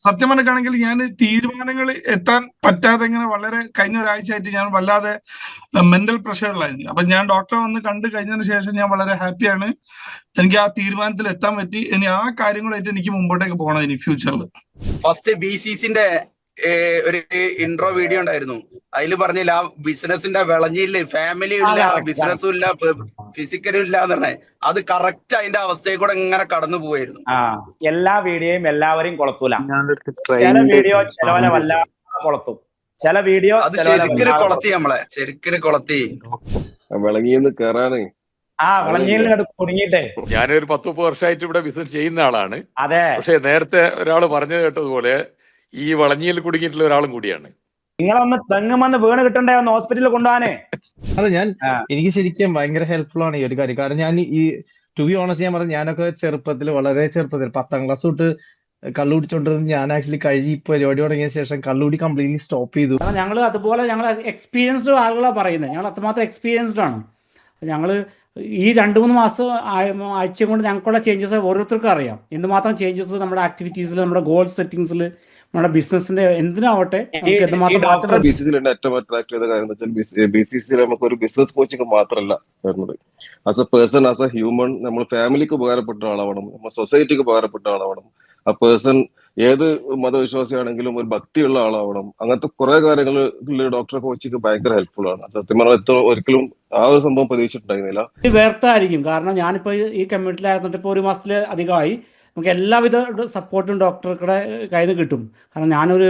സത്യം പറഞ്ഞാണെങ്കിൽ ഞാൻ തീരുമാനങ്ങൾ എത്താൻ പറ്റാതെ ഇങ്ങനെ വളരെ കഴിഞ്ഞ ഒരാഴ്ചയായിട്ട് ഞാൻ വല്ലാതെ മെന്റൽ പ്രഷറിലായിരുന്നു. അപ്പൊ ഞാൻ ഡോക്ടറെ വന്ന് കണ്ടു കഴിഞ്ഞതിന് ശേഷം ഞാൻ വളരെ ഹാപ്പിയാണ്. എനിക്ക് ആ തീരുമാനത്തിൽ എത്താൻ പറ്റി. ഇനി ആ കാര്യങ്ങളായിട്ട് എനിക്ക് മുമ്പോട്ടേക്ക് പോകണം ഇനി ഫ്യൂച്ചറിൽ. ഫസ്റ്റ് BCCന്റെ ഒരു ഇൻട്രോ വീഡിയോ ഉണ്ടായിരുന്നു. അതിൽ പറഞ്ഞില്ല ആ ബിസിനസിന്റെ വിളഞ്ഞില്ല, ഫാമിലിയും ഇല്ല, ബിസിനസ്സും ഇല്ല, ഫിസിക്കലും ഇല്ല എന്ന് പറഞ്ഞേ. അത് കറക്റ്റ് അതിന്റെ അവസ്ഥയിൽ കൂടെ ഇങ്ങനെ കടന്നു പോവായിരുന്നു. എല്ലാ വീഡിയോയും എല്ലാവരെയും കൊളത്തൂല. ചില വീഡിയോ ചിലവരെ വല്ലാതെ കൊളത്തും, ചില വീഡിയോ അത് ശരിക്കും കൊളത്തി, നമ്മളെ ശരിക്കും കൊളത്തി വിളങ്ങിന്ന് കേറാനേ. കുടുങ്ങിട്ടേ. ഞാനൊരു 10-30 വർഷമായിട്ട് ഇവിടെ ബിസിനസ് ചെയ്യുന്ന ആളാണ്. അതെ. പക്ഷെ നേരത്തെ ഒരാൾ പറഞ്ഞു കേട്ടതുപോലെ ഈ വളഞ്ഞിയിൽ കുടുങ്ങിയിട്ടുള്ള ഒരാളും കൂടിയാണ്. നിങ്ങളൊന്ന് തെങ്ങുമെന്ന് വീണ് കിട്ടണ്ടേ ഒന്ന് ഹോസ്പിറ്റലിൽ കൊണ്ടുപോകാനേ. അതെ, എനിക്ക് ശരിക്കും ഭയങ്കര ഹെൽപ്ഫുൾ ആണ് ഈ ഒരു കാര്യം. കാരണം ഞാൻ ഈ ടു ബി ഓണസ്റ്റ് ഞാൻ പറഞ്ഞു, ഞാനൊക്കെ വളരെ ചെറുപ്പത്തിൽ 10ാം ക്ലാസ് തൊട്ട് കള്ളു കുടിച്ചോണ്ടിരുന്നത്. ഞാൻ ആക്ച്വലി പരിപാടി തുടങ്ങിയ ശേഷം കള്ളുകൂടി കംപ്ലീറ്റ്ലി സ്റ്റോപ്പ് ചെയ്തു. ഞങ്ങൾ അതുപോലെ ഞങ്ങൾ എക്സ്പീരിയൻസ്ഡ് ആളുകളാണ് പറയുന്നത്. ഞങ്ങൾ അത്രമാത്രം എക്സ്പീരിയൻസ്ഡ് ആണ്. ഞങ്ങൾ ഈ 2-3 മാസം ആഴ്ച കൊണ്ട് ഞങ്ങൾക്കുള്ള ചേഞ്ചസ് ഓരോരുത്തർക്കും അറിയാം. എന്തുമാത്രം ചേഞ്ചസ് നമ്മുടെ ആക്ടിവിറ്റീസിൽ, നമ്മുടെ ഗോൾ സെറ്റിംഗ്സിൽ, നമ്മുടെ ബിസിനസിന്റെ എന്തിനാവട്ടെ BCCയിൽ ഏറ്റവും അട്രാക്ട് ചെയ്ത കാര്യം എന്ന് വെച്ചാൽ BCCയിൽ നമുക്ക് ഒരു ബിസിനസ് കോച്ചിങ് മാത്രമല്ല വരുന്നത്. As A person, as A human, നമ്മൾ ഫാമിലിക്ക് ഉപകാരപ്പെട്ട ആളാവണം, നമ്മൾ സൊസൈറ്റിക്ക് ഉപകാരപ്പെട്ട ആളാവണം. ആ പേഴ്സൺ ഏത് മതവിശ്വാസിയാണെങ്കിലും ഒരു ഭക്തിയുള്ള ആളാവണം. അങ്ങനത്തെ കുറെ കാര്യങ്ങൾ ഡോക്ടറെ കോച്ചിങ് ഭയങ്കര ഹെൽപ്ഫുൾ ആണ്. സത്യം പറഞ്ഞാൽ ഒരിക്കലും ആ ഒരു സംഭവം പ്രതീക്ഷിച്ചിട്ടുണ്ടായിരുന്നില്ല. വേർത്തായിരിക്കും. കാരണം ഞാനിപ്പോ ഈ കമ്മ്യൂണിറ്റിയിലായിരുന്നിട്ട് ഇപ്പോൾ 1 മാസത്തിൽ അധികമായി. നമുക്ക് എല്ലാവിധ സപ്പോർട്ടും ഡോക്ടറുടെ കയ്യിൽ നിന്ന് കിട്ടും. കാരണം ഞാനൊരു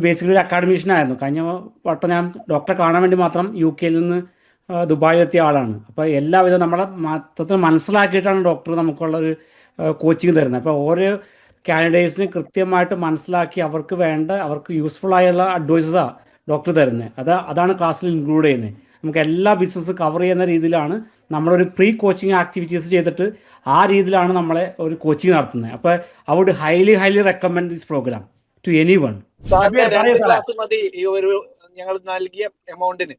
ബേസിക്കലി ഒരു അക്കാഡമീഷ്യനായിരുന്നു. കഴിഞ്ഞ വട്ടം ഞാൻ ഡോക്ടറെ കാണാൻ വേണ്ടി മാത്രം UK നിന്ന് ദുബായിൽ എത്തിയ ആളാണ്. അപ്പോൾ എല്ലാവിധം നമ്മളെ മൊത്തത്തിൽ മനസ്സിലാക്കിയിട്ടാണ് ഡോക്ടർ നമുക്കുള്ളൊരു കോച്ചിങ് തരുന്നത്. അപ്പോൾ ഓരോ കാൻഡിഡേറ്റ്സിന് കൃത്യമായിട്ട് മനസ്സിലാക്കി അവർക്ക് യൂസ്ഫുൾ ആയുള്ള അഡ്വൈസസാണ് ഡോക്ടർ തരുന്നത്. അതാണ് ക്ലാസ്സിൽ ഇൻക്ലൂഡ് ചെയ്യുന്നത്. നമുക്ക് എല്ലാ ബിസിനസ് കവർ ചെയ്യുന്ന രീതിയിലാണ് നമ്മളൊരു പ്രീ കോച്ചിങ് ആക്ടിവിറ്റീസ് ചെയ്തിട്ട് ആ രീതിയിലാണ് നമ്മളെ ഒരു കോച്ചിങ് നടത്തുന്നത്. അപ്പോൾ I would highly recommend this programme to anyone. മതി ഈ ഒരു ഞങ്ങൾ നൽകിയ എമൗണ്ടിന്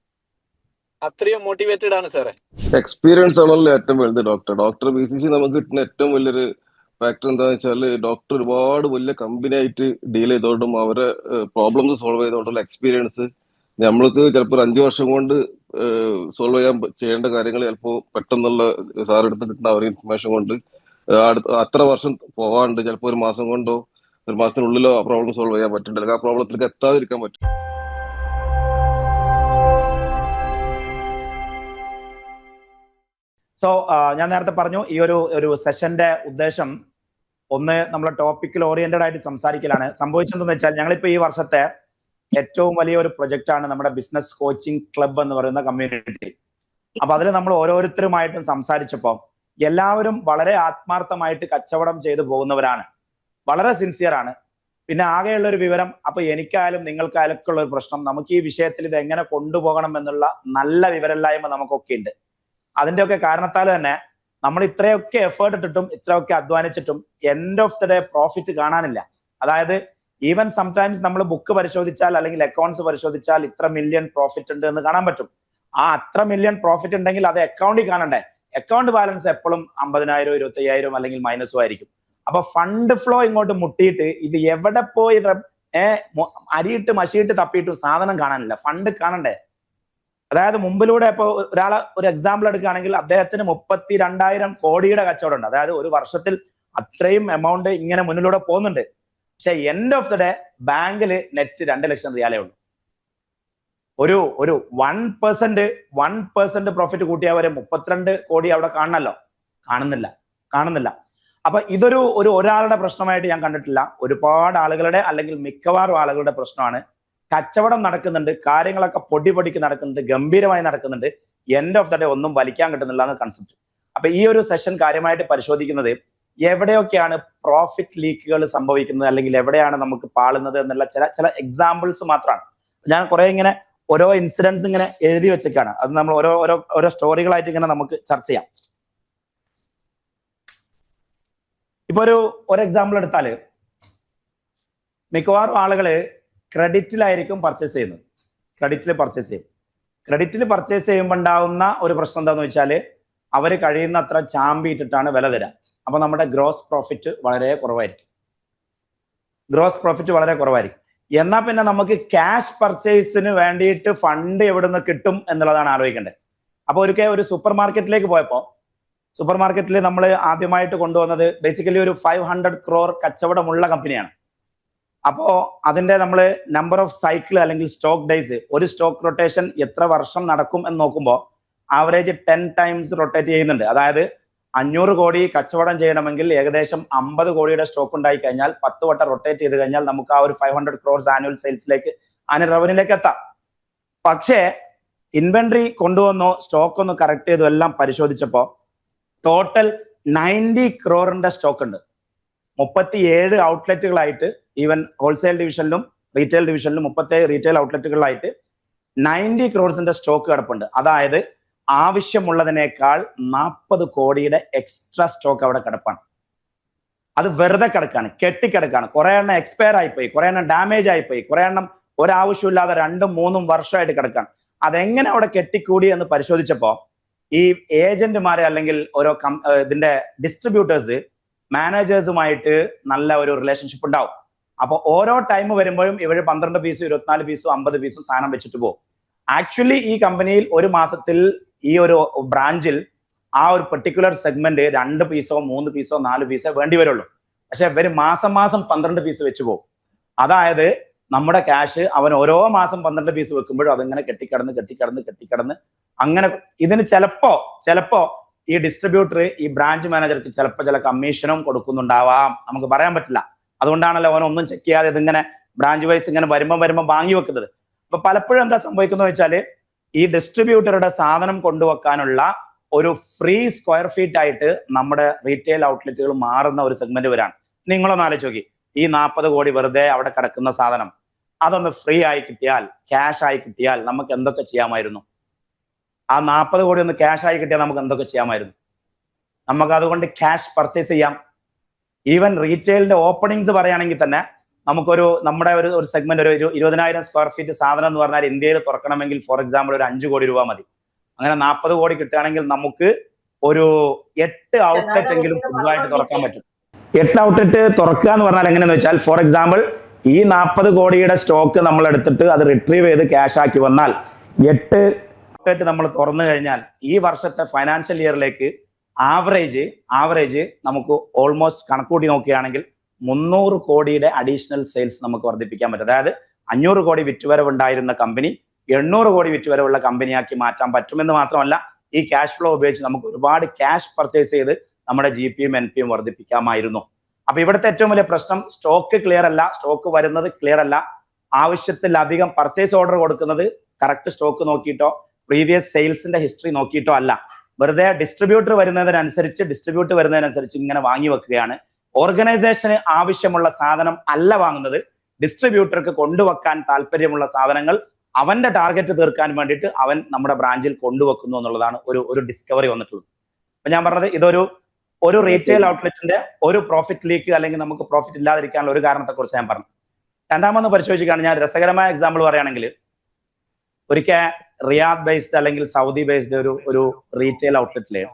അത്രയും മോട്ടിവേറ്റഡ് ആണ് സാറേ. എക്സ്പീരിയൻസ് ആണല്ലോ ഏറ്റവും വലുത്. ഡോക്ടർ BCC നമുക്ക് കിട്ടുന്ന ഏറ്റവും വലിയൊരു ഫാക്ടർ എന്താണെന്ന് വെച്ചാൽ ഡോക്ടർ ഒരുപാട് വലിയ കമ്പനി ആയിട്ട് ഡീൽ ചെയ്തോണ്ടും അവരെ പ്രോബ്ലംസ് സോൾവ് ചെയ്തോണ്ടുള്ള എക്സ്പീരിയൻസ് നമ്മൾക്ക് ചിലപ്പോൾ 5 വർഷം കൊണ്ട് സോൾവ് ചെയ്യേണ്ട കാര്യങ്ങൾ ചിലപ്പോൾ പെട്ടെന്നുള്ള സാറെടുത്ത് കിട്ടുന്ന ഒരു ഇൻഫർമേഷൻ കൊണ്ട് അത്ര വർഷം പോവാണ്ട് ചിലപ്പോൾ 1 മാസം കൊണ്ടോ 1 മാസത്തിനുള്ളിലോ ആ പ്രോബ്ലം സോൾവ് ചെയ്യാൻ പറ്റും, അല്ലെങ്കിൽ ആ പ്രോബ്ലത്തിലേക്ക് എത്താതിരിക്കാൻ പറ്റും. സോ ഞാൻ നേരത്തെ പറഞ്ഞു ഈ ഒരു സെഷന്റെ ഉദ്ദേശം ഒന്ന് നമ്മളെ ടോപ്പിക്കൽ ഓറിയന്റഡ് ആയിട്ട് സംസാരിക്കലാണ്. സംഭവിച്ചതെന്ന് വെച്ചാൽ ഞങ്ങളിപ്പോ ഈ വർഷത്തെ ഏറ്റവും വലിയ ഒരു പ്രൊജക്റ്റ് ആണ് നമ്മുടെ ബിസിനസ് കോച്ചിങ് ക്ലബ് എന്ന് പറയുന്ന കമ്മ്യൂണിറ്റി. അപ്പൊ അതിൽ നമ്മൾ ഓരോരുത്തരുമായിട്ടും സംസാരിച്ചപ്പോൾ എല്ലാവരും വളരെ ആത്മാർത്ഥമായിട്ട് കച്ചവടം ചെയ്തു പോകുന്നവരാണ്, വളരെ സിൻസിയർ ആണ്. പിന്നെ ആകെയുള്ള ഒരു വിവരം, അപ്പൊ എനിക്കായാലും നിങ്ങൾക്കായാലും ഒക്കെ ഉള്ള ഒരു പ്രശ്നം, നമുക്ക് ഈ വിഷയത്തിൽ ഇത് എങ്ങനെ കൊണ്ടുപോകണം എന്നുള്ള നല്ല വിവരമില്ലായ്മ നമുക്കൊക്കെ ഉണ്ട്. അതിന്റെയൊക്കെ കാരണത്താൽ തന്നെ നമ്മൾ ഇത്രയൊക്കെ എഫേർട്ട് ഇട്ടിട്ടും ഇത്രയൊക്കെ അധ്വാനിച്ചിട്ടും end of the day profit കാണാനില്ല. അതായത് ഈവൻ സംടൈംസ് നമ്മൾ ബുക്ക് പരിശോധിച്ചാൽ അല്ലെങ്കിൽ അക്കൗണ്ട്സ് പരിശോധിച്ചാൽ ഇത്ര മില്യൺ പ്രോഫിറ്റ് ഉണ്ട് എന്ന് കാണാൻ പറ്റും. ആ അത്ര മില്യൺ പ്രോഫിറ്റ് ഉണ്ടെങ്കിൽ അത് അക്കൗണ്ടിൽ കാണണ്ടേ? അക്കൗണ്ട് ബാലൻസ് എപ്പോഴും 50,000, 25,000 അല്ലെങ്കിൽ മൈനസും ആയിരിക്കും. അപ്പൊ ഫണ്ട് ഫ്ലോ ഇങ്ങോട്ട് മുട്ടിയിട്ട് ഇത് എവിടെ പോയി അരിയിട്ട് മഷിയിട്ട് തപ്പിയിട്ടും സാധനം കാണാനില്ല, ഫണ്ട് കാണണ്ടേ? അതായത് മുമ്പിലൂടെ ഇപ്പൊ ഒരു എക്സാമ്പിൾ എടുക്കുകയാണെങ്കിൽ അദ്ദേഹത്തിന് 32,000 കോടിയുടെ കച്ചവടം ഉണ്ട്. അതായത് ഒരു വർഷത്തിൽ അത്രയും എമൗണ്ട് ഇങ്ങനെ മുന്നിലൂടെ പോകുന്നുണ്ട്. പക്ഷെ എൻഡ് ഓഫ് ദ ഡേ ബാങ്കിൽ നെറ്റ് 2 ലക്ഷം റിയാലേ ഉള്ളൂ. ഒരു 1% പ്രോഫിറ്റ് കൂട്ടിയവരെ 32 കോടി അവിടെ കാണുന്നില്ല. അപ്പൊ ഇതൊരു ഒരാളുടെ പ്രശ്നമായിട്ട് ഞാൻ കണ്ടിട്ടില്ല. ഒരുപാട് ആളുകളുടെ അല്ലെങ്കിൽ മിക്കവാറും ആളുകളുടെ പ്രശ്നമാണ്. കച്ചവടം നടക്കുന്നുണ്ട്, കാര്യങ്ങളൊക്കെ പൊടിക്ക് നടക്കുന്നുണ്ട്, ഗംഭീരമായി നടക്കുന്നുണ്ട്, എൻഡ് ഓഫ് ദ ഡേ ഒന്നും വലിക്കാൻ കിട്ടുന്നില്ല എന്ന കൺസെപ്റ്റ്. അപ്പൊ ഈ ഒരു സെഷൻ കാര്യമായിട്ട് പരിശോധിക്കുന്നത് എവിടെയൊക്കെയാണ് പ്രോഫിറ്റ് ലീക്കുകൾ സംഭവിക്കുന്നത്, അല്ലെങ്കിൽ എവിടെയാണ് നമുക്ക് പാളുന്നത് എന്നുള്ള ചില എക്സാമ്പിൾസ് മാത്രമാണ്. ഞാൻ കുറെ ഇങ്ങനെ ഓരോ ഇൻസിഡൻസ് ഇങ്ങനെ എഴുതി വെച്ചേക്കാണ്. അത് നമ്മൾ ഓരോ സ്റ്റോറികളായിട്ട് ഇങ്ങനെ നമുക്ക് ചർച്ച ചെയ്യാം. ഇപ്പൊ ഒരു എക്സാമ്പിൾ എടുത്താല്, മിക്കവാറും ആളുകള് ക്രെഡിറ്റിലായിരിക്കും പർച്ചേസ് ചെയ്യുന്നത്. ക്രെഡിറ്റിൽ പർച്ചേസ് ചെയ്യുമ്പോൾ ഉണ്ടാവുന്ന ഒരു പ്രശ്നം എന്താന്ന് വെച്ചാല് അവര് കഴിയുന്ന അത്ര ചാമ്പിയിട്ടിട്ടാണ് വില തരാം. അപ്പൊ നമ്മുടെ ഗ്രോസ് പ്രോഫിറ്റ് വളരെ കുറവായിരിക്കും. ഗ്രോസ് പ്രോഫിറ്റ് വളരെ കുറവായിരിക്കും. എന്നാൽ പിന്നെ നമുക്ക് ക്യാഷ് പർച്ചേസിന് വേണ്ടിയിട്ട് ഫണ്ട് എവിടെ നിന്ന് കിട്ടും എന്നുള്ളതാണ് ആലോചിക്കേണ്ടത്. അപ്പോൾ ഒരു സൂപ്പർ മാർക്കറ്റിലേക്ക് പോയപ്പോൾ സൂപ്പർ മാർക്കറ്റിൽ നമ്മൾ ആദ്യമായിട്ട് കൊണ്ടുവന്നത് ബേസിക്കലി ഒരു 500 crore കച്ചവടമുള്ള കമ്പനിയാണ്. അപ്പോൾ അതിന്റെ നമ്മൾ നമ്പർ ഓഫ് സൈക്കിൾ അല്ലെങ്കിൽ സ്റ്റോക്ക് ഡേയ്സ്, ഒരു സ്റ്റോക്ക് റൊട്ടേഷൻ എത്ര വർഷം നടക്കും എന്ന് നോക്കുമ്പോൾ ആവറേജ് 10 times റൊട്ടേറ്റ് ചെയ്യുന്നുണ്ട്. അതായത് 500 കോടി കച്ചവടം ചെയ്യണമെങ്കിൽ ഏകദേശം 50 കോടിയുടെ സ്റ്റോക്ക് ഉണ്ടായി കഴിഞ്ഞാൽ 10 വട്ടം റൊട്ടേറ്റ് ചെയ്ത് കഴിഞ്ഞാൽ നമുക്ക് ആ ഒരു 500 crores ആനുവൽ സെയിൽസിലേക്ക് ആനുവൽ റവന്യൂലേക്ക് എത്താം. പക്ഷേ ഇൻവെന്ററി കൊണ്ടുവന്നോ സ്റ്റോക്ക് ഒന്ന് കറക്റ്റ് ചെയ്തു എല്ലാം പരിശോധിച്ചപ്പോൾ ടോട്ടൽ 90 crore സ്റ്റോക്ക് ഉണ്ട്. 37 ഔട്ട്ലെറ്റുകളായിട്ട്, ഈവൻ ഹോൾസെയിൽ ഡിവിഷനിലും റീറ്റെയിൽ ഡിവിഷനിലും 37 റീറ്റെയിൽ ഔട്ട്ലെറ്റുകളായിട്ട് 90 crores സ്റ്റോക്ക് കിടപ്പുണ്ട്. അതായത് ആവശ്യമുള്ളതിനേക്കാൾ 40 കോടിയുടെ എക്സ്ട്രാ സ്റ്റോക്ക് അവിടെ കിടപ്പാണ്. അത് വെറുതെ കിടക്കാണ്, കെട്ടിക്കിടക്കാണ്. കുറെ എണ്ണം എക്സ്പയർ ആയിപ്പോയി, കുറെ എണ്ണം ഡാമേജ് ആയിപ്പോയി, കുറെ എണ്ണം ഒരാവശ്യമില്ലാതെ 2-3 വർഷമായിട്ട് കിടക്കാണ്. അതെങ്ങനെ അവിടെ കെട്ടിക്കൂടി എന്ന് പരിശോധിച്ചപ്പോ ഈ ഏജന്റുമാരെ അല്ലെങ്കിൽ ഓരോ ഇതിന്റെ ഡിസ്ട്രിബ്യൂട്ടേഴ്സ് മാനേജേഴ്സുമായിട്ട് നല്ല ഒരു റിലേഷൻഷിപ്പ് ഉണ്ടാവും. അപ്പൊ ഓരോ ടൈം വരുമ്പോഴും ഇവര് 12 പീസും 24 പീസും 50 പീസും സാധനം വെച്ചിട്ട് പോകും. ആക്ച്വലി ഈ കമ്പനിയിൽ ഒരു മാസത്തിൽ ഈ ഒരു ബ്രാഞ്ചിൽ ആ ഒരു particular segment 2 piezo 3 piezo 4 piezo വേണ്ടി വരുള്ളൂ. പക്ഷെ ഇവര് മാസം 12 പീസ് വെച്ച് പോകും. അതായത് നമ്മുടെ ക്യാഷ് അവൻ ഓരോ മാസം 12 പീസ് വെക്കുമ്പോഴും അതിങ്ങനെ കെട്ടിക്കിടന്ന് അങ്ങനെ ഇതിന് ചിലപ്പോ ഈ ഡിസ്ട്രിബ്യൂട്ടർ ഈ ബ്രാഞ്ച് മാനേജർക്ക് ചില കമ്മീഷനും കൊടുക്കുന്നുണ്ടാവാം, നമുക്ക് പറയാൻ പറ്റില്ല. അതുകൊണ്ടാണല്ലോ അവനൊന്നും ചെക്ക് ചെയ്യാതെ ഇതിങ്ങനെ ബ്രാഞ്ച് വൈസ് ഇങ്ങനെ വരുമ്പോ വാങ്ങി വെക്കുന്നത്. അപ്പൊ പലപ്പോഴും എന്താ സംഭവിക്കുന്നത് വെച്ചാല് ഈ ഡിസ്ട്രിബ്യൂട്ടറുടെ സാധനം കൊണ്ടുവെക്കാനുള്ള ഒരു ഫ്രീ സ്ക്വയർ ഫീറ്റ് ആയിട്ട് നമ്മുടെ റീറ്റെയിൽ ഔട്ട്ലെറ്റുകൾ മാറുന്ന ഒരു സെഗ്മെന്റ് വരാണ്. നിങ്ങളൊന്ന് ആലോചിച്ച് നോക്കി, ഈ 40 കോടി വെറുതെ അവിടെ കിടക്കുന്ന സാധനം അതൊന്ന് ഫ്രീ ആയി കിട്ടിയാൽ, ക്യാഷ് ആയി കിട്ടിയാൽ നമുക്ക് എന്തൊക്കെ ചെയ്യാമായിരുന്നു? ആ 40 കോടി ഒന്ന് ക്യാഷ് ആയി കിട്ടിയാൽ നമുക്ക് എന്തൊക്കെ ചെയ്യാമായിരുന്നു? നമുക്ക് അതുകൊണ്ട് ക്യാഷ് പർച്ചേസ് ചെയ്യാം. ഈവൻ റീറ്റെയിലിന്റെ ഓപ്പണിങ്സ് പറയുകയാണെങ്കിൽ തന്നെ നമ്മുടെ ഒരു സെഗ്മെന്റ് ഒരു 20,000 സ്ക്വയർ ഫീറ്റ് സാധനം എന്ന് പറഞ്ഞാൽ ഇന്ത്യയിൽ തുറക്കണമെങ്കിൽ ഫോർ എക്സാമ്പിൾ ഒരു 5 കോടി രൂപ മതി. അങ്ങനെ 40 കോടി കിട്ടുകയാണെങ്കിൽ നമുക്ക് ഒരു 8 ഔട്ട്ലെറ്റ് എങ്കിലും പുതുതായിട്ട് തുറക്കാൻ പറ്റും. 8 ഔട്ട്ലെറ്റ് തുറക്കുക എന്ന് പറഞ്ഞാൽ എങ്ങനെയാന്ന് വെച്ചാൽ ഫോർ എക്സാമ്പിൾ ഈ 40 കോടിയുടെ സ്റ്റോക്ക് നമ്മൾ എടുത്തിട്ട് അത് റിട്രീവ് ചെയ്ത് ക്യാഷ് ആക്കി വന്നാൽ 8 ഔട്ട്ലെറ്റ് നമ്മൾ തുറന്നു കഴിഞ്ഞാൽ ഈ വർഷത്തെ ഫൈനാൻഷ്യൽ ഇയറിലേക്ക് ആവറേജ് നമുക്ക് ഓൾമോസ്റ്റ് കണക്കൂട്ടി നോക്കുകയാണെങ്കിൽ 300 കോടിയുടെ അഡീഷണൽ സെയിൽസ് നമുക്ക് വർദ്ധിപ്പിക്കാൻ പറ്റും. അതായത് 500 കോടി വിറ്റുവരവുണ്ടായിരുന്ന കമ്പനി 800 കോടി വിറ്റുവരവുള്ള കമ്പനിയാക്കി മാറ്റാൻ പറ്റുമെന്ന് മാത്രമല്ല ഈ ക്യാഷ് ഫ്ലോ ഉപയോഗിച്ച് നമുക്ക് ഒരുപാട് ക്യാഷ് പർച്ചേസ് ചെയ്ത് നമ്മുടെ GP-യും NP-യും വർദ്ധിപ്പിക്കാമായിരുന്നു. അപ്പൊ ഇവിടുത്തെ ഏറ്റവും വലിയ പ്രശ്നം സ്റ്റോക്ക് ക്ലിയർ അല്ല, സ്റ്റോക്ക് വരുന്നത് ക്ലിയർ അല്ല, ആവശ്യത്തിലധികം പർച്ചേസ് ഓർഡർ കൊടുക്കുന്നത് കറക്റ്റ് സ്റ്റോക്ക് നോക്കിയിട്ടോ പ്രീവിയസ് സെയിൽസിന്റെ ഹിസ്റ്ററി നോക്കിയിട്ടോ അല്ല, വെറുതെ ഡിസ്ട്രിബ്യൂട്ടർ വരുന്നതിനനുസരിച്ച് ഇങ്ങനെ വാങ്ങി വെക്കുകയാണ്. ഓർഗനൈസേഷന് ആവശ്യമുള്ള സാധനം അല്ല വാങ്ങുന്നത്, ഡിസ്ട്രിബ്യൂട്ടർക്ക് കൊണ്ടുവെക്കാൻ താല്പര്യമുള്ള സാധനങ്ങൾ അവന്റെ ടാർഗറ്റ് തീർക്കാൻ വേണ്ടിയിട്ട് അവൻ നമ്മുടെ ബ്രാഞ്ചിൽ കൊണ്ടുവെക്കുന്നു എന്നുള്ളതാണ് ഒരു ഡിസ്കവറി വന്നിട്ടുള്ളത്. അപ്പൊ ഞാൻ പറഞ്ഞത് ഒരു റീറ്റെയിൽ ഔട്ട്ലെറ്റിന്റെ ഒരു പ്രോഫിറ്റ് ലീക്ക് അല്ലെങ്കിൽ നമുക്ക് പ്രോഫിറ്റ് ഇല്ലാതിരിക്കാനുള്ള ഒരു കാരണത്തെക്കുറിച്ച് ഞാൻ പറഞ്ഞു. രണ്ടാമത് പരിശോധിക്കുകയാണ്, ഞാൻ രസകരമായ എക്സാമ്പിൾ പറയുകയാണെങ്കിൽ ഒരിക്കൽ റിയാദ് ബേസ്ഡ് അല്ലെങ്കിൽ സൗദി ബേസ്ഡ് ഒരു റീറ്റെയിൽ ഔട്ട്ലെറ്റില്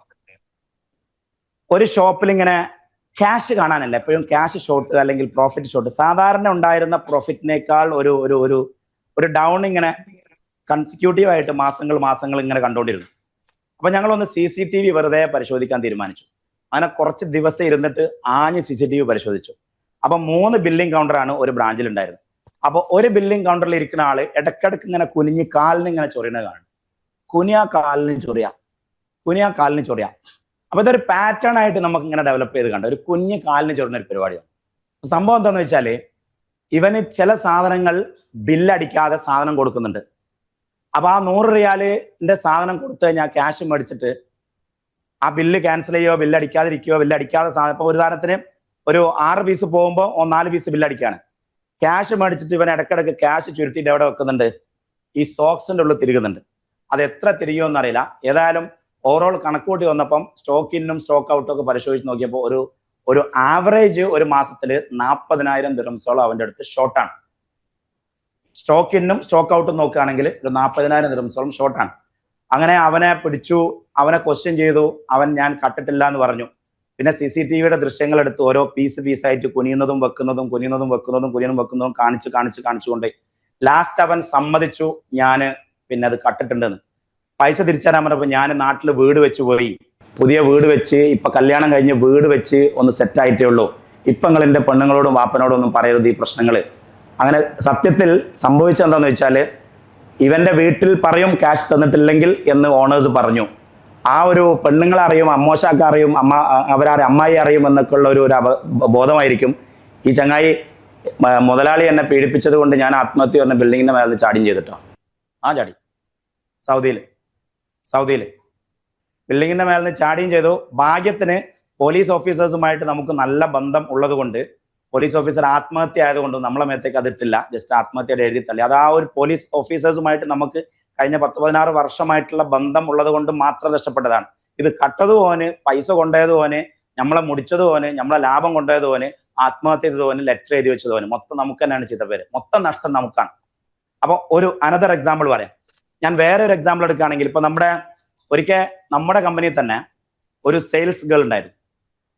ഒരു ഷോപ്പിൽ ഇങ്ങനെ ക്യാഷ് കാണാനല്ല, എപ്പോഴും ക്യാഷ് ഷോർട്ട് അല്ലെങ്കിൽ പ്രോഫിറ്റ് ഷോർട്ട്, സാധാരണ ഉണ്ടായിരുന്ന പ്രോഫിറ്റിനേക്കാൾ ഒരു ഡൗൺ ഇങ്ങനെ കൺസിക്യൂട്ടീവ് ആയിട്ട് മാസങ്ങൾ ഇങ്ങനെ കണ്ടുകൊണ്ടിരുന്നു. അപ്പൊ ഞങ്ങളൊന്ന് CCTV വെറുതെ പരിശോധിക്കാൻ തീരുമാനിച്ചു. അങ്ങനെ കുറച്ച് ദിവസം ഇരുന്നിട്ട് CCTV പരിശോധിച്ചു. അപ്പൊ 3 ബില്ലിംഗ് കൗണ്ടറാണ് ഒരു ബ്രാഞ്ചിൽ ഉണ്ടായിരുന്നത്. അപ്പൊ ഒരു ബില്ലിംഗ് കൗണ്ടറിൽ ഇരിക്കുന്ന ആള് ഇടയ്ക്കിടയ്ക്ക് ഇങ്ങനെ കുനിഞ്ഞ് കാലിന് ഇങ്ങനെ ചൊറിയണത് കാണും. കുനിയാ കാലിന് ചൊറിയാം. അപ്പൊ ഇതൊരു പാറ്റേൺ ആയിട്ട് നമുക്ക് ഇങ്ങനെ ഡെവലപ്പ് ചെയ്ത് കണ്ട ഒരു കുഞ്ഞ് കാലിന് ചൊറിഞ്ഞ ഒരു പരിപാടിയാണ്. സംഭവം എന്താന്ന് വെച്ചാല് ഇവന് ചില സാധനങ്ങൾ ബില്ലടിക്കാതെ സാധനം കൊടുക്കുന്നുണ്ട്. അപ്പൊ ആ 100 റിയാലിന്റെ സാധനം കൊടുത്തു കഴിഞ്ഞാൽ ക്യാഷ് മേടിച്ചിട്ട് ആ ബില്ല് ക്യാൻസൽ ചെയ്യോ, ബില്ലടിക്കാതെ സാധനം, ഇപ്പൊ ഒരു ഉദാഹരണത്തിന് ഒരു 6 പീസ് പോകുമ്പോൾ 4 പീസ് ബില്ലടിക്കാണ്. ക്യാഷ് മേടിച്ചിട്ട് ഇവൻ ഇടയ്ക്കിടയ്ക്ക് ക്യാഷ് ചുരുട്ടിയിട്ട് എവിടെ വെക്കുന്നുണ്ട്? ഈ സോക്സിന്റെ ഉള്ളിൽ തിരികുന്നുണ്ട്. അത് എത്ര തിരികുമെന്ന് അറിയില്ല. ഏതായാലും ഓവറോൾ കണക്കൂട്ടി വന്നപ്പം സ്റ്റോക്ക് ഇന്നും സ്റ്റോക്ക് ഔട്ടും ഒക്കെ പരിശോധിച്ച് നോക്കിയപ്പോൾ ഒരു ആവറേജ് ഒരു മാസത്തിൽ 40,000 ദിർഹംസോളം അവന്റെ അടുത്ത് ഷോർട്ടാണ്. സ്റ്റോക്ക് ഇന്നും സ്റ്റോക്ക് ഔട്ടും നോക്കുകയാണെങ്കിൽ ഒരു 40,000 ദിർഹംസോളം ഷോർട്ടാണ്. അങ്ങനെ അവനെ പിടിച്ചു, അവനെ ക്വസ്റ്റ്യൻ ചെയ്തു. ഞാൻ കട്ടിട്ടില്ല എന്ന് പറഞ്ഞു. പിന്നെ CCTVയുടെ ദൃശ്യങ്ങൾ എടുത്ത് ഓരോ പീസായിട്ട് കുനിയുന്നതും വെക്കുന്നതും കാണിച്ചുകൊണ്ട് ലാസ്റ്റ് അവൻ സമ്മതിച്ചു ഞാന് പിന്നെ അത് കട്ടിട്ടുണ്ടെന്ന്. പൈസ തിരിച്ചറിയാൻ പറഞ്ഞപ്പോൾ ഞാൻ നാട്ടിൽ വീട് വെച്ച് പോയി, പുതിയ വീട് വെച്ച് ഇപ്പൊ കല്യാണം കഴിഞ്ഞ് വീട് വെച്ച് ഒന്ന് സെറ്റ് ആയിട്ടേ ഉള്ളൂ, ഇപ്പൊ നിങ്ങൾ എന്റെ പെണ്ണുങ്ങളോടും വാപ്പനോടും ഒന്നും പറയരുത് ഈ പ്രശ്നങ്ങൾ. അങ്ങനെ സത്യത്തിൽ സംഭവിച്ചെന്താന്ന് വെച്ചാല് ഇവന്റെ വീട്ടിൽ പറയും ക്യാഷ് തന്നിട്ടില്ലെങ്കിൽ എന്ന് ഓണേഴ്സ് പറഞ്ഞു. ആ ഒരു പെണ്ണുങ്ങളെ അറിയും, അമ്മോശാക്ക അറിയും, അമ്മായി അറിയും എന്നൊക്കെ ഉള്ള ഒരു ബോധമായിരിക്കും. ഈ ചങ്ങായി മുതലാളി എന്നെ പീഡിപ്പിച്ചത് കൊണ്ട് ഞാൻ ആത്മഹത്യ പറഞ്ഞ ബിൽഡിങ്ങിന്റെ മേലെ ചാടിയും ചെയ്തിട്ടോ. ചാടി സൗദിയിൽ ബിൽഡിങ്ങിന്റെ മേലെ നിന്ന് ചാടിയും ചെയ്തു. ഭാഗ്യത്തിന് പോലീസ് ഓഫീസേഴ്സുമായിട്ട് നമുക്ക് നല്ല ബന്ധം ഉള്ളത് കൊണ്ട് പോലീസ് ഓഫീസർ ആത്മഹത്യ ആയതുകൊണ്ട് നമ്മളെ മേത്തേക്ക് അതിട്ടില്ല, ജസ്റ്റ് ആത്മഹത്യയുടെ എഴുതി തള്ളി. അത് ആ ഒരു പോലീസ് ഓഫീസേഴ്സുമായിട്ട് നമുക്ക് കഴിഞ്ഞ 10-16 വർഷമായിട്ടുള്ള ബന്ധം ഉള്ളത് കൊണ്ട് മാത്രം രക്ഷപ്പെട്ടതാണ്. ഇത് കട്ടത് ഓന്, പൈസ കൊണ്ടുപോയത് ഓന്, നമ്മളെ മുടിച്ചത് ഓന്, നമ്മളെ ലാഭം കൊണ്ടുപോയത് ഓന്, ആത്മഹത്യ ചെയ്തത് ഓന്, ലെറ്റർ എഴുതി വെച്ചത് ഓന്, മൊത്തം നമുക്ക് തന്നെയാണ് ചെയ്ത പേര്, മൊത്തം നഷ്ടം നമുക്കാണ്. അപ്പൊ ഒരു അനദർ എക്സാമ്പിൾ പറയാം. ഞാൻ വേറെ ഒരു എക്സാമ്പിൾ എടുക്കുകയാണെങ്കിൽ ഇപ്പൊ നമ്മുടെ കമ്പനിയിൽ തന്നെ ഒരു സെയിൽസ് ഗേൾ ഉണ്ടായിരുന്നു.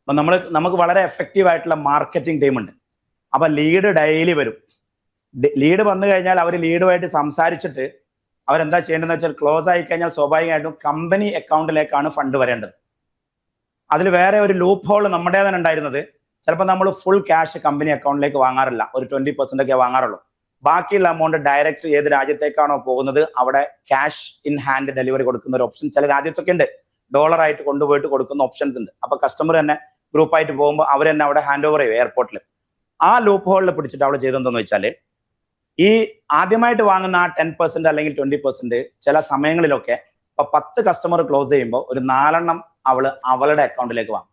അപ്പൊ നമുക്ക് വളരെ എഫക്റ്റീവ് ആയിട്ടുള്ള മാർക്കറ്റിംഗ് ടീം ഉണ്ട്. അപ്പൊ ലീഡ് ഡെയിലി വരും. ലീഡ് വന്നു കഴിഞ്ഞാൽ അവർ ലീഡുമായിട്ട് സംസാരിച്ചിട്ട് അവരെന്താ ചെയ്യേണ്ടതെന്ന് വെച്ചാൽ ക്ലോസ് ആയി കഴിഞ്ഞാൽ സ്വാഭാവികമായിട്ടും കമ്പനി അക്കൗണ്ടിലേക്കാണ് ഫണ്ട് വരേണ്ടത്. അതിൽ വേറെ ഒരു ലൂപ്പ് ഹോൾ നമ്മുടെ തന്നെ ഉണ്ടായിരുന്നത്, ചിലപ്പോൾ നമ്മൾ ഫുൾ ക്യാഷ് കമ്പനി അക്കൗണ്ടിലേക്ക് വാങ്ങാറില്ല, ഒരു 20% ഒക്കെ വാങ്ങാറുള്ളൂ. ബാക്കിയുള്ള എമൗണ്ട് ഡയറക്റ്റ് ഏത് രാജ്യത്തേക്കാണോ പോകുന്നത് അവിടെ ക്യാഷ് ഇൻ ഹാൻഡ് ഡെലിവറി കൊടുക്കുന്ന ഒരു ഓപ്ഷൻ ചില രാജ്യത്തൊക്കെ ഉണ്ട്. ഡോളറായിട്ട് കൊണ്ടുപോയിട്ട് കൊടുക്കുന്ന ഓപ്ഷൻസ് ഉണ്ട്. അപ്പൊ കസ്റ്റമർ തന്നെ ഗ്രൂപ്പായിട്ട് പോകുമ്പോൾ അവർ തന്നെ അവിടെ ഹാൻഡ് ഓവർ ചെയ്യും എയർപോർട്ടിൽ. ആ ലൂപ്പ് ഹോളിൽ പിടിച്ചിട്ട് അവിടെ ചെയ്തെന്തെന്ന് വെച്ചാൽ ഈ ആദ്യമായിട്ട് വാങ്ങുന്ന ആ 10% അല്ലെങ്കിൽ 20% ചില സമയങ്ങളിലൊക്കെ ഇപ്പൊ 10 കസ്റ്റമർ ക്ലോസ് ചെയ്യുമ്പോൾ ഒരു 4 അവളുടെ അക്കൗണ്ടിലേക്ക് വാങ്ങും,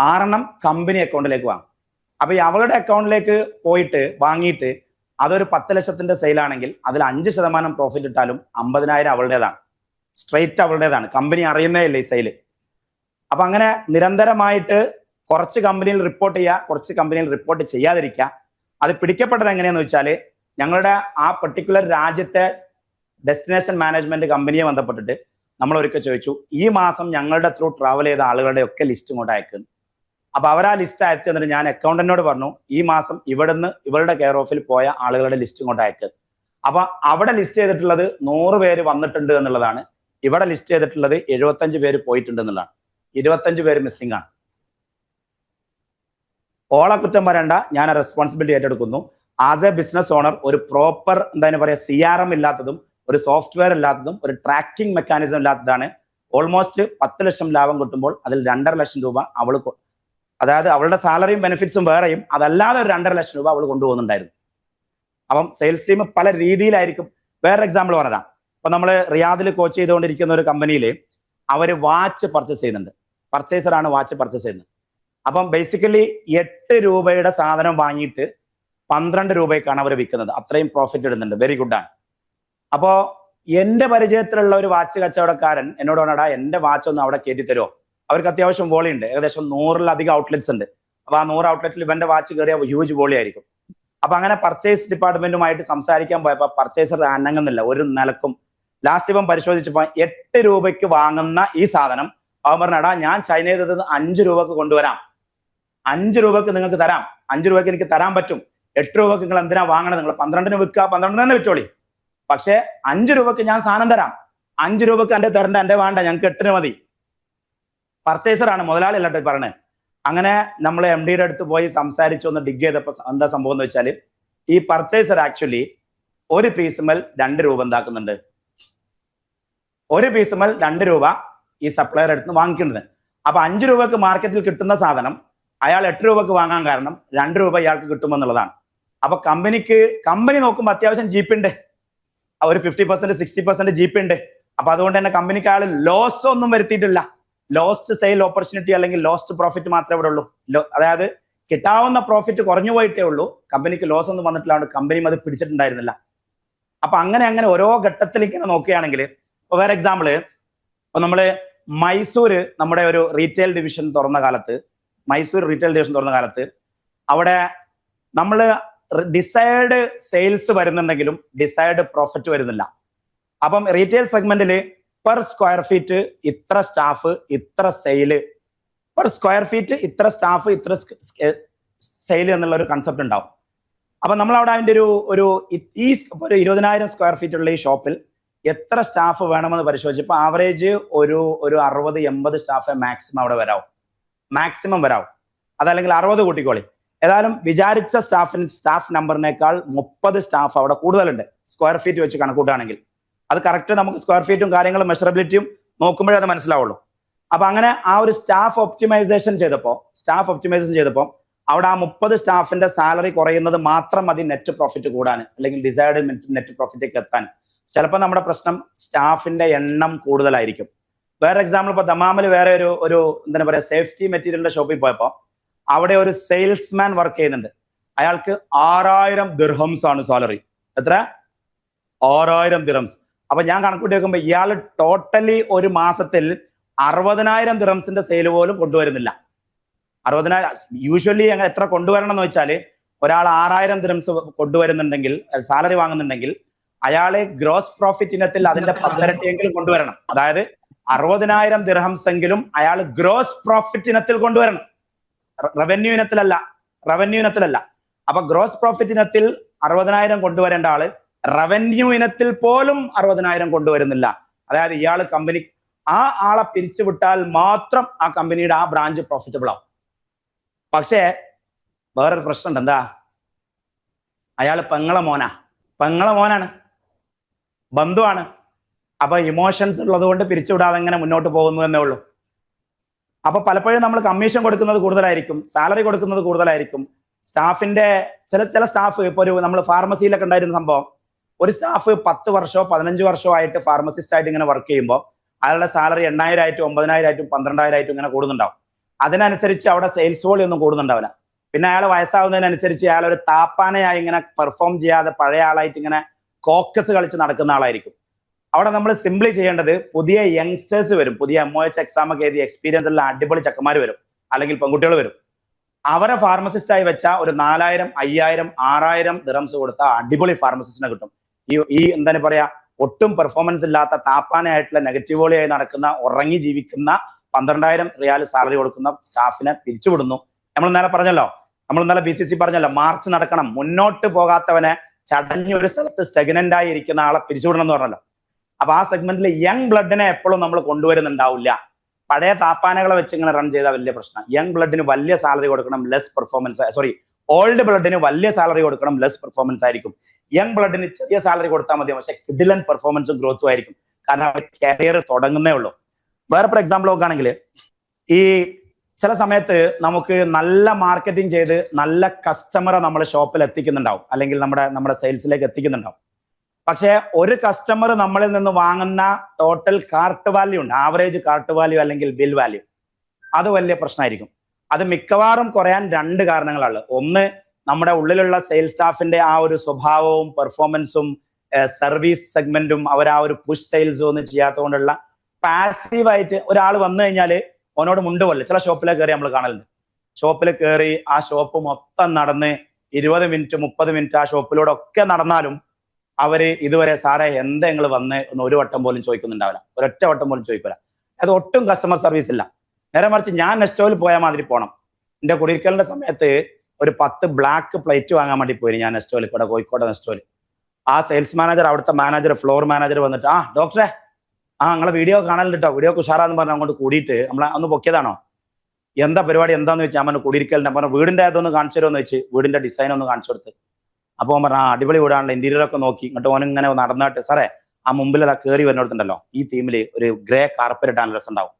6 കമ്പനി അക്കൗണ്ടിലേക്ക് വാങ്ങും. അപ്പൊ ഈ അവളുടെ അക്കൗണ്ടിലേക്ക് പോയിട്ട് വാങ്ങിയിട്ട് അതൊരു 10 ലക്ഷത്തിന്റെ സെയിലാണെങ്കിൽ അതിൽ 5% പ്രോഫിറ്റ് ഇട്ടാലും 50,000 അവളുടേതാണ്, സ്ട്രെയിറ്റ് അവളുടേതാണ്. കമ്പനി അറിയുന്നേ ഇല്ല ഈ സെയില്. അപ്പൊ അങ്ങനെ നിരന്തരമായിട്ട് കുറച്ച് കമ്പനിയിൽ റിപ്പോർട്ട് ചെയ്യുക, കുറച്ച് കമ്പനിയിൽ റിപ്പോർട്ട് ചെയ്യാതിരിക്കുക. അത് പിടിക്കപ്പെട്ടത് എങ്ങനെയാന്ന് വെച്ചാൽ ഞങ്ങളുടെ ആ പെർട്ടിക്കുലർ രാജ്യത്തെ ഡെസ്റ്റിനേഷൻ മാനേജ്മെന്റ് കമ്പനിയെ ബന്ധപ്പെട്ടിട്ട് നമ്മൾ ഒരിക്കൽ ചോദിച്ചു, ഈ മാസം ഞങ്ങളുടെ ത്രൂ ട്രാവൽ ചെയ്ത ആളുകളുടെ ഒക്കെ ലിസ്റ്റ് ഇങ്ങോട്ട് അയക്കുന്നു. അപ്പൊ അവർ ആ ലിസ്റ്റ് അയച്ചു തന്നിട്ട് ഞാൻ അക്കൗണ്ടന്റിനോട് പറഞ്ഞു, ഈ മാസം ഇവളുടെ കെയർ ഓഫിൽ പോയ ആളുകളുടെ ലിസ്റ്റ് ഇങ്ങോട്ട് അയക്കുക. അപ്പൊ അവിടെ ലിസ്റ്റ് ചെയ്തിട്ടുള്ളത് 100 പേര് വന്നിട്ടുണ്ട് എന്നുള്ളതാണ്. ഇവിടെ ലിസ്റ്റ് ചെയ്തിട്ടുള്ളത് 75 പേര് പോയിട്ടുണ്ട് എന്നുള്ളതാണ്. 25 പേര് മിസ്സിംഗ് ആണ്. ഓളെ കുറ്റം പറയണ്ട, ഞാൻ ആ റെസ്പോൺസിബിലിറ്റി ഏറ്റെടുക്കുന്നു. ആസ് എ ബിസിനസ് ഓണർ ഒരു പ്രോപ്പർ CRM ഇല്ലാത്തതും ഒരു സോഫ്റ്റ്വെയർ ഇല്ലാത്തതും ഒരു ട്രാക്കിംഗ് മെക്കാനിസം ഇല്ലാത്തതാണ് ഓൾമോസ്റ്റ് 10 ലക്ഷം ലാഭം കിട്ടുമ്പോൾ അതിൽ 2.5 ലക്ഷം രൂപ അതായത് അവളുടെ സാലറിയും ബെനിഫിറ്റ്സും വേറെയും അതല്ലാതെ ഒരു 2.5 ലക്ഷം രൂപ അവൾ കൊണ്ടുപോകുന്നുണ്ടായിരുന്നു. അപ്പം സെയിൽസ് ടീം പല രീതിയിലായിരിക്കും. വേറെ എക്സാമ്പിൾ പറയാം. ഇപ്പൊ നമ്മൾ റിയാദിൽ കോച്ച് ചെയ്തുകൊണ്ടിരിക്കുന്ന ഒരു കമ്പനിയിൽ അവർ വാച്ച് പർച്ചേസ് ചെയ്യുന്നുണ്ട്. പർച്ചേസറാണ് വാച്ച് പർച്ചേസ് ചെയ്യുന്നത്. അപ്പം ബേസിക്കലി 8 രൂപയുടെ സാധനം വാങ്ങിയിട്ട് 12 രൂപയ്ക്കാണ് അവർ വിൽക്കുന്നത്. അത്രയും പ്രോഫിറ്റ് ഇടുന്നുണ്ട്. വെരി ഗുഡ് ആണ്. അപ്പോ എന്റെ പരിചയത്തിലുള്ള ഒരു വാച്ച് കച്ചവടക്കാരൻ എന്നോട് പറഞ്ഞാ എന്റെ വാച്ച് ഒന്ന് അവിടെ കയറ്റി തരുമോ? അവർക്ക് അത്യാവശ്യം വോളി ഉണ്ട്, ഏകദേശം 100-ലധികം ഔട്ട്ലെറ്റ്സ് ഉണ്ട്. അപ്പൊ ആ 100 ഔട്ട്ലെറ്റിൽ ഇവന്റെ വാച്ച് കയറിയ ഹ്യൂജ് വോളി ആയിരിക്കും. അപ്പൊ അങ്ങനെ പർച്ചേസ് ഡിപ്പാർട്ട്മെന്റുമായിട്ട് സംസാരിക്കാൻ പോയപ്പോ പർച്ചേസർ അനങ്ങുന്നില്ല ഒരു നിലക്കും. ലാസ്റ്റ് ഇവൻ പരിശോധിച്ചപ്പോ 8 രൂപയ്ക്ക് വാങ്ങുന്ന ഈ സാധനം അവൻ പറഞ്ഞാ ഞാൻ ചൈനയിൽ നിന്ന് 5 രൂപക്ക് കൊണ്ടുവരാം, 5 രൂപക്ക് നിങ്ങൾക്ക് തരാം, 5 രൂപയ്ക്ക് എനിക്ക് തരാൻ പറ്റും, 8 രൂപക്ക് നിങ്ങൾ എന്തിനാ വാങ്ങണത്, നിങ്ങൾ 12-ന് വിൽക്കുക, 12 തന്നെ വിറ്റോളി, പക്ഷെ 5 രൂപക്ക് ഞാൻ സാധനം തരാം, 5 രൂപക്ക് എന്റെ തരണ്ട, എന്റെ വേണ്ട, ഞങ്ങൾക്ക് 8-ന് മതി. പർച്ചേസറാണ്, മുതലാളി അല്ലട്ടെ പറഞ്ഞത്. അങ്ങനെ നമ്മൾ MD-യുടെ അടുത്ത് പോയി സംസാരിച്ചു, ഒന്ന് ഡിഗ് ചെയ്തപ്പോ എന്താ സംഭവം എന്ന് വെച്ചാൽ ഈ പർച്ചേസർ ആക്ച്വലി ഒരു പീസുമേൽ 2 രൂപ എന്താക്കുന്നുണ്ട്, ഒരു പീസുമേൽ 2 രൂപ ഈ സപ്ലയർ അടുത്ത് വാങ്ങിക്കുന്നത്. അപ്പൊ 5 രൂപക്ക് മാർക്കറ്റിൽ കിട്ടുന്ന സാധനം അയാൾ 8 രൂപക്ക് വാങ്ങാൻ കാരണം 2 രൂപ ഇയാൾക്ക് കിട്ടുമെന്നുള്ളതാണ്. അപ്പൊ കമ്പനി നോക്കുമ്പോൾ അത്യാവശ്യം ജീപ്പുണ്ട്, ഒരു 50% 60% ജീപ്പുണ്ട്. അപ്പൊ അതുകൊണ്ട് തന്നെ കമ്പനിക്ക് അയാൾ ലോസ് ഒന്നും വരുത്തിയിട്ടില്ല. ലോസ്റ്റ് സെയിൽ ഓപ്പർച്യൂണിറ്റി അല്ലെങ്കിൽ ലോസ്റ്റ് പ്രോഫിറ്റ് മാത്രമേ ഇവിടെ ഉള്ളൂ. അതായത് കിട്ടാവുന്ന പ്രോഫിറ്റ് കുറഞ്ഞു പോയിട്ടേ ഉള്ളൂ, കമ്പനിക്ക് ലോസ് ഒന്നും വന്നിട്ടില്ല. കമ്പനിയും അത് പിടിച്ചിട്ടുണ്ടായിരുന്നില്ല. അപ്പൊ അങ്ങനെ ഓരോ ഘട്ടത്തിലേക്ക് നോക്കുകയാണെങ്കിൽ ഇപ്പൊ വേറെ എക്സാമ്പിള്, ഇപ്പൊ നമ്മള് മൈസൂര് നമ്മുടെ ഒരു റീറ്റെയിൽ ഡിവിഷൻ തുറന്ന കാലത്ത് അവിടെ നമ്മൾ ഡിസൈഡ് സെയിൽസ് വരുന്നുണ്ടെങ്കിലും ഡിസൈഡ് പ്രോഫിറ്റ് വരുന്നില്ല. അപ്പം റീറ്റെയിൽ സെഗ്മെന്റിൽ പെർ സ്ക്വയർ ഫീറ്റ് ഇത്ര സ്റ്റാഫ് ഇത്ര സെയില്, പെർ സ്ക്വയർ ഫീറ്റ് ഇത്ര സ്റ്റാഫ് ഇത്ര സെയിൽ എന്നുള്ള ഒരു കൺസെപ്റ്റ് ഉണ്ടാവും. അപ്പൊ നമ്മൾ അവിടെ അതിന്റെ ഒരു 20,000 സ്ക്വയർ ഫീറ്റ് ഉള്ള ഈ ഷോപ്പിൽ എത്ര സ്റ്റാഫ് വേണമെന്ന് പരിശോധിച്ചപ്പോൾ ആവറേജ് ഒരു 60-80 സ്റ്റാഫ് മാക്സിമം അവിടെ മാക്സിമം വരാവും. അതല്ലെങ്കിൽ 60 കൂട്ടിക്കോളി. ഏതായാലും വിചാരിച്ച സ്റ്റാഫ് നമ്പറിനേക്കാൾ 30 സ്റ്റാഫ് അവിടെ കൂടുതലുണ്ട് സ്ക്വയർ ഫീറ്റ് വെച്ച് കണക്കൂട്ടുകയാണെങ്കിൽ. അത് കറക്റ്റ് നമുക്ക് സ്ക്വയർ ഫീറ്റും കാര്യങ്ങളും മെഷറബിലിറ്റിയും നോക്കുമ്പോഴേ അത് മനസ്സിലാവുള്ളൂ. അപ്പൊ അങ്ങനെ ആ ഒരു സ്റ്റാഫ് ഒപ്റ്റിമൈസേഷൻ ചെയ്തപ്പോൾ അവിടെ ആ 30 സ്റ്റാഫിന്റെ സാലറി കുറയുന്നത് മാത്രം മതി നെറ്റ് പ്രോഫിറ്റ് കൂടാൻ, അല്ലെങ്കിൽ ഡിസൈർഡ് നെറ്റ് പ്രോഫിറ്റേക്ക് എത്താൻ. ചിലപ്പോൾ നമ്മുടെ പ്രശ്നം സ്റ്റാഫിന്റെ എണ്ണം കൂടുതലായിരിക്കും. വേറെ എക്സാമ്പിൾ, ഇപ്പൊ ദമാമിൽ വേറെ ഒരു എന്താ പറയുക സേഫ്റ്റി മെറ്റീരിയലിന്റെ ഷോപ്പിൽ പോയപ്പോൾ അവിടെ ഒരു സെയിൽസ്മാൻ വർക്ക് ചെയ്യുന്നുണ്ട്. അയാൾക്ക് 6,000 ദിർഹംസ് ആണ് സാലറി. എത്ര? 6,000 ദിർഹംസ്. അപ്പൊ ഞാൻ കണക്കൂട്ടി വെക്കുമ്പോ ഇയാൾ ടോട്ടലി ഒരു മാസത്തിൽ 60,000 ദിർഹംസിന്റെ സെയിൽ പോലും കൊണ്ടുവരുന്നില്ല. 60,000 യൂഷ്വലി എത്ര കൊണ്ടുവരണം എന്ന് വെച്ചാല്, ഒരാൾ 6,000 ദിർഹംസ് കൊണ്ടുവരുന്നുണ്ടെങ്കിൽ, സാലറി വാങ്ങുന്നുണ്ടെങ്കിൽ, അയാളെ ഗ്രോസ് പ്രോഫിറ്റ് ഇനത്തിൽ അതിന്റെ 10 ഇരട്ടിയെങ്കിലും കൊണ്ടുവരണം. അതായത് 60,000 ദിർഹംസ് എങ്കിലും അയാൾ ഗ്രോസ് പ്രോഫിറ്റ് ഇനത്തിൽ കൊണ്ടുവരണം, റവന്യൂ ഇനത്തിലല്ല. അപ്പൊ ഗ്രോസ് പ്രോഫിറ്റ് ഇനത്തിൽ 60,000 കൊണ്ടുവരേണ്ട ആള് റവന്യൂ ഇനത്തിൽ പോലും 60,000 കൊണ്ടുവരുന്നില്ല. അതായത് ഇയാൾ കമ്പനി ആ ആളെ പിരിച്ചുവിട്ടാൽ മാത്രം ആ കമ്പനിയുടെ ആ ബ്രാഞ്ച് പ്രോഫിറ്റബിൾ ആവും. പക്ഷേ വേറൊരു പ്രശ്നമുണ്ട്. എന്താ? അയാൾ പെങ്ങളെ മോനാണ്, ബന്ധുവാണ്. അപ്പൊ ഇമോഷൻസ് ഉള്ളത് കൊണ്ട് പിരിച്ചുവിടാതെ എങ്ങനെ മുന്നോട്ട് പോകുന്നു എന്നേ ഉള്ളൂ. അപ്പൊ പലപ്പോഴും നമ്മൾ കമ്മീഷൻ കൊടുക്കുന്നത് കൂടുതലായിരിക്കും, സാലറി കൊടുക്കുന്നത് കൂടുതലായിരിക്കും. സ്റ്റാഫിന്റെ ചില സ്റ്റാഫ് ഇപ്പൊ നമ്മൾ ഫാർമസിയിലൊക്കെ ഉണ്ടായിരുന്ന സംഭവം, ഒരു സ്റ്റാഫ് 10 വർഷമോ 15 വർഷമോ ആയിട്ട് ഫാർമസിസ്റ്റ് ആയിട്ട് ഇങ്ങനെ വർക്ക് ചെയ്യുമ്പോൾ അയാളുടെ സാലറി 8,000 ആയിട്ടും 9,000 ആയിട്ടും 12,000 ആയിട്ടും ഇങ്ങനെ കൂടുന്നുണ്ടാവും. അതിനനുസരിച്ച് അവിടെ സെയിൽസ് വോളിയം ഒന്നും കൂടുന്നുണ്ടാവില്ല. പിന്നെ അയാൾ വയസ്സാവുന്നതിനനുസരിച്ച് അയാൾ ഒരു താപ്പാനയായി ഇങ്ങനെ പെർഫോം ചെയ്യാതെ പഴയ ആളായിട്ട് ഇങ്ങനെ കോക്കസ് കളിച്ച് നടക്കുന്ന ആളായിരിക്കും. അവിടെ നമ്മൾ സിംപ്ലി ചെയ്യേണ്ടത്, പുതിയ യങ്സ്റ്റേഴ്സ് വരും, പുതിയ MOH എക്സാം ഒക്കെ എഴുതി എക്സ്പീരിയൻസ് ഉള്ള അടിപൊളി ചെക്കന്മാർ വരും, അല്ലെങ്കിൽ പെൺകുട്ടികൾ വരും. അവരെ ഫാർമസിസ്റ്റ് ആയി വെച്ച ഒരു 4,000, 5,000, 6,000 ദിർഹംസ് കൊടുത്ത അടിപൊളി ഫാർമസിസ്റ്റിനെ കിട്ടും. ഈ എന്താണ് പറയാ, ഒട്ടും പെർഫോമൻസ് ഇല്ലാത്ത താപ്പാനായിട്ടുള്ള നെഗറ്റീവ് വോളിയായി നടക്കുന്ന, ഉറങ്ങി ജീവിക്കുന്ന 12,000 റിയാൽ സാലറി കൊടുക്കുന്ന സ്റ്റാഫിനെ പിരിച്ചുവിടുന്നു. നമ്മൾ ഇന്നലെ BCC പറഞ്ഞല്ലോ, മാർച്ച് നടക്കണം, മുന്നോട്ട് പോകാത്തവനെ ചടഞ്ഞൊരു സ്ഥലത്ത് സ്റ്റഗ്നന്റ് ആയി ഇരിക്കുന്ന ആളെ പിരിച്ചുവിടണം എന്ന് പറഞ്ഞല്ലോ. അപ്പൊ ആ സെഗ്മെന്റിൽ യങ് ബ്ലഡിനെ എപ്പോഴും നമ്മൾ കൊണ്ടുവരുന്നുണ്ടാവില്ല. പഴയ താപ്പാനകളെ വെച്ച് ഇങ്ങനെ റൺ ചെയ്താൽ വലിയ പ്രശ്നം. യങ് ബ്ലഡിന് വലിയ സാലറി കൊടുക്കണം, ലെസ് പെർഫോമൻസ്. ഓൾഡ് ബ്ലഡിന് വലിയ സാലറി കൊടുക്കണം, ലെസ് പെർഫോമൻസ് ആയിരിക്കും. യങ് ബ്ലഡിന് ചെറിയ സാലറി കൊടുത്താൽ മതി, പക്ഷെ കിഡിലൻ പെർഫോമൻസും ഗ്രോത്തും ആയിരിക്കും. കാരണം അവർ കരിയർ തുടങ്ങുന്നേ ഉള്ളൂ. വേറെ ഫോർ എക്സാമ്പിൾ നോക്കുകയാണെങ്കിൽ, ഈ ചില സമയത്ത് നമുക്ക് നല്ല മാർക്കറ്റിംഗ് ചെയ്ത് നല്ല കസ്റ്റമറെ നമ്മൾ ഷോപ്പിൽ എത്തിക്കുന്നുണ്ടാവും, അല്ലെങ്കിൽ നമ്മുടെ സെയിൽസിലേക്ക് എത്തിക്കുന്നുണ്ടാവും. പക്ഷെ ഒരു കസ്റ്റമർ നമ്മളിൽ നിന്ന് വാങ്ങുന്ന ടോട്ടൽ കാർട്ട് വാല്യൂ ഉണ്ട്, ആവറേജ് കാർട്ട് വാല്യൂ അല്ലെങ്കിൽ ബിൽ വാല്യൂ, അത് വലിയ പ്രശ്നമായിരിക്കും. അത് മിക്കവാറും കുറയാൻ 2 കാരണങ്ങളാണ്. ഒന്ന്, നമ്മുടെ ഉള്ളിലുള്ള സെയിൽസ് സ്റ്റാഫിന്റെ ആ ഒരു സ്വഭാവവും പെർഫോമൻസും സർവീസ് സെഗ്മെന്റും അവർ ആ ഒരു പുഷ് സെയിൽസും ഒന്നും ചെയ്യാത്തതുകൊണ്ടുള്ള പാസീവായിട്ട് ഒരാൾ വന്നു കഴിഞ്ഞാൽ അവനോട് മുണ്ടുപോലെ ചില ഷോപ്പിലേക്ക് കയറി നമ്മൾ കാണലുണ്ട്. ഷോപ്പിൽ കയറി ആ ഷോപ്പ് മൊത്തം നടന്ന് 20 മിനിറ്റ് 30 മിനിറ്റ് ആ ഷോപ്പിലൂടെ ഒക്കെ നടന്നാലും അവര് ഇതുവരെ സാറേ എന്താ നിങ്ങൾ വന്ന് ഒന്ന് ഒരു വട്ടം പോലും ചോദിക്കുന്നുണ്ടാവില്ല, ഒരൊറ്റ വട്ടം പോലും ചോദിക്കില്ല. അത് ഒട്ടും കസ്റ്റമർ സർവീസ് ഇല്ല. നേരെ മറിച്ച് ഞാൻ നെസ്റ്റോയിൽ പോയാൽ മാതിരി പോകണം. എന്റെ കുടിയിരിക്കലിന്റെ സമയത്ത് ഒരു 10 ബ്ലാക്ക് പ്ലേറ്റ് വാങ്ങാൻ വേണ്ടി പോയി ഞാൻ നെസ്റ്റോയിൽ, ഇവിടെ കോഴിക്കോട് നെസ്റ്റോയിൽ. ആ സെയിൽസ് മാനേജർ, അവിടുത്തെ മാനേജർ, ഫ്ലോർ മാനേജർ വന്നിട്ട്, ഡോക്ടറെ നിങ്ങളെ വീഡിയോ കാണലുണ്ട് കേട്ടോ, വീഡിയോ ഉഷാറാന്ന് പറഞ്ഞ് അങ്ങോട്ട് കൂടിയിട്ട് നമ്മളെ ഒന്ന് പൊക്കിയതാണോ, എന്താ പരിപാടി എന്താന്ന് വെച്ചാൽ ഞാൻ പറഞ്ഞു കുടിയിരിക്കലിന്റെ പറഞ്ഞു വീടിന്റെ അതൊന്ന് കാണിച്ചു തരുമെന്ന് വെച്ച് വീടിന്റെ ഡിസൈൻ ഒന്ന് കാണിച്ചു കൊടുത്ത്. അപ്പൊ അവൻ പറഞ്ഞു അടിപൊളി വീടാണല്ലോ, ഇന്റീരിയർ ഒക്കെ നോക്കി. എന്നിട്ട് ഓനിങ്ങനെ നടന്നിട്ട്, സാറേ ആ മുമ്പിൽ അതാ കയറി വരുന്നിടത്തുണ്ടല്ലോ, ഈ തീമില് ഒരു ഗ്രേ കാർപ്പറ്റ് ഇടാൻ നല്ല രസം ഉണ്ടാവും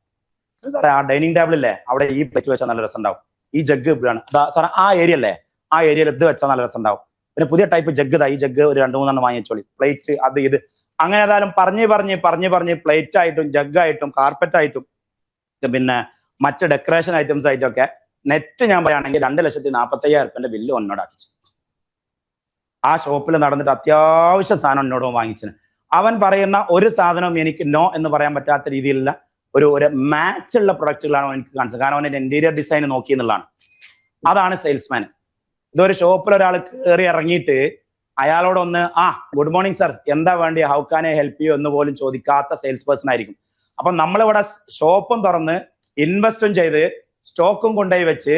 സാറേ, ആ ഡൈനിങ് ടേബിളില്ലേ അവിടെ ഈ പ്ലേറ്റ് വെച്ചാൽ നല്ല രസം ഉണ്ടാവും, ഈ ജഗ് ഇവിടെയാണ് സാറേ, ആ ഏരിയ അല്ലേ ആ ഏരിയയിൽ ഇത് വെച്ചാൽ നല്ല രസം ഉണ്ടാവും, പിന്നെ പുതിയ ടൈപ്പ് ജഗ് ഈ ജഗ് ഒരു 2-3 വാങ്ങിച്ചോളി, പ്ലേറ്റ് അത് ഇത് അങ്ങനെ ഏതായാലും പറഞ്ഞ് പ്ലേറ്റ് ആയിട്ടും ജഗ്ഗായിട്ടും കാർപ്പറ്റ് ആയിട്ടും പിന്നെ മറ്റ് ഡെക്കറേഷൻ ഐറ്റംസ് ആയിട്ടൊക്കെ നെറ്റ് ഞാൻ പറയുകയാണെങ്കിൽ 2,45,000 ബില്ല് ഒന്നോടാക്കിച്ചു. ആ ഷോപ്പിൽ നടന്നിട്ട് അത്യാവശ്യം സാധനം എന്നോട് വാങ്ങിച്ചിന്. അവൻ പറയുന്ന ഒരു സാധനവും എനിക്ക് നോ എന്ന് പറയാൻ പറ്റാത്ത രീതിയിലുള്ള ഒരു മാച്ച് ഉള്ള പ്രൊഡക്റ്റുകളാണ് എനിക്ക് കാണിച്ചത്. കാരണം അവൻ്റെ ഇന്റീരിയർ ഡിസൈൻ നോക്കി എന്നുള്ളതാണ്. അതാണ് സെയിൽസ്മാൻ. ഇതൊരു ഷോപ്പിൽ ഒരാൾ കയറി ഇറങ്ങിയിട്ട് അയാളോടൊന്ന് ഗുഡ് മോർണിംഗ് സർ, എന്താ വേണ്ടി, how can I help you എന്ന് പോലും ചോദിക്കാത്ത സെയിൽസ് പേഴ്സൺ ആയിരിക്കും. അപ്പൊ നമ്മളിവിടെ ഷോപ്പും തുറന്ന് ഇൻവെസ്റ്റും ചെയ്ത് സ്റ്റോക്കും കൊണ്ടുപോയി വെച്ച്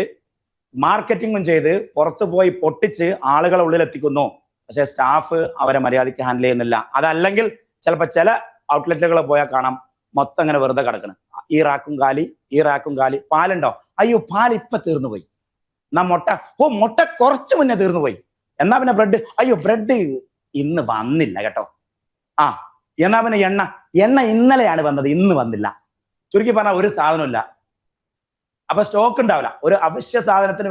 മാർക്കറ്റിംഗും ചെയ്ത് പുറത്തു പോയി പൊട്ടിച്ച് ആളുകളെ ഉള്ളിൽ എത്തിക്കുന്നു. പക്ഷെ സ്റ്റാഫ് അവരെ മര്യാദയ്ക്ക് ഹാൻഡിൽ ചെയ്യുന്നില്ല. അതല്ലെങ്കിൽ ചിലപ്പോൾ ചില ഔട്ട്ലെറ്റുകൾ പോയാൽ കാണാം മൊത്തം അങ്ങനെ വെറുതെ കിടക്കണം. ഈ റാക്കും കാലി. പാലുണ്ടോ? അയ്യോ പാൽ ഇപ്പൊ തീർന്നു പോയി. എന്നാ മുട്ട കുറച്ച് മുന്നേ തീർന്നു പോയി. എന്നാ പിന്നെ ബ്രെഡ്, അയ്യോ ബ്രെഡ് ഇന്ന് വന്നില്ല കേട്ടോ. എന്നാ പിന്നെ എണ്ണ ഇന്നലെയാണ് വന്നത്, ഇന്ന് വന്നില്ല. ചുരുക്കി പറഞ്ഞാൽ ഒരു സാധനമില്ല. അപ്പൊ സ്റ്റോക്ക് ഉണ്ടാവില്ല. ഒരു അവശ്യ സാധനത്തിന്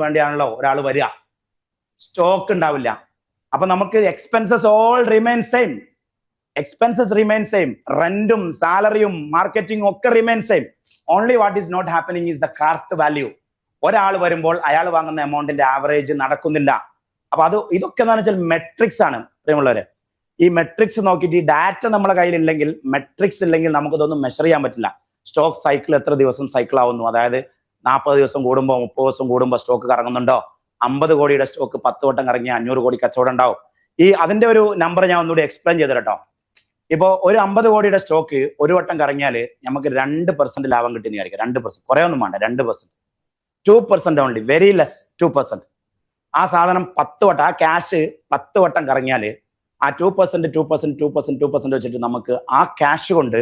വേണ്ടിയാണല്ലോ ഒരാൾ വരിക. സ്റ്റോക്ക് ഉണ്ടാവില്ല. അപ്പൊ നമുക്ക് എക്സ്പെൻസസ് ഓൾ റിമെയിൻ സെയിം. റെന്റും സാലറിയും മാർക്കറ്റിംഗും ഒക്കെ remain same. Only what is not happening is the cart value. ഒരാൾ വരുമ്പോൾ അയാൾ വാങ്ങുന്ന എമൗണ്ടിന്റെ ആവറേജ് നടക്കുന്നില്ല. അപ്പൊ ഇതൊക്കെ എന്ന് വെച്ചാൽ മെട്രിക്സ് ആണ് പ്രിയമുള്ളവരെ. ഈ മെട്രിക്സ് നോക്കിയിട്ട് ഈ ഡാറ്റ നമ്മളെ കയ്യിലില്ലെങ്കിൽ, മെട്രിക്സ് ഇല്ലെങ്കിൽ നമുക്കിതൊന്നും മെഷർ ചെയ്യാൻ പറ്റില്ല. സ്റ്റോക്ക് സൈക്കിൾ എത്ര ദിവസം സൈക്കിൾ ആവുന്നു, അതായത് 40 ദിവസം കൂടുമ്പോൾ 30 ദിവസം കൂടുമ്പോൾ സ്റ്റോക്ക് കറങ്ങുന്നുണ്ടോ? 50 കോടിയുടെ സ്റ്റോക്ക് 10 വട്ടം കറങ്ങി 500 കോടി കച്ചവടം ഉണ്ടാവും. അതിന്റെ ഒരു നമ്പർ ഞാൻ ഒന്നുകൂടി എക്സ്പ്ലെയിൻ ചെയ്തു കേട്ടോ. ഇപ്പോ ഒരു 50 കോടിയുടെ സ്റ്റോക്ക് ഒരു വട്ടം കറങ്ങിയാൽ നമുക്ക് 2% ലാഭം കിട്ടുന്ന വിചാരിക്കും. 2%, കുറെ ഒന്നും വേണ്ട, 2%, 2% ഓൺലി, വെരി ലെസ്, 2%. ആ സാധനം 10 വട്ടം, ആ ക്യാഷ് 10 വട്ടം കറങ്ങിയാൽ ആ 2% വെച്ചിട്ട് നമുക്ക് ആ ക്യാഷ് കൊണ്ട്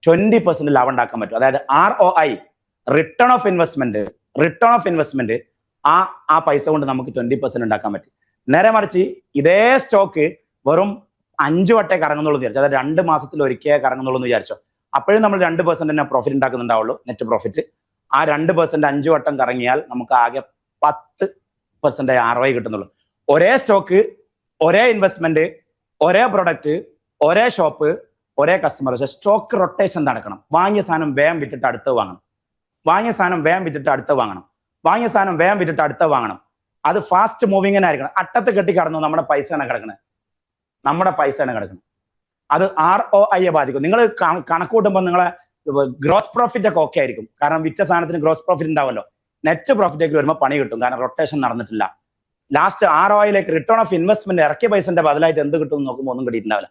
20% ലാഭം ഉണ്ടാക്കാൻ പറ്റും. അതായത് ROI, റിട്ടേൺ ഓഫ് ഇൻവെസ്റ്റ്മെന്റ്, ആ പൈസ കൊണ്ട് നമുക്ക് 20% ഉണ്ടാക്കാൻ പറ്റും. നേരെ മറിച്ച് ഇതേ സ്റ്റോക്ക് വെറും 5 വട്ടേ കറങ്ങുന്നുള്ളൂ വിചാരിച്ചു, അതായത് 2 മാസത്തിൽ ഒരിക്കലേ കറങ്ങുന്നുള്ളൂ എന്ന് വിചാരിച്ചോ. അപ്പോഴും നമ്മൾ 2% തന്നെ പ്രോഫിറ്റ് ഉണ്ടാക്കുന്നുണ്ടാവുള്ളൂ, നെറ്റ് പ്രോഫിറ്റ്. ആ 2% 5 വട്ടം കറങ്ങിയാൽ നമുക്ക് ആകെ 10% ROI കിട്ടുന്നുള്ളൂ. ഒരേ സ്റ്റോക്ക്, ഒരേ ഇൻവെസ്റ്റ്മെന്റ്, ഒരേ പ്രൊഡക്റ്റ്, ഒരേ ഷോപ്പ്, ഒരേ കസ്റ്റമർ. പക്ഷെ സ്റ്റോക്ക് റൊട്ടേഷൻ നടക്കണം. വാങ്ങിയ സാധനം വേഗം വിറ്റിട്ട് അടുത്ത് വാങ്ങണം. അത് ഫാസ്റ്റ് മൂവിങ് ആയിരിക്കണം. അട്ടത്ത് കെട്ടി കടന്നു നമ്മുടെ പൈസയാണ് കിടക്കുന്നത്. അത് ROI ബാധിക്കും. നിങ്ങൾ കണക്ക് കൂട്ടുമ്പോൾ നിങ്ങളെ ഗ്രോസ് പ്രോഫിറ്റ് ഒക്കെ ഓക്കെ ആയിരിക്കും, കാരണം വിറ്റ സാധനത്തിന് ഗ്രോസ് പ്രോഫിറ്റ് ഉണ്ടാവുമല്ലോ. നെറ്റ് പ്രോഫിറ്റേക്ക് വരുമ്പോൾ പണി കിട്ടും, കാരണം റൊട്ടേഷൻ നടന്നിട്ടില്ല. ലാസ്റ്റ് ROIയിലേക്ക് റിട്ടേൺ ഓഫ് ഇൻവെസ്റ്റ്മെന്റ് ഇറക്കിയ പൈസന്റെ ബദലായിട്ട് എന്ത് കിട്ടും നോക്കുമ്പോൾ ഒന്നും കിട്ടിയിട്ടുണ്ടാവില്ല.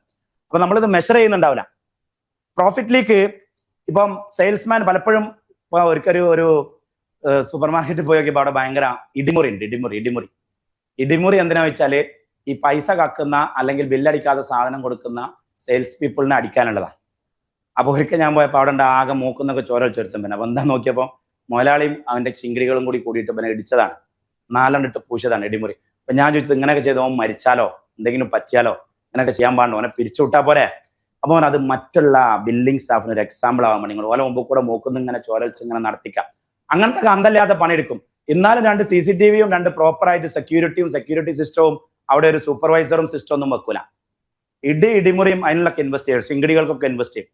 അപ്പൊ നമ്മളിത് മെഷർ ചെയ്യുന്നുണ്ടാവില്ല. പ്രോഫിറ്റിലേക്ക് ഇപ്പം സെയിൽസ്മാൻ പലപ്പോഴും ഒരു സൂപ്പർ മാർക്കറ്റിൽ പോയി നോക്കിയപ്പോൾ അവിടെ ഭയങ്കര ഇടിമുറി ഉണ്ട്. ഇടിമുറി എന്തിനാ വെച്ചാല് ഈ പൈസ കക്കുന്ന അല്ലെങ്കിൽ ബില്ലടിക്കാതെ സാധനം കൊടുക്കുന്ന സെയിൽസ് പീപ്പിളിനെ അടിക്കാനുള്ളതാണ്. അപ്പൊ ഒരിക്കൽ ഞാൻ പോയപ്പോൾ അവിടെ ആകെ മൂക്കുന്നൊക്കെ ചോര ചെറുത്തും. പിന്നെ അപ്പൊ എന്താ നോക്കിയപ്പോൾ മുതലാളിയും അവന്റെ ചിങ്കിടികളും കൂടിയിട്ട് പിന്നെ ഇടിച്ചതാണ്, 4 പൂശതാണ് ഇടിമുറി. അപ്പൊ ഞാൻ ചോദിച്ചത്, ഇങ്ങനെയൊക്കെ ചെയ്ത് ഓൻ മരിച്ചാലോ, എന്തെങ്കിലും പറ്റിയാലോ, ഇങ്ങനെയൊക്കെ ചെയ്യാൻ പാടുണ്ടോ, അവനെ പിരിച്ചുവിട്ടാ പോരെ? അപ്പൊ അത് മറ്റുള്ള ബില്ലിംഗ് സ്റ്റാഫിന് ഒരു എക്സാമ്പിൾ ആവാൻ വേണ്ടി നിങ്ങൾ ഓല മുമ്പ് കൂടെ മൂക്കുന്ന ഇങ്ങനെ ചോരച്ച് ഇങ്ങനെ നടത്തിക്കാം. അങ്ങനത്തെ അന്തല്ലാത്ത പണിയെടുക്കും. എന്നാലും 2 CCTVയും 2 പ്രോപ്പറായിട്ട് സെക്യൂരിറ്റി സിസ്റ്റവും അവിടെ ഒരു സൂപ്പർവൈസറും സിസ്റ്റം ഒന്നും വെക്കൂല. ഇടിമുറിയും അതിനുള്ളൊക്കെ ഇൻവെസ്റ്റ് ചെയ്യും, ചിങ്കിടികൾക്കൊക്കെ ഇൻവെസ്റ്റ് ചെയ്യും.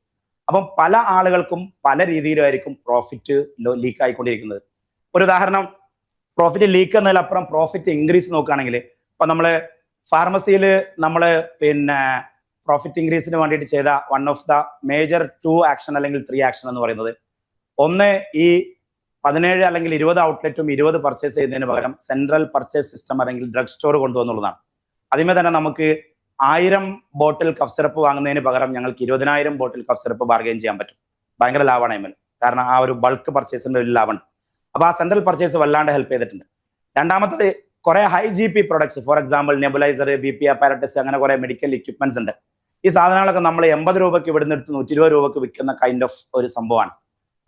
അപ്പം പല ആളുകൾക്കും പല രീതിയിലായിരിക്കും പ്രോഫിറ്റ് ലീക്ക് ആയിക്കൊണ്ടിരിക്കുന്നത്. ഒരു ഉദാഹരണം, പ്രോഫിറ്റ് ലീക്ക് എന്നതിലപ്പുറം പ്രോഫിറ്റ് ഇൻക്രീസ് നോക്കുകയാണെങ്കിൽ, ഇപ്പൊ നമ്മള് ഫാർമസിയിൽ നമ്മള് പിന്നെ പ്രോഫിറ്റ് ഇൻക്രീസിന് വേണ്ടിയിട്ട് ചെയ്ത one of the major 2 action അല്ലെങ്കിൽ 3 ആക്ഷൻ എന്ന് പറയുന്നത്, ഒന്ന് ഈ 17 അല്ലെങ്കിൽ 20 ഔട്ട്ലെറ്റും 20 പർച്ചേസ് ചെയ്യുന്നതിന് പകരം സെൻട്രൽ പർച്ചേസ് സിസ്റ്റം അല്ലെങ്കിൽ ഡ്രഗ് സ്റ്റോർ കൊണ്ടുവന്നുള്ളതാണ്. അതിന്മേൽ തന്നെ നമുക്ക് 1000 ബോട്ടിൽ കഫ് സിറപ്പ് വാങ്ങുന്നതിന് പകരം ഞങ്ങൾക്ക് 20,000 ബോട്ടിൽ കഫ് സിറപ്പ് ബാർഗെയിൻ ചെയ്യാൻ പറ്റും. ഭയങ്കര ലാഭമാണ് അതിന്മേൽ, കാരണം ആ ഒരു ബൾക്ക് പർച്ചേസിന്റെ വലിയ ലാഭമാണ്. അപ്പൊ ആ സെൻട്രൽ പർച്ചേസ് വല്ലാണ്ട് ഹെൽപ്പ് ചെയ്തിട്ടുണ്ട്. രണ്ടാമത്തത് കുറെ high GP products, for example nebuliser, BP apparatus, അങ്ങനെ കുറെ മെഡിക്കൽ എക്യുപ്മെന്റ്സ് ഉണ്ട്. ഈ സാധനങ്ങളൊക്കെ നമ്മൾ 80 രൂപയ്ക്ക് ഇവിടുന്ന് എടുത്ത് 120 രൂപയ്ക്ക് വിൽക്കുന്ന കൈൻഡ് ഓഫ് ഒരു സംഭവമാണ്.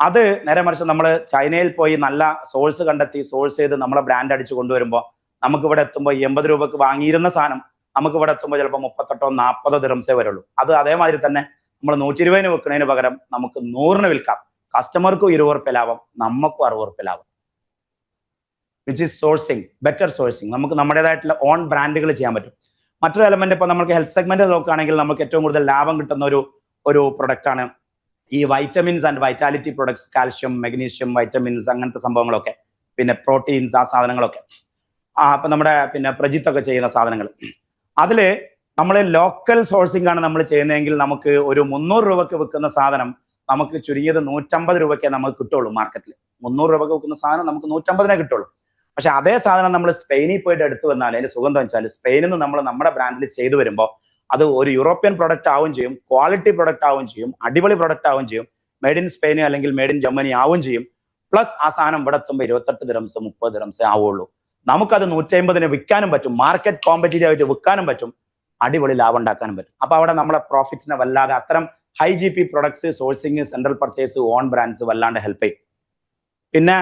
അത് നേരെ മറിച്ച് നമ്മൾ ചൈനയിൽ പോയി നല്ല സോഴ്സ് കണ്ടെത്തി സോഴ്സ് ചെയ്ത് നമ്മളെ ബ്രാൻഡ് അടിച്ച് കൊണ്ടുവരുമ്പോൾ നമുക്ക് ഇവിടെ എത്തുമ്പോൾ 80 രൂപയ്ക്ക് വാങ്ങിയിരുന്ന സാധനം നമുക്ക് ഇവിടെ എത്തുമ്പോൾ ചിലപ്പോൾ 38-40 ദിറംസേ വരുള്ളൂ. അത് അതേമാതിരി തന്നെ നമ്മൾ 120 വെക്കുന്നതിന് പകരം നമുക്ക് 100 വിൽക്കാം. കസ്റ്റമർക്കും 20 റുപ്യ ലാഭം, നമുക്കും 60 റുപ്യ ലാഭം. Which is sourcing, better sourcing. നമുക്ക് നമ്മുടേതായിട്ടുള്ള ഓൺ ബ്രാൻഡുകൾ ചെയ്യാൻ പറ്റും. മറ്റൊരു എലമെന്റ്, ഇപ്പൊ നമുക്ക് ഹെൽത്ത് സെഗ്മെന്റ് നോക്കുകയാണെങ്കിൽ നമുക്ക് ഏറ്റവും കൂടുതൽ ലാഭം കിട്ടുന്ന ഒരു പ്രൊഡക്റ്റ് ആണ് ഈ vitamins and vitality products. Calcium, magnesium, vitamins, അങ്ങനത്തെ സംഭവങ്ങളൊക്കെ, പിന്നെ പ്രോട്ടീൻസ്, ആ സാധനങ്ങളൊക്കെ. അപ്പൊ നമ്മുടെ പിന്നെ പ്രജിത്തൊക്കെ ചെയ്യുന്ന സാധനങ്ങൾ, അതില് നമ്മൾ ലോക്കൽ സോഴ്സിംഗ് ആണ് നമ്മൾ ചെയ്യുന്നതെങ്കിൽ നമുക്ക് ഒരു 300 രൂപയ്ക്ക് വിൽക്കുന്ന സാധനം നമുക്ക് ചുരുങ്ങിയത് 150 രൂപയ്ക്കേ നമുക്ക് കിട്ടുള്ളൂ മാർക്കറ്റിൽ. 300 രൂപയ്ക്ക് വിൽക്കുന്ന സാധനം നമുക്ക് 150 കിട്ടുള്ളൂ. പക്ഷെ അതേ സാധനം നമ്മൾ സ്പെയിനിൽ പോയിട്ട് എടുത്തു വന്നാൽ അതിന്റെ സുഖം എന്താ വെച്ചാൽ സ്പെയിനിൽ നിന്ന് നമ്മൾ നമ്മുടെ ബ്രാൻഡിൽ ചെയ്തു വരുമ്പോൾ അത് ഒരു യൂറോപ്യൻ പ്രൊഡക്റ്റ് ആവുകയും ചെയ്യും, ക്വാളിറ്റി പ്രൊഡക്റ്റ് ആവുകയും ചെയ്യും, അടിപൊളി പ്രൊഡക്റ്റ് ആവുകയും ചെയ്യും, മെയ്ഡ് ഇൻ സ്പെയിൻ അല്ലെങ്കിൽ മെയ്ഡ് ഇൻ ജർമ്മനി ആവുകയും ചെയ്യും. പ്ലസ് ആ സാധനം ഇവിടെ എത്തുമ്പോൾ 28 ദിറംസ് 30 ദിറംസേ ആവുള്ളൂ. നമുക്കത് 150 വിൽക്കാനും പറ്റും, മാർക്കറ്റ് കോമ്പറ്റീറ്റീവ് ആയിട്ട് വിൽക്കാനും പറ്റും, അടിപൊളി ലാഭം ഉണ്ടാക്കാനും പറ്റും. അപ്പൊ അവിടെ നമ്മളെ പ്രോഫിറ്റിനെ വല്ലാതെ അത്തരം high GP products, sourcing, central purchase, on brands വല്ലാണ്ട് ഹെൽപ്പ് ചെയ്യും. പിന്നെ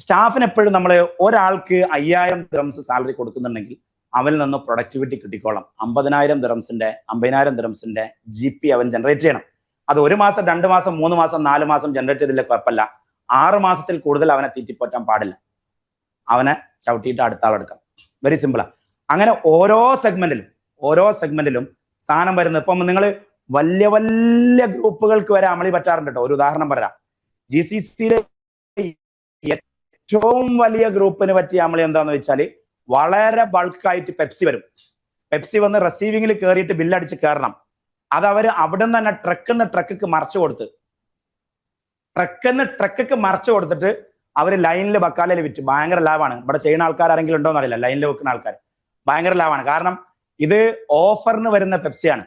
സ്റ്റാഫിന് എപ്പോഴും നമ്മൾ ഒരാൾക്ക് 5000 ദിറംസ് സാലറി കൊടുക്കുന്നുണ്ടെങ്കിൽ അവനിൽ നിന്ന് പ്രൊഡക്ടിവിറ്റി കിട്ടിക്കോളാം. 50,000 ദിറംസിന്റെ 50,000 ദിറംസിന്റെ GP അവൻ ജനറേറ്റ് ചെയ്യണം. അത് 1 മാസം 2 മാസം 3 മാസം 4 മാസം ജനറേറ്റ് ചെയ്തില്ല കുഴപ്പമില്ല. 6 മാസത്തിൽ കൂടുതൽ അവനെ തീറ്റിപ്പറ്റാൻ പാടില്ല. അവനെ ചവിട്ടിയിട്ട് അടുത്ത ആളെടുക്കാം. വെരി സിമ്പിളാ. അങ്ങനെ ഓരോ സെഗ്മെന്റിലും സാധനം വരുന്നത്. ഇപ്പം നിങ്ങൾ വലിയ വലിയ ഗ്രൂപ്പുകൾക്ക് വരെ അമളി പറ്റാറുണ്ട് കേട്ടോ. ഒരു ഉദാഹരണം പറയാം. GCCയിലെ ഏറ്റവും വലിയ ഗ്രൂപ്പിന് പറ്റിയ അമളി എന്താന്ന് വെച്ചാൽ വളരെ ബൾക്കായിട്ട് പെപ്സി വരും. പെപ്സി വന്ന് റിസീവിങ്ങിൽ കയറിയിട്ട് ബില്ലടിച്ച് കയറണം. അത് അവര് അവിടെ നിന്ന് തന്നെ ട്രക്കിക്ക് മറച്ചു കൊടുത്തിട്ട് അവര് ലൈനിൽ ബക്കാലയിൽ വിറ്റ് ഭയങ്കര ലാഭമാണ്. ഇവിടെ ചെയ്യുന്ന ആൾക്കാർ ആരെങ്കിലും ഉണ്ടോ എന്നറിയില്ല. ലൈനിൽ വെക്കുന്ന ആൾക്കാർ ഭയങ്കര ലാഭമാണ്. കാരണം ഇത് ഓഫറിന് വരുന്ന പെപ്സിയാണ്.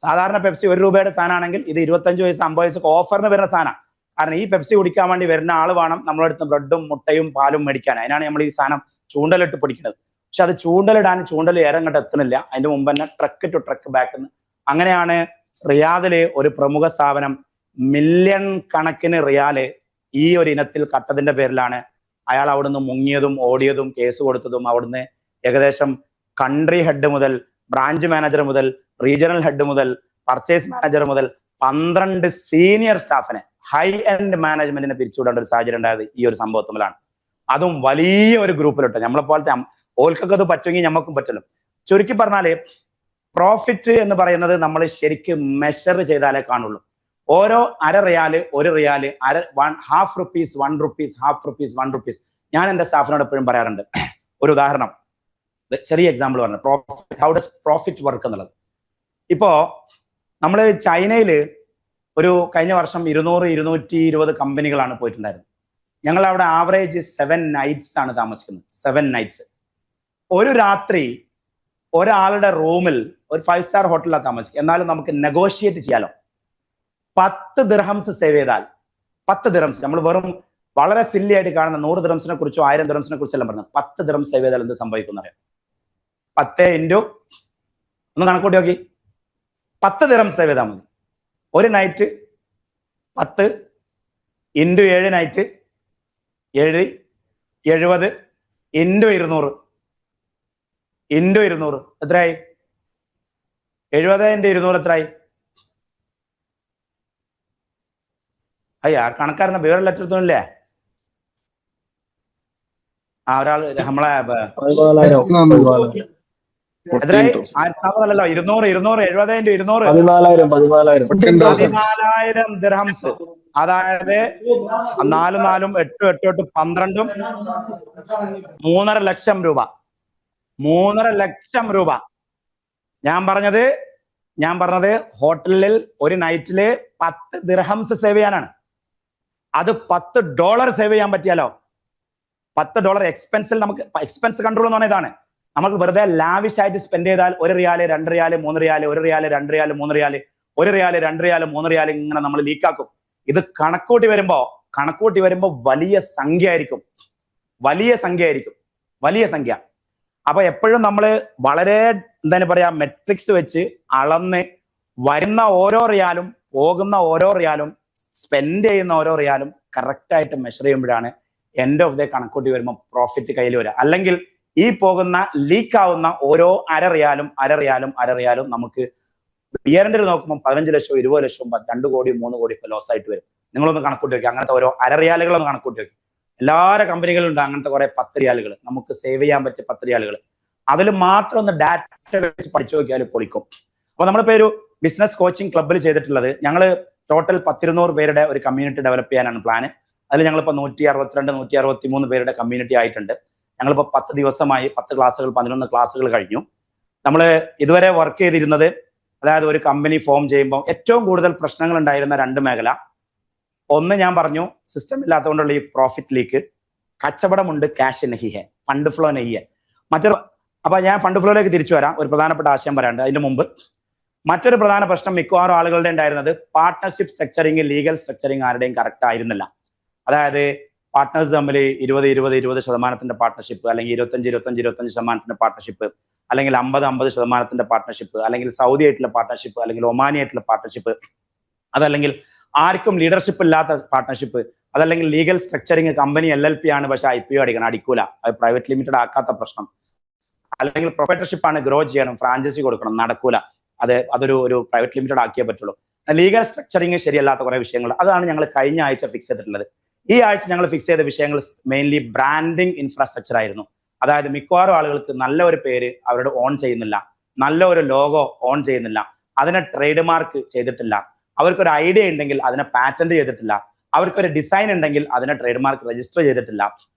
സാധാരണ പെപ്സി 1 രൂപയുടെ സാധനമാണെങ്കിൽ ഇത് 25 വയസ്സ് 50 വയസ്സൊക്കെ ഓഫറിന് വരുന്ന സാധനം. കാരണം ഈ പെപ്സി കുടിക്കാൻ വേണ്ടി വരുന്ന ആൾ വേണം നമ്മുടെ അടുത്ത് ബ്രെഡും മുട്ടയും പാലും മേടിക്കാൻ. അതിനാണ് നമ്മൾ ഈ സാധനം ചൂണ്ടലിട്ട് പിടിക്കുന്നത്. പക്ഷെ അത് ചൂണ്ടൽ ഇറങ്ങോട്ട് എത്തുന്നില്ല. അതിന്റെ മുമ്പ് തന്നെ ട്രക്ക് ടു ട്രക്ക് ബാക്ക്. അങ്ങനെയാണ് റിയാദില് ഒരു പ്രമുഖ സ്ഥാപനം മില്യൺ കണക്കിന് റിയാല് ഈ ഒരു ഇനത്തിൽ കട്ടതിന്റെ പേരിലാണ് അയാൾ അവിടുന്ന് മുങ്ങിയതും ഓടിയതും കേസ് കൊടുത്തതും. അവിടുന്ന് ഏകദേശം കൺട്രി ഹെഡ് മുതൽ ബ്രാഞ്ച് മാനേജർ മുതൽ റീജിയണൽ ഹെഡ് മുതൽ പർച്ചേസ് മാനേജർ മുതൽ 12 സീനിയർ സ്റ്റാഫിനെ, ഹൈ എൻഡ് മാനേജ്മെന്റിനെ പിരിച്ചുവിടേണ്ട ഒരു സാഹചര്യം ഉണ്ടായത് ഈ ഒരു സംഭവത്തിലാണ്. അതും വലിയ ഒരു ഗ്രൂപ്പിലിട്ട്. നമ്മളെ പോലത്തെ ഓൽക്കൊക്കെ അത് പറ്റുമെങ്കിൽ നമുക്കും പറ്റല്ലോ. ചുരുക്കി പറഞ്ഞാല് പ്രോഫിറ്റ് എന്ന് പറയുന്നത് നമ്മൾ ശരിക്കും മെഷർ ചെയ്താലേ കാണുള്ളൂ. ഓരോ $1 riyal 1 riyal half rupees 1 rupees half rupees 1 rupees. ഞാൻ എന്റെ സ്റ്റാഫിനോട് എപ്പോഴും പറയാറുണ്ട്. ഒരു ഉദാഹരണം, ചെറിയ എക്സാമ്പിൾ പറഞ്ഞു. ഹൗ ഡസ് പ്രോഫിറ്റ് വർക്ക് എന്നുള്ളത്. ഇപ്പോ നമ്മൾ ചൈനയില് ഒരു കഴിഞ്ഞ വർഷം 200-220 കമ്പനികളാണ് പോയിട്ടുണ്ടായിരുന്നത്. ഞങ്ങൾ അവിടെ ആവറേജ് 7 നൈറ്റ്സ് ആണ് താമസിക്കുന്നത്. 7 നൈറ്റ്സ്. ഒരു രാത്രി ഒരാളുടെ റൂമിൽ ഒരു 5 സ്റ്റാർ ഹോട്ടലിലാണ് താമസിക്കുക. എന്നാലും നമുക്ക് നെഗോഷിയേറ്റ് ചെയ്യാലോ. 10 ദിർഹംസ് സേവ് ചെയ്താൽ 10 ദിർഹംസ്, നമ്മൾ വെറും വളരെ സില്ലി ആയിട്ട് കാണുന്ന 100 ദിർഹംസിനെ കുറിച്ചോ 1000 ദിർഹംസിനെ കുറിച്ചെല്ലാം പറഞ്ഞത്. 10 ദിർഹംസ് സേവ് ചെയ്താൽ എന്ത് സംഭവിക്കും അറിയാം? 10 ഇൻറ്റു ഒന്ന് കണക്കൂട്ടി നോക്കി. 10 ദിർഹംസ് സേവ് ചെയ്താൽ മതി. ഒരു night 10 into 7 night 7 70 into 200 into 200 എത്രയായി? 70 ഇൻറ്റു 200 എത്രയായി? അയ്യാ കണക്കാരനെ വേറെ ലെറ്റർ എടുത്തോന്നില്ലേ? ആ ഒരാൾ നമ്മളെ എത്രയായി? 1400അല്ലല്ലോ, 200 70 ഇൻറ്റു 200 14,000 ദിർഹംസ്. അതായത് 4 4 8 8 8 12 3.5 ലക്ഷം രൂപ. 3.5 ലക്ഷം രൂപ. ഞാൻ പറഞ്ഞത് ഹോട്ടലിൽ ഒരു നൈറ്റില് 10 ദിർഹംസ് സേവ് ചെയ്യാനാണ്. അത് $10 സേവ് ചെയ്യാൻ പറ്റിയാലോ? $10 എക്സ്പെൻസിൽ നമുക്ക് എക്സ്പെൻസ് കൺട്രോൾ എന്ന് പറഞ്ഞ ഇതാണ്. നമുക്ക് വെറുതെ ലാവിഷ് ആയിട്ട് സ്പെൻഡ് ചെയ്താൽ 1 riyal 2 riyal 3 riyal 1 riyal 2 riyal 3 riyal 1 riyal 2 riyal 3 riyal ഇങ്ങനെ നമ്മൾ ലീക്കാക്കും. ഇത് കണക്കൂട്ടി വരുമ്പോ വലിയ സംഖ്യ ആയിരിക്കും. അപ്പൊ എപ്പോഴും നമ്മൾ വളരെ എന്താണ് പറയാ മെട്രിക്സ് വെച്ച് അളന്ന് വരുന്ന ഓരോ റിയാലും പോകുന്ന ഓരോ റിയാലും സ്പെൻഡ് ചെയ്യുന്ന ഓരോ റിയാലും കറക്റ്റ് ആയിട്ട് മെഷർ ചെയ്യുമ്പോഴാണ് എൻഡ് ഓഫ് ദ കണക്കൂട്ടി വരുമ്പോൾ പ്രോഫിറ്റ് കയ്യിൽ വരിക. അല്ലെങ്കിൽ ഈ പോകുന്ന ലീക്ക് ആവുന്ന ഓരോ അര റിയാലും നമുക്ക് ഇയറിന്റെ നോക്കുമ്പോൾ 15 ലക്ഷം 20 ലക്ഷം 2 കോടി 3 കോടി ഇപ്പൊ ലോസ് ആയിട്ട് വരും. നിങ്ങളൊന്ന് കണക്കൂട്ടി വെക്കുക. അങ്ങനത്തെ ഓരോ അര റിയാലുകളൊന്ന് കണക്കൂട്ടി വെക്കുക. എല്ലാവരുടെ കമ്പനികളും ഉണ്ട് അങ്ങനത്തെ കുറെ 10 റിയാലുകൾ. നമുക്ക് സേവ് ചെയ്യാൻ പറ്റിയ 10 റിയാലുകൾ. അതിൽ മാത്രം ഒന്ന് ഡാറ്റ വെച്ച് പഠിച്ചു നോക്കിയാൽ പൊളിക്കും. അപ്പൊ നമ്മളിപ്പോ ഒരു ബിസിനസ് കോച്ചിങ് ക്ലബ്ബിൽ ചെയ്തിട്ടുള്ളത്, ഞങ്ങൾ ടോട്ടൽ 100-200 പേരുടെ ഒരു കമ്മ്യൂണിറ്റി ഡെവലപ്പ് ചെയ്യാനാണ് പ്ലാന്. അതിൽ ഞങ്ങളിപ്പോൾ 162-163 പേരുടെ കമ്മ്യൂണിറ്റി ആയിട്ടുണ്ട്. ഞങ്ങളിപ്പോൾ 10 ദിവസമായി 10 ക്ലാസ്സുകൾ 11 ക്ലാസ്സുകൾ കഴിഞ്ഞു. നമ്മൾ ഇതുവരെ വർക്ക് ചെയ്തിരുന്നത്, അതായത് ഒരു കമ്പനി ഫോം ചെയ്യുമ്പോൾ ഏറ്റവും കൂടുതൽ പ്രശ്നങ്ങൾ ഉണ്ടായിരുന്ന 2 മേഖല. ഒന്ന് ഞാൻ പറഞ്ഞു, സിസ്റ്റം ഇല്ലാത്തതുകൊണ്ടുള്ള ഈ പ്രോഫിറ്റ് ലീക്ക്. കച്ചവടമുണ്ട്, ക്യാഷ് നഹി ഹെ, ഫണ്ട് ഫ്ലോ നഹി ഹെ. മറ്റൊരു അപ്പൊ ഞാൻ ഫണ്ട് ഫ്ലോയിലേക്ക് തിരിച്ചു വരാം. ഒരു പ്രധാനപ്പെട്ട ആശയം പറയാണ്ട് അതിന് മുമ്പ് മറ്റൊരു പ്രധാന പ്രശ്നം മിക്കവാറും ആളുകളുടെ ഉണ്ടായിരുന്നത് പാർട്ട്ണർഷിപ്പ് സ്ട്രക്ചറിങ്, ലീഗൽ സ്ട്രക്ചറിങ് ആരുടെയും കറക്റ്റ് ആയിരുന്നില്ല. അതായത് പാർട്ട്നേഴ്സ് തമ്മിൽ 20% പാർട്ട്ണർഷിപ്പ്, അല്ലെങ്കിൽ 25% പാർട്ട്ണർഷിപ്പ്, അല്ലെങ്കിൽ 50% പാർട്ട്ണർഷിപ്പ്, അല്ലെങ്കിൽ സൗദി ആയിട്ടുള്ള പാർട്ട്ണർഷിപ്പ്, അല്ലെങ്കിൽ ഒമാനി ആയിട്ടുള്ള പാർട്ട്ണർഷിപ്പ്, അതല്ലെങ്കിൽ ആർക്കും ലീഡർഷിപ്പ് ഇല്ലാത്ത പാർട്ട്ണർഷിപ്പ്, അതല്ലെങ്കിൽ ലീഗൽ സ്ട്രക്ചറിങ് കമ്പനി LLP ആണ് പക്ഷെ IPO അടിക്കൂല, അത് പ്രൈവറ്റ് ലിമിറ്റഡ് ആക്കാത്ത പ്രശ്നം, അല്ലെങ്കിൽ പ്രൊപ്പറേറ്റർഷിപ്പ് ആണ് ഗ്രോ ചെയ്യണം, ഫ്രാഞ്ചൈസി കൊടുക്കണം, നടക്കൂല, അതൊരു പ്രൈവറ്റ് ലിമിറ്റഡ് ആക്കിയേ പറ്റുള്ളൂ. ലീഗൽ സ്ട്രക്ചറിങ് ശരിയല്ലാത്ത കുറെ വിഷയങ്ങൾ, അതാണ് ഞങ്ങൾ കഴിഞ്ഞ ആഴ്ച ഫിക്സ് ചെയ്തിട്ടുള്ളത്. ഈ ആഴ്ച ഞങ്ങൾ ഫിക്സ് ചെയ്ത വിഷയങ്ങൾ മെയിൻലി ബ്രാൻഡിങ് ഇൻഫ്രാസ്ട്രക്ചർ ആയിരുന്നു. അതായത് മിക്കവാറും ആളുകൾക്ക് നല്ല ഒരു പേര് അവരുടെ ഓൺ ചെയ്യുന്നില്ല, നല്ല ഒരു ലോഗോ ഓൺ ചെയ്യുന്നില്ല, അതിനെ ട്രേഡ് മാർക്ക് ചെയ്തിട്ടില്ല, അവർക്കൊരു ഐഡിയ ഉണ്ടെങ്കിൽ അതിനെ പാറ്റന്റ് ചെയ്തിട്ടില്ല, അവർക്കൊരു ഡിസൈൻ ഉണ്ടെങ്കിൽ അതിനെ ട്രേഡ് മാർക്ക് രജിസ്റ്റർ ചെയ്തിട്ടില്ല,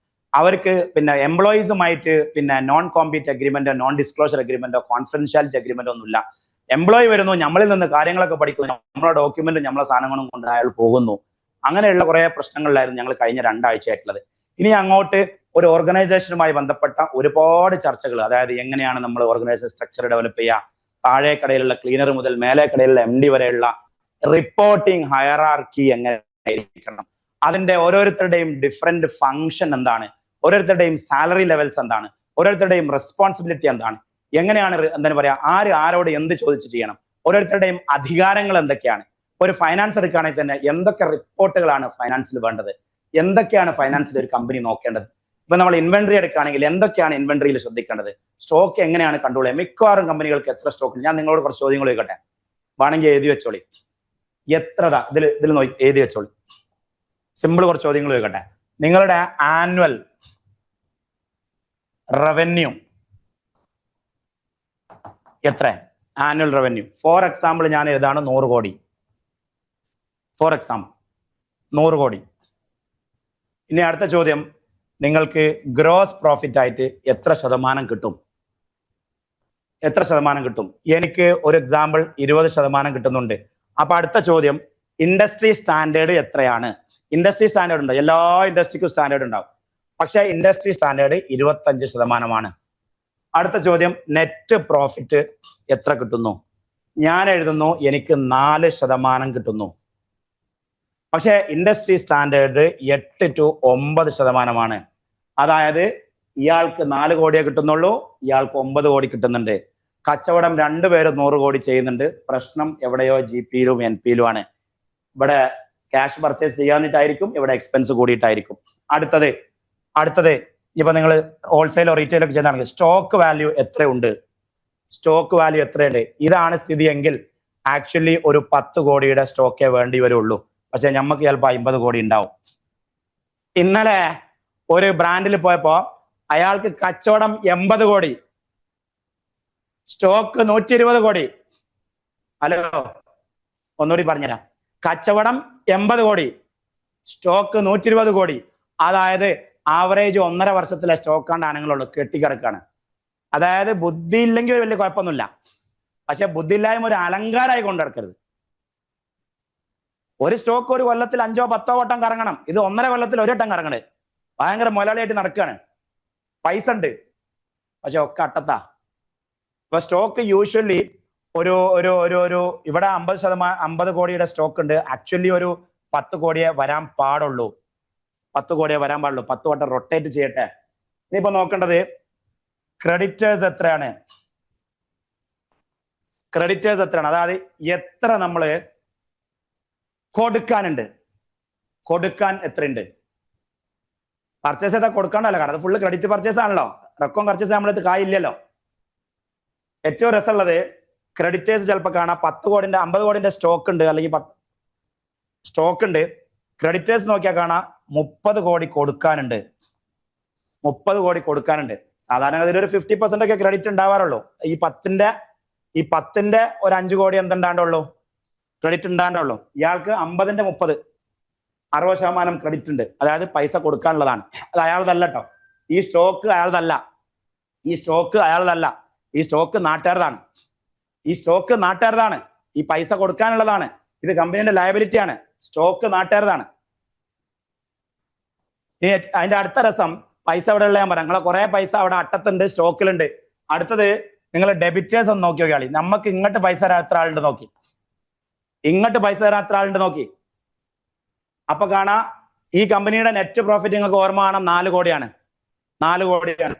അവർക്ക് പിന്നെ എംപ്ലോയീസുമായിട്ട് പിന്നെ നോൺ കോമ്പീറ്റ് അഗ്രിമെന്റോ, നോൺ ഡിസ്ക്ലോഷർ അഗ്രിമെന്റോ, കോൺഫിഡൻഷ്യാലിറ്റി അഗ്രിമെന്റോ ഒന്നുമില്ല. എംപ്ലോയി വരുന്നു, നമ്മളിൽ നിന്ന് കാര്യങ്ങളൊക്കെ പഠിക്കുന്നു, നമ്മളെ ഡോക്യുമെന്റ് നമ്മളെ സാധനങ്ങളും കൊണ്ട് അയാൾ പോകുന്നു. അങ്ങനെയുള്ള കുറെ പ്രശ്നങ്ങളിലായിരുന്നു ഞങ്ങൾ കഴിഞ്ഞ 2 ആഴ്ചയായിട്ടുള്ളത്. ഇനി അങ്ങോട്ട് ഒരു ഓർഗനൈസേഷനുമായി ബന്ധപ്പെട്ട ഒരുപാട് ചർച്ചകൾ, അതായത് എങ്ങനെയാണ് നമ്മൾ ഓർഗനൈസേഷൻ സ്ട്രക്ചർ ഡെവലപ്പ് ചെയ്യുക, താഴേക്കടയിലുള്ള ക്ലീനർ മുതൽ മേലേക്കടയിലുള്ള MD വരെയുള്ള റിപ്പോർട്ടിംഗ് ഹയറാർക്കി എങ്ങനെയായിരിക്കണം, അതിന്റെ ഓരോരുത്തരുടെയും ഡിഫറെന്റ് ഫംഗ്ഷൻ എന്താണ്, ഓരോരുത്തരുടെയും സാലറി ലെവൽസ് എന്താണ്, ഓരോരുത്തരുടെയും റെസ്പോൺസിബിലിറ്റി എന്താണ്, എങ്ങനെയാണ് എന്താണ് പറയാ, ആരോട് എന്ത് ചോദിച്ചു ചെയ്യണം, ഓരോരുത്തരുടെയും അധികാരങ്ങൾ എന്തൊക്കെയാണ്, ഒരു ഫൈനാൻസ് എടുക്കുകയാണെങ്കിൽ തന്നെ എന്തൊക്കെ റിപ്പോർട്ടുകളാണ് ഫൈനാൻസിൽ വേണ്ടത്, എന്തൊക്കെയാണ് ഫൈനാൻസിൽ ഒരു കമ്പനി നോക്കേണ്ടത്, ഇപ്പൊ നമ്മൾ ഇൻവെന്ററി എടുക്കുകയാണെങ്കിൽ എന്തൊക്കെയാണ് ഇൻവെന്ററിയിൽ ശ്രദ്ധിക്കേണ്ടത്, സ്റ്റോക്ക് എങ്ങനെയാണ് കൺട്രോൾ ചെയ്യുക, മിക്കവാറും കമ്പനികൾക്ക് എത്ര സ്റ്റോക്ക്, ഞാൻ നിങ്ങളോട് കുറച്ച് ചോദ്യങ്ങൾ ചോദിക്കട്ടെ, വേണമെങ്കിൽ എഴുതി വെച്ചോളി, എത്രതാ ഇതിൽ നോക്കി എഴുതി വെച്ചോളി, സിമ്പിൾ കുറച്ച് ചോദ്യങ്ങൾ ചോദിക്കട്ടെ. നിങ്ങളുടെ ആനുവൽ റവന്യൂ എത്ര? ആനുവൽ റവന്യൂ ഫോർ എക്സാമ്പിൾ ഞാൻ എഴുതാണ് 100 കോടി, ഫോർ എക്സാമ്പിൾ 100 കോടി. ഇനി അടുത്ത ചോദ്യം, നിങ്ങൾക്ക് ഗ്രോസ് പ്രോഫിറ്റ് ആയിട്ട് എത്ര ശതമാനം കിട്ടും? എത്ര ശതമാനം കിട്ടും? എനിക്ക് ഒരു എക്സാമ്പിൾ 20% കിട്ടുന്നുണ്ട്. അപ്പൊ അടുത്ത ചോദ്യം, ഇൻഡസ്ട്രി സ്റ്റാൻഡേർഡ് എത്രയാണ്? ഇൻഡസ്ട്രി സ്റ്റാൻഡേർഡ് ഉണ്ട്, എല്ലാ ഇൻഡസ്ട്രിക്കും സ്റ്റാൻഡേർഡ് ഉണ്ടാവും, പക്ഷെ ഇൻഡസ്ട്രി സ്റ്റാൻഡേർഡ് 25%. അടുത്ത ചോദ്യം, നെറ്റ് പ്രോഫിറ്റ് എത്ര കിട്ടുന്നു? ഞാൻ എഴുതുന്നു എനിക്ക് 4% കിട്ടുന്നു, പക്ഷെ ഇൻഡസ്ട്രി സ്റ്റാൻഡേർഡ് 8 to 9%. അതായത് ഇയാൾക്ക് 4 കോടിയേ കിട്ടുന്നുള്ളൂ, ഇയാൾക്ക് 9 കോടി കിട്ടുന്നുണ്ട്. കച്ചവടം 2 പേരും 100 കോടി ചെയ്യുന്നുണ്ട്. പ്രശ്നം എവിടെയോ GP-യിലും NP-യിലും ആണ്. ഇവിടെ ക്യാഷ് പർച്ചേസ് ചെയ്യാനിട്ടായിരിക്കും, ഇവിടെ എക്സ്പെൻസ് കൂടിയിട്ടായിരിക്കും. അടുത്തത് ഇപ്പൊ നിങ്ങൾ ഹോൾസെയിലോ റീറ്റെയിലോ ഒക്കെ ചെയ്യുന്നതാണെങ്കിൽ സ്റ്റോക്ക് വാല്യൂ എത്രയുണ്ട്? സ്റ്റോക്ക് വാല്യൂ എത്രയുണ്ട്? ഇതാണ് സ്ഥിതിയെങ്കിൽ ആക്ച്വലി ഒരു 10 കോടിയുടെ സ്റ്റോക്കേ വേണ്ടി വരുള്ളൂ, പക്ഷെ നമുക്ക് ചിലപ്പോൾ 50 കോടി ഉണ്ടാവും. ഇന്നലെ ഒരു ബ്രാൻഡിൽ പോയപ്പോ അയാൾക്ക് കച്ചവടം 80 കോടി, സ്റ്റോക്ക് 120 കോടി. ഹലോ, ഒന്നുകൂടി പറഞ്ഞുതരാം. കച്ചവടം 80 കോടി, സ്റ്റോക്ക് 120 കോടി. അതായത് ആവറേജ് 1.5 വർഷത്തിലെ സ്റ്റോക്കാണ് ആണുങ്ങളുള്ളൂ, കെട്ടിക്കിടക്കാണ്. അതായത് ബുദ്ധി ഇല്ലെങ്കിൽ വലിയ കുഴപ്പമൊന്നുമില്ല, പക്ഷെ ബുദ്ധിയില്ലായ്മ ഒരു അലങ്കാരമായി കൊണ്ടിടക്കരുത്. ഒരു സ്റ്റോക്ക് ഒരു കൊല്ലത്തിൽ 5 or 10 വട്ടം കറങ്ങണം, ഇത് 1.5 കൊല്ലത്തിൽ 1 വട്ടം കറങ്ങണേ. ഭയങ്കര മുതലാളിയായിട്ട് നടക്കുകയാണ്, പൈസ ഉണ്ട്, പക്ഷെ ഒക്കെ അട്ടത്താ. ഇപ്പൊ സ്റ്റോക്ക് യൂഷ്വലി ഒരു ഒരു ഒരു ഒരു ഇവിടെ 50 കോടിയുടെ സ്റ്റോക്ക് ഉണ്ട്, ആക്ച്വലി ഒരു 10 കോടിയെ വരാൻ പാടുള്ളൂ, 10 കോടിയെ വരാൻ പാടുള്ളൂ. 10 വട്ടം റൊട്ടേറ്റ് ചെയ്യട്ടെ. ഇനിയിപ്പോ നോക്കേണ്ടത് ക്രെഡിറ്റേഴ്സ് എത്രയാണ്? ക്രെഡിറ്റേഴ്സ് എത്രയാണ്? അതായത് എത്ര നമ്മള് കൊടുക്കാനുണ്ട്, കൊടുക്കാൻ എത്രയുണ്ട്? പർച്ചേസ് ചെയ്താൽ കൊടുക്കാണ്ടല്ലോ, കാരണം അത് ഫുള്ള് ക്രെഡിറ്റ് പർച്ചേസ് ആണല്ലോ, റെക്കോം പർച്ചേസ് നമ്മളത് കായില്ലല്ലോ. ഏറ്റവും രസമുള്ളത് ക്രെഡിറ്റേഴ്സ് ചിലപ്പോൾ കാണാം 10 കോടിന്റെ 50 കോടിന്റെ സ്റ്റോക്ക് ഉണ്ട്, അല്ലെങ്കിൽ സ്റ്റോക്ക് ഉണ്ട്, ക്രെഡിറ്റേഴ്സ് നോക്കിയാൽ കാണാം 30 കോടി കൊടുക്കാനുണ്ട്, 30 കോടി കൊടുക്കാനുണ്ട്. സാധാരണ ഇതിൽ ഒരു 50% ഒക്കെ ക്രെഡിറ്റ് ഉണ്ടാവാറുള്ളൂ. ഈ 10ന്റെ ഒരു 5 കോടി എന്തുണ്ടാണ്ടുള്ളൂ, ക്രെഡിറ്റ് ഉണ്ടാണ്ടുള്ളൂ. ഇയാൾക്ക് 50ന്റെ 30 60% ക്രെഡിറ്റ് ഉണ്ട്, അതായത് പൈസ കൊടുക്കാനുള്ളതാണ്. അത് അയാളതല്ല കേട്ടോ, ഈ സ്റ്റോക്ക് അയാളതല്ല, ഈ സ്റ്റോക്ക് അയാളതല്ല, ഈ സ്റ്റോക്ക് നാട്ടുകാരതാണ്, ഈ സ്റ്റോക്ക് നാട്ടുകാരതാണ്, ഈ പൈസ കൊടുക്കാനുള്ളതാണ്, ഇത് കമ്പനിയുടെ ലയബിലിറ്റി ആണ്, സ്റ്റോക്ക് നാട്ടുകാരതാണ്. അതിന്റെ അടുത്ത രസം പൈസ എവിടെ ഉള്ള ഞാൻ പറയാം. നിങ്ങളെ കുറെ പൈസ അവിടെ അട്ടത്തുണ്ട്, സ്റ്റോക്കിലുണ്ട്. അടുത്തത് നിങ്ങൾ ഡെബിറ്റേഴ്സ് ഒന്ന് നോക്കി നോക്കിയാളി. നമുക്ക് ഇങ്ങോട്ട് പൈസ തരാൻ എത്ര ആളുണ്ട് നോക്കി, ഇങ്ങോട്ട് പൈസ തരാൻ എത്ര ആളുണ്ട് നോക്കി. അപ്പൊ കാണാ ഈ കമ്പനിയുടെ നെറ്റ് പ്രോഫിറ്റ് നിങ്ങൾക്ക് ഓർമ്മ കാണാം 4 കോടിയാണ്. 4 കോടിയാണ്.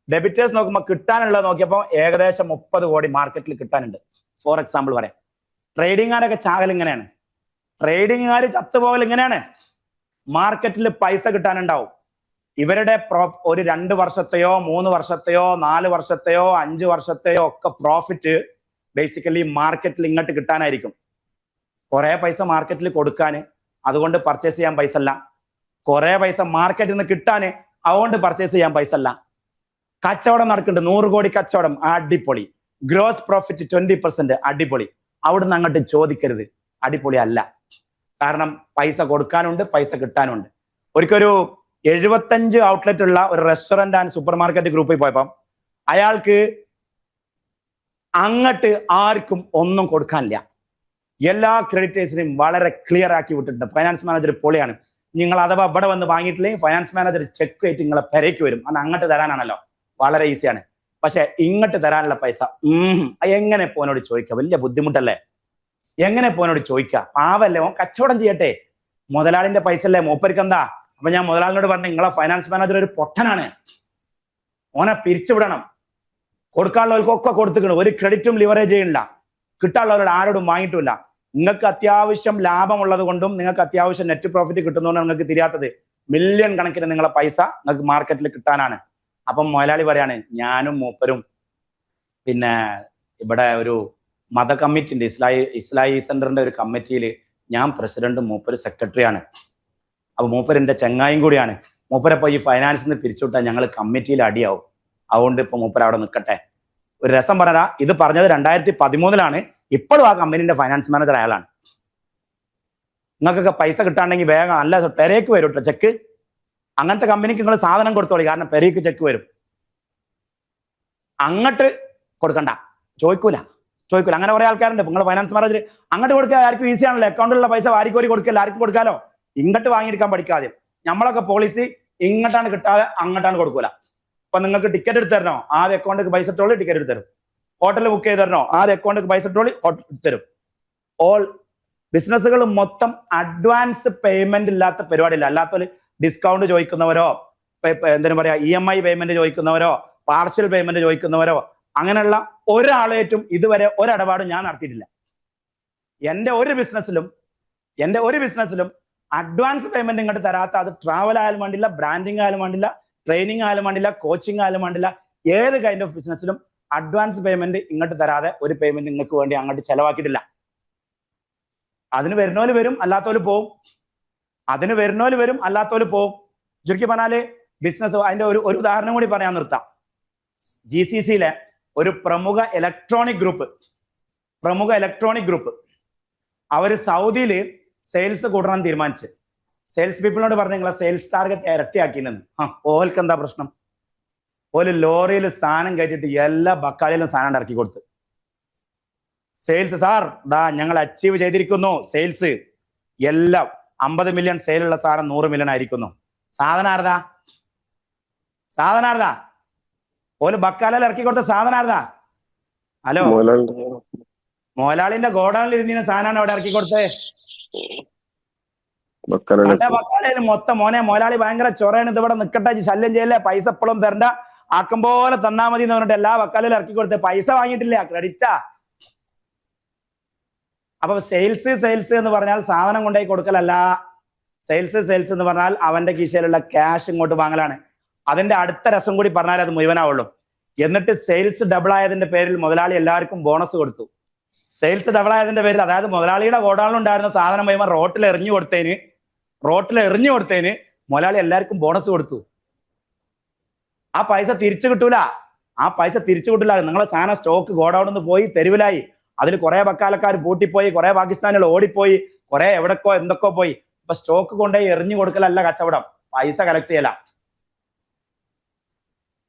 ഡെബിറ്റേഴ്സ് നോക്കുമ്പോൾ കിട്ടാനുള്ളത് നോക്കിയപ്പോൾ ഏകദേശം 30 കോടി മാർക്കറ്റിൽ കിട്ടാനുണ്ട്. ഫോർ എക്സാമ്പിൾ പറയാം. ട്രേഡിങ്ങുകാരൊക്കെ ചാകൽ ഇങ്ങനെയാണ്, ട്രേഡിങ്ങുകാർ ചത്തുപോകൽ ഇങ്ങനെയാണ്. മാർക്കറ്റിൽ പൈസ കിട്ടാനുണ്ടാവും. ഇവരുടെ ഒരു 2 വർഷത്തെയോ 3 വർഷത്തെയോ 4 വർഷത്തെയോ 5 വർഷത്തെയോ ഒക്കെ പ്രോഫിറ്റ് ബേസിക്കലി മാർക്കറ്റിൽ ഇങ്ങോട്ട് കിട്ടാനായിരിക്കും. കുറെ പൈസ മാർക്കറ്റിൽ കൊടുക്കാന്, അതുകൊണ്ട് പർച്ചേസ് ചെയ്യാൻ പൈസ അല്ല. കുറെ പൈസ മാർക്കറ്റിൽ നിന്ന് കിട്ടാന്, അതുകൊണ്ട് പർച്ചേസ് ചെയ്യാൻ പൈസ അല്ല. കച്ചവടം നടക്കുന്നുണ്ട്, 100 കോടി കച്ചവടം, അടിപൊളി. ഗ്രോസ് പ്രോഫിറ്റ് 20%, അടിപൊളി. അവിടുന്ന് അങ്ങോട്ട് ചോദിക്കരുത്, അടിപൊളി അല്ല. കാരണം പൈസ കൊടുക്കാനുണ്ട്, പൈസ കിട്ടാനുണ്ട്. ഒരിക്കൊരു 75 ഔട്ട്ലെറ്റ് ഉള്ള ഒരു റെസ്റ്റോറന്റ് ആൻഡ് സൂപ്പർ മാർക്കറ്റ് ഗ്രൂപ്പിൽ പോയപ്പം അയാൾക്ക് അങ്ങോട്ട് ആർക്കും ഒന്നും കൊടുക്കാനില്ല. എല്ലാ ക്രെഡിറ്റേഴ്സിനെയും വളരെ ക്ലിയർ ആക്കി വിട്ടിട്ടുണ്ട്. ഫൈനാൻസ് മാനേജർ പൊളിയാണ്. നിങ്ങൾ അഥവാ ഇവിടെ വന്ന് വാങ്ങിയിട്ടില്ലെങ്കിൽ ഫൈനാൻസ് മാനേജർ ചെക്ക് ആയിട്ട് നിങ്ങളെ പെരയ്ക്ക് വരും. അത് അങ്ങോട്ട് തരാനാണല്ലോ, വളരെ ഈസിയാണ്. പക്ഷെ ഇങ്ങോട്ട് തരാനുള്ള പൈസ എങ്ങനെ പോനോട് ചോദിക്കുക? വലിയ ബുദ്ധിമുട്ടല്ലേ? എങ്ങനെ പോനോട് ചോദിക്കുക? പാവല്ലേ, ഓൻ കച്ചവടം ചെയ്യട്ടെ, മുതലാളിന്റെ പൈസ അല്ലേ മൂപ്പർക്ക് എന്താ? അപ്പൊ ഞാൻ മുതലാളിനോട് പറഞ്ഞു, നിങ്ങളെ ഫൈനാൻസ് മാനേജർ ഒരു പൊട്ടനാണ്, ഓനെ പിരിച്ചുവിടണം. കൊടുക്കാനുള്ളവർക്കൊക്കെ കൊടുത്തിക്കണം, ഒരു ക്രെഡിറ്റും ലിവറേജ് ചെയ്യണില്ല, കിട്ടാനുള്ളവരോട് ആരോടും വാങ്ങിയിട്ടില്ല. നിങ്ങൾക്ക് അത്യാവശ്യം ലാഭമുള്ളത് കൊണ്ടും നിങ്ങൾക്ക് അത്യാവശ്യം നെറ്റ് പ്രോഫിറ്റ് കിട്ടുന്നതുകൊണ്ടാണ് നിങ്ങൾക്ക് തിരിയാത്തത്. മില്യൺ കണക്കിന് നിങ്ങളെ പൈസ നിങ്ങൾക്ക് മാർക്കറ്റിൽ കിട്ടാനാണ്. അപ്പം മുതലാളി പറയാണ്, ഞാനും മൂപ്പരും പിന്നെ ഇവിടെ ഒരു മത കമ്മിറ്റി ഉണ്ട്, ഇസ്ലായി സെന്ററിന്റെ ഒരു കമ്മിറ്റിയിൽ ഞാൻ പ്രസിഡന്റും മൂപ്പര് സെക്രട്ടറിയാണ്. അപ്പൊ മൂപ്പരിന്റെ ചങ്ങായും കൂടിയാണ്. മൂപ്പരപ്പോ ഈ ഫൈനാൻസിൽ നിന്ന് പിരിച്ചുവിട്ടാൽ ഞങ്ങൾ കമ്മിറ്റിയിൽ അടിയാവും. അതുകൊണ്ട് ഇപ്പൊ മൂപ്പര അവിടെ നിൽക്കട്ടെ. ഒരു രസം പറഞ്ഞാ, ഇത് പറഞ്ഞത് 2013 ഇപ്പോഴും ആ കമ്പനിന്റെ ഫൈനാൻസ് മാനേജർ അയാളാണ്. നിങ്ങൾക്കൊക്കെ പൈസ കിട്ടാണ്ടെങ്കിൽ വേഗം അല്ല പെരേക്ക് വരും കേട്ടോ ചെക്ക്. അങ്ങനത്തെ കമ്പനിക്ക് നിങ്ങൾ സാധനം കൊടുത്തോളി, കാരണം പെരേക്ക് ചെക്ക് വരും. അങ്ങോട്ട് കൊടുക്കണ്ട, ചോദിക്കൂല. അങ്ങനെ കുറെ ആൾക്കാരുണ്ട്. നിങ്ങൾ ഫൈനാൻസ് മാനേജർ അങ്ങോട്ട് കൊടുക്കുക ആർക്കും ഈസി ആണല്ലോ, അക്കൗണ്ടിലുള്ള പൈസ വാരിക്കോരി കൊടുക്കില്ല, ആർക്കും കൊടുക്കാലോ. ഇങ്ങോട്ട് വാങ്ങിയെടുക്കാൻ പഠിക്കാതെ. നമ്മളൊക്കെ പോളിസി ഇങ്ങോട്ടാണ് കിട്ടാതെ അങ്ങോട്ടാണ് കൊടുക്കൂല. അപ്പൊ നിങ്ങൾക്ക് ടിക്കറ്റ് എടുത്ത് തരണോ, ആദ്യ അക്കൗണ്ടിലേക്ക് പൈസ ഇട്ടോളി, ടിക്കറ്റ് എടുത്ത് തരും. ഹോട്ടൽ ബുക്ക് ചെയ്ത് തരണോ, ആദ്യ അക്കൗണ്ടിലേക്ക് പൈസ ഇട്ടോളി, തരും. ഓൾ ബിസിനസ്സുകൾ മൊത്തം അഡ്വാൻസ് പേയ്മെന്റ് ഇല്ലാത്ത പരിപാടിയില്ല. അല്ലാത്തൊരു ഡിസ്കൗണ്ട് ചോദിക്കുന്നവരോ, എന്തിനു പറയാ, EMI പേയ്മെന്റ് ചോദിക്കുന്നവരോ, പാർഷ്യൽ പേയ്മെന്റ് ചോദിക്കുന്നവരോ, അങ്ങനെയുള്ള ഒരാളേറ്റും ഇതുവരെ ഒരിടപാടും ഞാൻ നടത്തിയിട്ടില്ല. എന്റെ ഒരു ബിസിനസ്സിലും അഡ്വാൻസ് പേയ്മെന്റ് ഇങ്ങോട്ട് തരാത്ത, അത് ട്രാവൽ ആയാലും വേണ്ടില്ല, ബ്രാൻഡിങ് ആയാലും വേണ്ടില്ല, ട്രെയിനിങ് ആയാലും വേണ്ടില്ല, കോച്ചിങ് ആയാലും വേണ്ടില്ല, ഏത് കൈൻഡ് ഓഫ് ബിസിനസ്സിലും അഡ്വാൻസ് പേയ്മെന്റ് ഇങ്ങോട്ട് തരാതെ ഒരു പേയ്മെന്റ് നിങ്ങൾക്ക് വേണ്ടി അങ്ങോട്ട് ചെലവാക്കിയിട്ടില്ല. അതിന് വരുന്നോല് വരും, അല്ലാത്തോല് പോവും. ചുരുക്കി പറഞ്ഞാല് ബിസിനസ്. അതിന്റെ ഒരു ഉദാഹരണം കൂടി പറയാൻ നിർത്താം. GCCയിലെ ഒരു പ്രമുഖ ഇലക്ട്രോണിക് ഗ്രൂപ്പ് അവര് സൗദിയില് സെയിൽസ് കൂട്ടണം തീരുമാനിച്ച്. സെയിൽസ് പീപ്പിളിനോട് പറഞ്ഞു, നിങ്ങളെ സെയിൽസ് ടാർഗറ്റ് ഇരട്ടിയാക്കിയില്ലെന്ന്. ഓൽക്ക് എന്താ പ്രശ്നം? ഓല് ലോറിയിൽ സാധനം കയറ്റിട്ട് എല്ലാ ബക്കാലിലും സാധനം ഇറക്കി കൊടുത്ത്. സെയിൽസ് സാർ ഞങ്ങൾ അച്ചീവ് ചെയ്തിരിക്കുന്നു, സെയിൽസ് എല്ലാം 50 മില്യൺ സെയിലുള്ള സാധനം 100 മില്യൺ ആയിരിക്കുന്നു. സാധനം ആരതാ? ഓല് ബക്കാലിൽ ഇറക്കി കൊടുത്ത സാധനം ആരതാ? ഹലോ, മോലാളിന്റെ ഗോഡൌണിൽ ഇരുന്ന സാധനമാണ് അവിടെ ഇറക്കി കൊടുത്തേ. ബക്കാലയിൽ മൊത്തം മോനെ മോലാളി ഭയങ്കര ചൊറയാണ്, ഇത് ഇവിടെ നിക്കട്ടെ, ശല്യം ചെയ്യല്ലേ, പൈസ എപ്പോഴും തരണ്ട, ആക്കം പോലെ തന്നാ മതി എന്ന് പറഞ്ഞിട്ട് എല്ലാ ബക്കാലിലും ഇറക്കി കൊടുത്തേ. പൈസ വാങ്ങിയിട്ടില്ല, ക്രെഡിറ്റാ. അപ്പൊ സെയിൽസ് എന്ന് പറഞ്ഞാൽ സാധനം കൊണ്ടുപോയി കൊടുക്കലല്ല. സെയിൽസ് എന്ന് പറഞ്ഞാൽ അവന്റെ കീശയിലുള്ള ക്യാഷ് ഇങ്ങോട്ട് വാങ്ങലാണ്. അതിന്റെ അടുത്ത രസം കൂടി പറഞ്ഞാൽ അത് മുഴുവനാവുള്ളൂ. എന്നിട്ട് സെയിൽസ് ഡബിൾ ആയതിന്റെ പേരിൽ മുതലാളി എല്ലാവർക്കും ബോണസ് കൊടുത്തു. സെയിൽസ് ഡബിൾ ആയതിന്റെ പേരിൽ, അതായത് മുതലാളിയുടെ ഗോഡൌണിലുണ്ടായിരുന്ന സാധനം മുഴുവൻ റോട്ടിൽ എറിഞ്ഞു കൊടുത്തതിന് മുതലാളി എല്ലാവർക്കും ബോണസ് കൊടുത്തു. ആ പൈസ തിരിച്ചു കിട്ടൂല. നിങ്ങളെ സാധനം സ്റ്റോക്ക് ഗോഡൌണിൽ നിന്ന് പോയി തെരുവിലായി. അതിൽ കുറെ ബക്കാലക്കാർ പൂട്ടിപ്പോയി, കുറെ പാകിസ്ഥാനികൾ ഓടിപ്പോയി, കുറെ എവിടക്കോ എന്തൊക്കെ പോയി. ഇപ്പൊ സ്റ്റോക്ക് കൊണ്ടുപോയി എറിഞ്ഞു കൊടുക്കലല്ല കച്ചവടം, പൈസ കളക്ട് ചെയ്യല.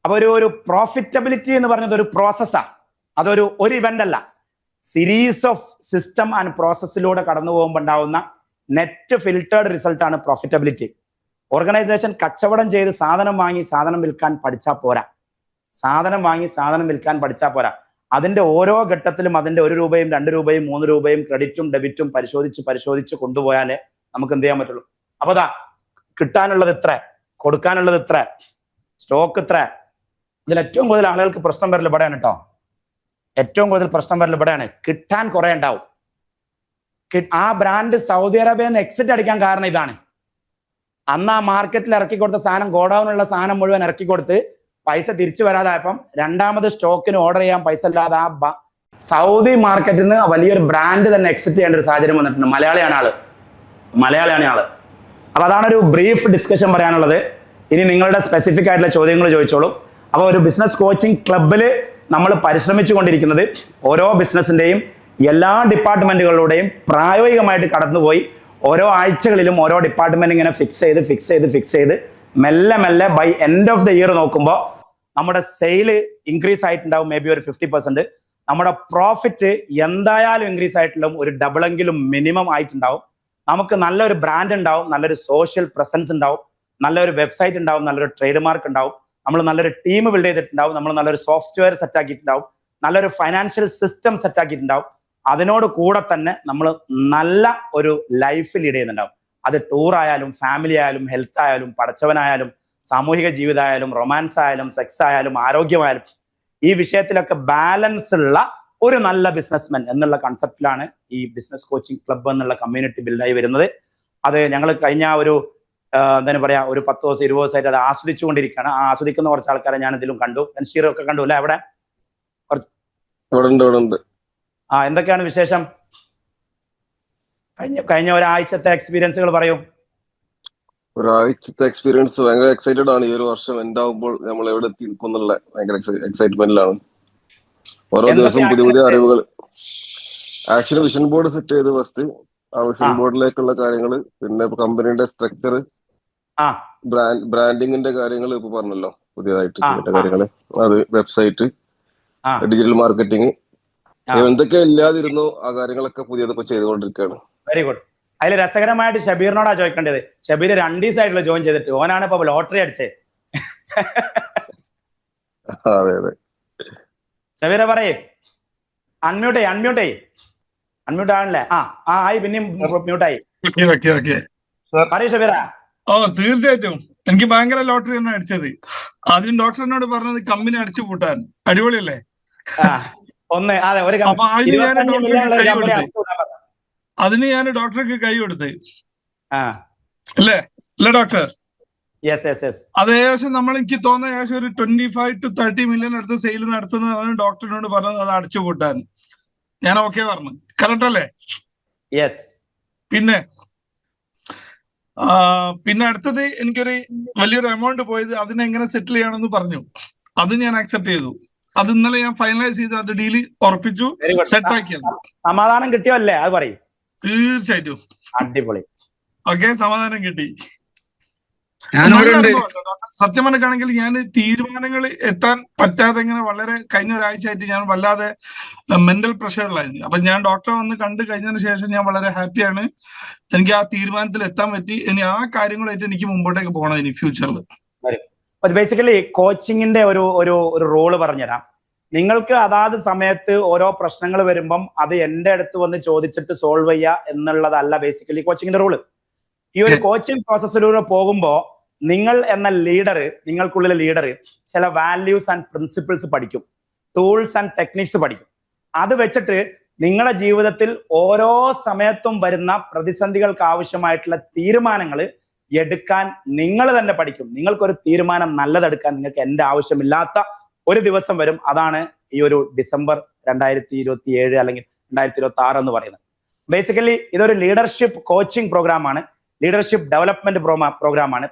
അപ്പൊ ഒരു പ്രോഫിറ്റബിലിറ്റി എന്ന് പറഞ്ഞത് ഒരു പ്രോസസ്സാ, അതൊരു ഇവന്റ് അല്ല. സീരീസ് ഓഫ് സിസ്റ്റം ആൻഡ് പ്രോസസ്സിലൂടെ കടന്നു പോകുമ്പോൾ ഉണ്ടാവുന്ന നെറ്റ് ഫിൽട്ടേർഡ് റിസൾട്ട് ആണ് പ്രോഫിറ്റബിലിറ്റി. ഓർഗനൈസേഷൻ കച്ചവടം ചെയ്ത് സാധനം വാങ്ങി സാധനം വിൽക്കാൻ പഠിച്ചാൽ പോരാ. സാധനം വാങ്ങി സാധനം വിൽക്കാൻ പഠിച്ചാൽ പോരാ. അതിന്റെ ഓരോ ഘട്ടത്തിലും അതിന്റെ 1 രൂപയും 2 രൂപയും 3 രൂപയും ക്രെഡിറ്റും ഡെബിറ്റും പരിശോധിച്ച് കൊണ്ടുപോയാലേ നമുക്ക് എന്ത് ചെയ്യാൻ പറ്റുള്ളൂ. അപ്പൊ അതാ കിട്ടാനുള്ളത് ഇത്ര, കൊടുക്കാനുള്ളത് ഇത്ര, സ്റ്റോക്ക് ഇത്ര. ഇതിൽ ഏറ്റവും കൂടുതൽ ആളുകൾക്ക് പ്രശ്നം വരൽ ഇവിടെയാണ് കേട്ടോ. ഏറ്റവും കൂടുതൽ പ്രശ്നം വരൽ ഇവിടെയാണ്. കിട്ടാൻ കുറെ ഉണ്ടാവും. ആ ബ്രാൻഡ് സൗദി അറേബ്യയിൽ നിന്ന് എക്സിറ്റ് അടിക്കാൻ കാരണം ഇതാണ്. അന്ന് ആ മാർക്കറ്റിൽ ഇറക്കി കൊടുത്ത സാധനം, ഗോഡൌണിലുള്ള സാധനം മുഴുവൻ ഇറക്കി കൊടുത്ത് പൈസ തിരിച്ചു വരാതായപ്പം രണ്ടാമത് സ്റ്റോക്കിന് ഓർഡർ ചെയ്യാൻ പൈസ ഇല്ലാതെ ആ സൗദി മാർക്കറ്റിൽ നിന്ന് വലിയൊരു ബ്രാൻഡ് തന്നെ എക്സിറ്റ് ചെയ്യേണ്ട ഒരു സാഹചര്യം വന്നിട്ടുണ്ട്. മലയാളിയാണ് ആള്. അപ്പൊ അതാണൊരു ബ്രീഫ് ഡിസ്കഷൻ പറയാനുള്ളത്. ഇനി നിങ്ങളുടെ സ്പെസിഫിക് ആയിട്ടുള്ള ചോദ്യങ്ങൾ ചോദിച്ചോളൂ. അപ്പോൾ ഒരു ബിസിനസ് കോച്ചിങ് ക്ലബ്ബിൽ നമ്മൾ പരിശ്രമിച്ചു കൊണ്ടിരിക്കുന്നത് ഓരോ ബിസിനസിന്റെയും എല്ലാ ഡിപ്പാർട്ട്മെന്റുകളിലൂടെയും പ്രായോഗികമായിട്ട് കടന്നുപോയി ഓരോ ആഴ്ചകളിലും ഓരോ ഡിപ്പാർട്ട്മെന്റ് ഇങ്ങനെ ഫിക്സ് ചെയ്ത് മെല്ലെ by end of the year നോക്കുമ്പോൾ നമ്മുടെ സെയിൽ ഇൻക്രീസ് ആയിട്ടുണ്ടാവും, മേ ബി ഒരു 50%. നമ്മുടെ പ്രോഫിറ്റ് എന്തായാലും ഇൻക്രീസ് ആയിട്ടുണ്ടാവും, ഒരു ഡബിളെങ്കിലും മിനിമം ആയിട്ടുണ്ടാവും. നമുക്ക് നല്ലൊരു ബ്രാൻഡ് ഉണ്ടാവും, നല്ലൊരു സോഷ്യൽ പ്രസൻസ് ഉണ്ടാവും, നല്ലൊരു വെബ്സൈറ്റ് ഉണ്ടാവും, നല്ലൊരു ട്രേഡ് മാർക്ക് ഉണ്ടാവും, നമ്മൾ നല്ലൊരു ടീം ബിൽഡ് ചെയ്തിട്ടുണ്ടാവും, നമ്മൾ നല്ലൊരു സോഫ്റ്റ്വെയർ സെറ്റ് ആക്കിയിട്ടുണ്ടാവും, നല്ലൊരു ഫൈനാൻഷ്യൽ സിസ്റ്റം സെറ്റ് ആക്കിയിട്ടുണ്ടാവും. അതിനോട് കൂടെ തന്നെ നമ്മൾ നല്ല ഒരു ലൈഫ് ലീഡ് ചെയ്യുന്നുണ്ടാവും. അത് ടൂർ ആയാലും ഫാമിലി ആയാലും ഹെൽത്ത് ആയാലും പഠിച്ചവനായാലും സാമൂഹിക ജീവിതമായാലും റൊമാൻസ് ആയാലും സെക്സ് ആയാലും ആരോഗ്യമായാലും ഈ വിഷയത്തിലൊക്കെ ബാലൻസ് ഉള്ള ഒരു നല്ല ബിസിനസ്മാൻ എന്നുള്ള കൺസെപ്റ്റിലാണ് ഈ ബിസിനസ് കോച്ചിങ് ക്ലബ്ബ് എന്നുള്ള കമ്മ്യൂണിറ്റി ബിൽഡായി വരുന്നത്. അത് ഞങ്ങൾ കഴിഞ്ഞ ഒരു എന്താ പറയാ ഒരു 10 ദിവസം 20 ദിവസമായിട്ട് അത് ആസ്വദിച്ചുകൊണ്ടിരിക്കുകയാണ്. ആ ആസ്വദിക്കുന്ന കുറച്ച് ആൾക്കാരെ ഞാൻ ഇതിലും കണ്ടു. ഒക്കെ കണ്ടു അല്ലെ അവിടെ? എന്തൊക്കെയാണ് വിശേഷം? കഴിഞ്ഞ ഒരാഴ്ചത്തെ എക്സ്പീരിയൻസുകൾ പറയൂ. ഒരാഴ്ചത്തെ എക്സ്പീരിയൻസ് ഭയങ്കര എക്സൈറ്റഡ് ആണ്. ഈ ഒരു വർഷം എൻഡ് ആവുമ്പോൾ നമ്മൾ എവിടെ എത്തിക്കുന്നുള്ള ഭയങ്കര എക്സൈറ്റ്മെന്റിലാണ്. ഓരോ ദിവസവും പുതിയ അറിവുകൾ. ആക്ച്വലി വിഷൻ ബോർഡ് സെറ്റ് ചെയ്ത് ഫസ്റ്റ് ആ വിഷൻ ബോർഡിലേക്കുള്ള കാര്യങ്ങൾ, പിന്നെ കമ്പനിയുടെ സ്ട്രക്ചർ, ബ്രാൻഡിങ്ങിന്റെ കാര്യങ്ങൾ ഇപ്പൊ പറഞ്ഞല്ലോ, പുതിയതായിട്ട് ചെയ്യേണ്ട കാര്യങ്ങൾ, അത് വെബ്സൈറ്റ്, ഡിജിറ്റൽ മാർക്കറ്റിംഗ്, എന്തൊക്കെ ഇല്ലാതിരുന്നു ആ കാര്യങ്ങളൊക്കെ പുതിയത് ഇപ്പൊ ചെയ്തുകൊണ്ടിരിക്കുകയാണ്. Very good. അതിൽ രസകരമായിട്ട് ഷബീറിനോടാ ചോദിക്കേണ്ടത്. ഷബീർ 2 ദിവസമായിട്ടുള്ള ജോയിൻ ചെയ്തിട്ട്, ഓനാണ് ഇപ്പൊ ലോട്ടറി അടിച്ചേ. അതെ ഷബീറെ പറയേ, അൺമ്യൂട്ട് ആണല്ലേ? ആയി, പിന്നെയും മ്യൂട്ടായി. പറയൂ ഷബീറ. തീർച്ചയായിട്ടും എനിക്ക് ഭയങ്കര ലോട്ടറി തന്നെ അടിച്ചത്. ആദ്യം ഡോക്ടറിനോട് പറഞ്ഞത് കമ്പനി അടിച്ചു പൂട്ടാൻ. അടിപൊളിയല്ലേ? അതിന് ഞാൻ ഡോക്ടർക്ക് കൈ കൊടുത്ത് അല്ലേ ഡോക്ടർ? അത് ഏകദേശം എനിക്ക് തോന്നുന്ന ഏകദേശം ഒരു 25 to 30 മില്യൺ അടുത്ത് സെയിൽ നടത്തുന്നതാണ് ഡോക്ടറിനോട് പറഞ്ഞത് അത് അടിച്ചു കൂട്ടാൻ. ഞാൻ ഓക്കെ പറഞ്ഞു. കറക്റ്റ് അല്ലേ? പിന്നെ അടുത്തത് എനിക്കൊരു വലിയൊരു എമൗണ്ട് പോയത്, അതിനെങ്ങനെ സെറ്റിൽ ചെയ്യണമെന്ന് പറഞ്ഞു. അത് ഞാൻ അക്സെപ്റ്റ് ചെയ്തു. അത് ഇന്നലെ ഞാൻ ഫൈനലൈസ് ചെയ്തു. അത് ഡീല് ഉറപ്പിച്ചു, സെറ്റ് ആക്കിയത്. സമാധാനം കിട്ടിയോ അല്ലേ? അത് പറയും. തീർച്ചയായിട്ടും അടിപൊളി. ഓക്കെ, സമാധാനം കിട്ടി. സത്യം പറഞ്ഞാണെങ്കിൽ ഞാൻ തീരുമാനങ്ങൾ എത്താൻ പറ്റാതെ ഇങ്ങനെ വളരെ കഴിഞ്ഞ ഒരാഴ്ചയായിട്ട് ഞാൻ വല്ലാതെ മെന്റൽ പ്രഷറിലായിരുന്നു. അപ്പൊ ഞാൻ ഡോക്ടറെ വന്ന് കണ്ടു കഴിഞ്ഞതിന് ശേഷം ഞാൻ വളരെ ഹാപ്പിയാണ്. എനിക്ക് ആ തീരുമാനത്തിൽ എത്താൻ പറ്റി. ഇനി ആ കാര്യങ്ങളായിട്ട് എനിക്ക് മുമ്പോട്ടേക്ക് പോകണം ഇനി ഫ്യൂച്ചറിൽ. ബേസിക്കലി കോച്ചിങ്ങിന്റെ ഒരു റോള് പറഞ്ഞുതരാം. നിങ്ങൾക്ക് അതാത് സമയത്ത് ഓരോ പ്രശ്നങ്ങൾ വരുമ്പം അത് എന്റെ അടുത്ത് വന്ന് ചോദിച്ചിട്ട് സോൾവ് ചെയ്യുക എന്നുള്ളതല്ല ബേസിക്കലി കോച്ചിങ്ങിന്റെ റോള്. ഈ ഒരു കോച്ചിങ് പ്രോസസ്സിലൂടെ പോകുമ്പോ നിങ്ങൾ എന്ന ലീഡർ, നിങ്ങൾക്കുള്ളിലെ ലീഡർ ചില വാല്യൂസ് ആൻഡ് പ്രിൻസിപ്പിൾസ് പഠിക്കും, ടൂൾസ് ആൻഡ് ടെക്നിക്സ് പഠിക്കും. അത് വെച്ചിട്ട് നിങ്ങളുടെ ജീവിതത്തിൽ ഓരോ സമയത്തും വരുന്ന പ്രതിസന്ധികൾക്ക് ആവശ്യമായിട്ടുള്ള തീരുമാനങ്ങൾ എടുക്കാൻ നിങ്ങൾ തന്നെ പഠിക്കും. നിങ്ങൾക്കൊരു തീരുമാനം നല്ലതെടുക്കാൻ നിങ്ങൾക്ക് എന്റെ ആവശ്യമില്ലാത്ത ഒരു ദിവസം വരും. അതാണ് ഈ ഒരു ഡിസംബർ 2027 അല്ലെങ്കിൽ 2026 എന്ന് പറയുന്നത്. ബേസിക്കലി ഇതൊരു ലീഡർഷിപ്പ് കോച്ചിങ് പ്രോഗ്രാമാണ്, ലീഡർഷിപ്പ് ഡെവലപ്മെന്റ് പ്രോഗ്രാമാണ്.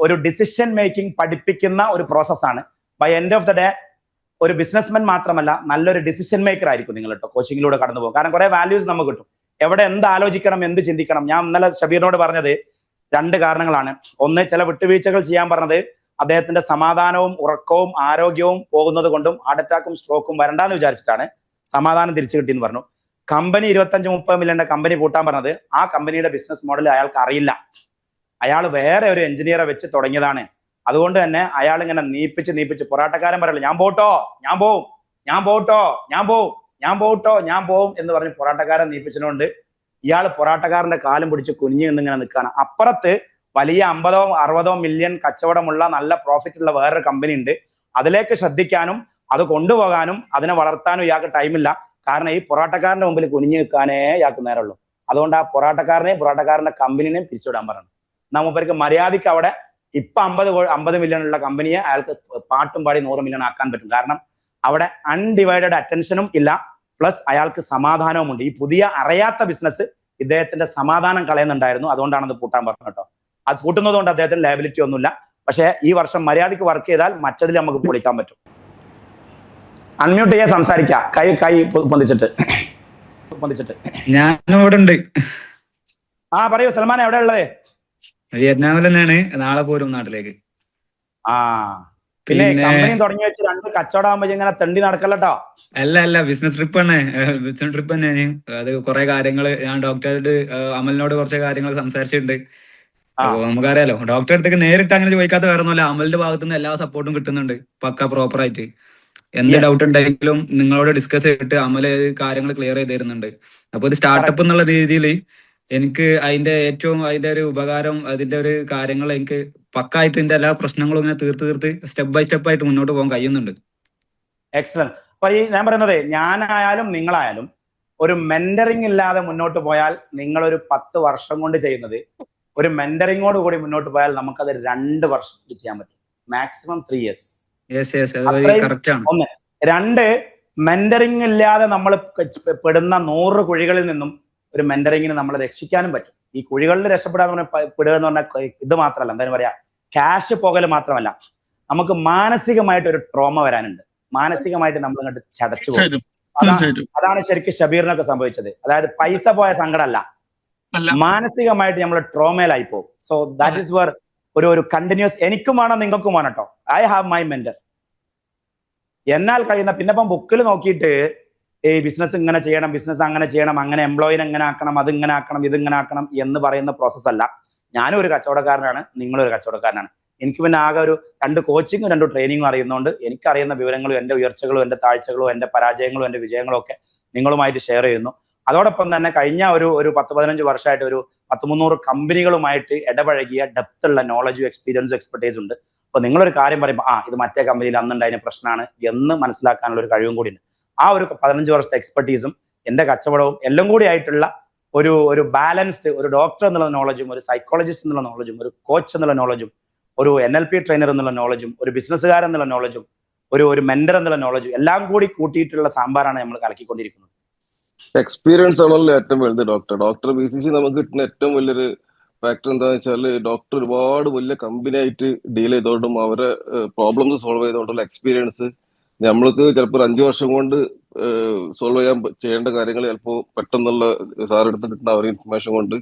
ഒരു ഡിസിഷൻ മേക്കിംഗ് പഠിപ്പിക്കുന്ന ഒരു പ്രോസസ്സാണ്. By end of the day ഒരു ബിസിനസ്മാൻ മാത്രമല്ല, നല്ലൊരു ഡിസിഷൻ മേക്കർ ആയിരിക്കും നിങ്ങൾ കേട്ടോ കോച്ചിങ്ങിലൂടെ കടന്നു പോകും. കാരണം കുറെ വാല്യൂസ് നമുക്ക് കിട്ടും. എവിടെ എന്ത് ആലോചിക്കണം, എന്ത് ചിന്തിക്കണം. ഞാൻ ഇന്നലെ ഷബീറിനോട് പറഞ്ഞത് 2 കാരണങ്ങളാണ്. ഒന്ന്, ചില വിട്ടുവീഴ്ചകൾ ചെയ്യാൻ പറഞ്ഞത് അദ്ദേഹത്തിന്റെ സമാധാനവും ഉറക്കവും ആരോഗ്യവും പോകുന്നത് കൊണ്ടും ഹാർട്ട് അറ്റാക്കും സ്ട്രോക്കും വരണ്ടെന്ന് വിചാരിച്ചിട്ടാണ്. സമാധാനം തിരിച്ചു കിട്ടിയെന്ന് പറഞ്ഞു. കമ്പനി 25-30 മില്യന്റെ കമ്പനി പൂട്ടാൻ പറഞ്ഞത് ആ കമ്പനിയുടെ ബിസിനസ് മോഡൽ അയാൾക്ക് അറിയില്ല. അയാൾ വേറെ ഒരു എഞ്ചിനീയറെ വെച്ച് തുടങ്ങിയതാണ്. അതുകൊണ്ട് തന്നെ അയാൾ ഇങ്ങനെ നീപ്പിച്ച് പൊറാട്ടക്കാരൻ പറയല്ലോ, ഞാൻ പോട്ടോ, ഞാൻ പോവും, ഞാൻ പോട്ടോ, ഞാൻ പോവും, ഞാൻ പോട്ടോ, ഞാൻ പോവും എന്ന് പറഞ്ഞ് പൊറാട്ടക്കാരൻ നീപ്പിച്ചതുകൊണ്ട് ഇയാൾ പൊറാട്ടക്കാരന്റെ കാലും പിടിച്ച് കുനിഞ്ഞു നിന്നിങ്ങനെ നിൽക്കുകയാണ്. അപ്പുറത്ത് വലിയ 50-60 മില്യൺ കച്ചവടമുള്ള നല്ല പ്രോഫിറ്റ് ഉള്ള വേറൊരു കമ്പനി ഉണ്ട്. അതിലേക്ക് ശ്രദ്ധിക്കാനും അത് കൊണ്ടുപോകാനും അതിനെ വളർത്താനും ഇയാൾക്ക് ടൈമില്ല. കാരണം ഈ പൊറാട്ടക്കാരന്റെ മുമ്പിൽ കുനിഞ്ഞു നിൽക്കാനേ ഇയാൾക്ക് നേരമുള്ളൂ. അതുകൊണ്ട് ആ പൊറാട്ടക്കാരന്റെ കമ്പനിനെയും പിരിച്ചുവിടാൻ പറഞ്ഞു. നമുപ്പർക്ക് മര്യാദയ്ക്ക് അവിടെ ഇപ്പൊ 50 മില്യൺ ഉള്ള കമ്പനിയെ അയാൾക്ക് പാട്ടും പാടി 100 മില്യൺ ആക്കാൻ പറ്റും. കാരണം അവിടെ അൺഡിവൈഡഡ് അറ്റൻഷനും ഇല്ല, പ്ലസ് അയാൾക്ക് സമാധാനവും ഉണ്ട്. ഈ പുതിയ അറിയാത്ത ബിസിനസ് ഇദ്ദേഹത്തിന്റെ സമാധാനം കളയുന്നുണ്ടായിരുന്നു. അതുകൊണ്ടാണ് അത് പൂട്ടാൻ പറഞ്ഞത് കേട്ടോ. അത് പൂട്ടുന്നത് കൊണ്ട് അദ്ദേഹത്തിന് ലയബിലിറ്റി ഒന്നുമില്ല. പക്ഷെ ഈ വർഷം മര്യാദയ്ക്ക് വർക്ക് ചെയ്താൽ മറ്റതിൽ നമുക്ക് പൊളിക്കാൻ പറ്റും. അൺമ്യൂട്ട് ചെയ്യാൻ സംസാരിക്കാം. കൈ പൊന്തിച്ചിട്ട് ഞാനിവിടെ ഉണ്ട്. ആ പറയൂ സൽമാൻ, എവിടെ ഉള്ളത്? വിയറ്റ്നാമിൽ തന്നെയാണ്. നാളെ പോരും നാട്ടിലേക്ക്. ആ പിന്നെ കമ്പനി തുടങ്ങി വെച്ച് 2 കച്ചവടം ആകുമ്പോ ഇങ്ങനെ തെണ്ടി നടക്കല്ലോ. അല്ല ബിസിനസ് ട്രിപ്പ് തന്നെ. ബിസിനസ് ട്രിപ്പ് തന്നെ. അത് കുറെ കാര്യങ്ങള് ഞാൻ ഡോക്ടറായിട്ട് അമലിനോട് കുറച്ച് കാര്യങ്ങൾ സംസാരിച്ചിട്ടുണ്ട്. അപ്പൊ നമുക്കറിയാലോ, ഡോക്ടറെ അടുത്തേക്ക് നേരിട്ട് അങ്ങനെ ചോദിക്കാത്ത വേറെ ഒന്നുമല്ല. അമലിന്റെ ഭാഗത്തുനിന്ന് എല്ലാ സപ്പോർട്ടും കിട്ടുന്നുണ്ട് പക്ക പ്രോപ്പർ ആയിട്ട്. എന്ത് ഡൗട്ട് ഉണ്ടെങ്കിലും നിങ്ങളോട് ഡിസ്കസ് ചെയ്തിട്ട് അമല് കാര്യങ്ങൾ ക്ലിയർ ചെയ്ത് തരുന്നുണ്ട്. അപ്പൊ ഒരു സ്റ്റാർട്ടപ്പ് എന്നുള്ള രീതിയിൽ എനിക്ക് അതിന്റെ ഒരു ഉപകാരം, അതിന്റെ ഒരു കാര്യങ്ങൾ എനിക്ക് പക്കായിട്ട് എന്റെ എല്ലാ പ്രശ്നങ്ങളും ഇങ്ങനെ തീർത്ത് സ്റ്റെപ്പ് ബൈ സ്റ്റെപ്പ് ആയിട്ട് മുന്നോട്ട് പോകാൻ കഴിയുന്നുണ്ട്. എക്സലന്റ്. അപ്പൊ ഈ ഞാൻ പറയുന്നത്, ഞാനായാലും നിങ്ങളായാലും ഒരു മെന്ററിംഗ് ഇല്ലാതെ മുന്നോട്ട് പോയാൽ നിങ്ങളൊരു 10 വർഷം കൊണ്ട് ചെയ്യുന്നത് ഒരു മെന്ററിങ്ങോട് കൂടി മുന്നോട്ട് പോയാൽ നമുക്കത് 2 വർഷം ചെയ്യാൻ പറ്റും. Maximum 3 years. ഒന്ന്. 2, മെന്ററിംഗ് ഇല്ലാതെ നമ്മൾ പെടുന്ന 100 കുഴികളിൽ നിന്നും ഒരു മെന്ററിങ്ങിന് നമ്മളെ രക്ഷിക്കാനും പറ്റും. ഈ കുഴികളിൽ രക്ഷപ്പെടാന്ന് പെടുക എന്ന് പറഞ്ഞാൽ ഇത് മാത്രമല്ല, എന്തായാലും പറയാ, ക്യാഷ് പോകൽ മാത്രമല്ല, നമുക്ക് മാനസികമായിട്ട് ഒരു ട്രോമ വരാനുണ്ട്. മാനസികമായിട്ട് നമ്മൾ ഇങ്ങോട്ട് ചടച്ചു പോകും. അതാണ് ശരിക്കും ഷബീറിനൊക്കെ സംഭവിച്ചത്. അതായത് പൈസ പോയ സങ്കടമല്ല, മാനസികമായിട്ട് നമ്മൾ ട്രോമയിലായി പോകും. സോ ദാറ്റ് ഈസ് വേർ ഒരു കണ്ടിന്യൂസ്, എനിക്കും വേണം നിങ്ങൾക്കും വേണം കേട്ടോ. I have my mentor. എന്നാൽ കഴിയുന്ന പിന്നെ ഇപ്പം ബുക്കിൽ നോക്കിയിട്ട് ഈ ബിസിനസ് ഇങ്ങനെ ചെയ്യണം, ബിസിനസ് അങ്ങനെ ചെയ്യണം, അങ്ങനെ എംപ്ലോയിനെ എങ്ങനെ ആക്കണം, അതിങ്ങനെ ആക്കണം, ഇതിങ്ങനെ ആക്കണം എന്ന് പറയുന്ന പ്രോസസ് അല്ല. ഞാനും ഒരു കച്ചവടക്കാരനാണ്, നിങ്ങളൊരു കച്ചവടക്കാരനാണ്. എനിക്ക് പിന്നെ ആകെ ഒരു 2 കോച്ചിങ്ങും 2 ട്രെയിനിങ്ങും അറിയുന്നതുകൊണ്ട് എനിക്കറിയുന്ന വിവരങ്ങളും എൻ്റെ ഉയർച്ചകളും എൻ്റെ താഴ്ചകളും എൻ്റെ പരാജയങ്ങളും എൻ്റെ വിജയങ്ങളും ഒക്കെ നിങ്ങളുമായിട്ട് ഷെയർ ചെയ്യുന്നു. അതോടൊപ്പം തന്നെ കഴിഞ്ഞ ഒരു 10-15 വർഷമായിട്ട് ഒരു 200-300 കമ്പനികളുമായിട്ട് ഇടപഴകിയ ഡെപ്ത് ഉള്ള നോളജും എക്സ്പീരിയൻസും എക്സ്പെർട്ടൈസും ഉണ്ട്. അപ്പൊ നിങ്ങളൊരു കാര്യം പറയുമ്പോൾ ഇത് മറ്റേ കമ്പനിയിൽ അന്നുണ്ടായ പ്രശ്നമാണ് എന്ന് മനസ്സിലാക്കാനുള്ള ഒരു കഴിവും കൂടി ഉണ്ട്. ആ ഒരു 15 വർഷത്തെ എക്സ്പെർട്ടീസും എൻ്റെ കച്ചവടവും എല്ലാം കൂടി ആയിട്ടുള്ള ഒരു ബാലൻസ്ഡ്, ഒരു ഡോക്ടർ എന്നുള്ള നോളജും, ഒരു സൈക്കോളജിസ്റ്റ് എന്നുള്ള നോളജും, ഒരു കോച്ച് എന്നുള്ള നോളജും, ഒരു NLP ട്രെയിനർ എന്നുള്ള നോളജും, ഒരു ബിസിനസ്സുകാരൻ എന്നുള്ള നോളജും, ഒരു മെന്റർ എന്നുള്ള നോളജും എല്ലാം കൂടി കൂട്ടിയിട്ടുള്ള സാമ്പാറാണ് നമ്മൾ കലക്കിക്കൊണ്ടിരിക്കുന്നത്. എക്സ്പീരിയൻസ് ആണല്ലോ ഏറ്റവും വലുത്. ഡോക്ടർ BCC നമുക്ക് കിട്ടുന്ന ഏറ്റവും വലിയൊരു ഫാക്ടർ എന്താണെന്ന് വെച്ചാൽ, ഡോക്ടർ ഒരുപാട് വലിയ കമ്പനി ആയിട്ട് ഡീൽ ചെയ്തോണ്ടും അവരെ പ്രോബ്ലംസ് സോൾവ് ചെയ്തോണ്ടുള്ള എക്സ്പീരിയൻസ് നമ്മൾക്ക് ചിലപ്പോൾ 5 വർഷം കൊണ്ട് സോൾവ് ചെയ്യേണ്ട കാര്യങ്ങൾ ചിലപ്പോൾ പെട്ടെന്നുള്ള സാറെടുത്ത് കിട്ടുന്ന ഒരു ഇൻഫർമേഷൻ കൊണ്ട്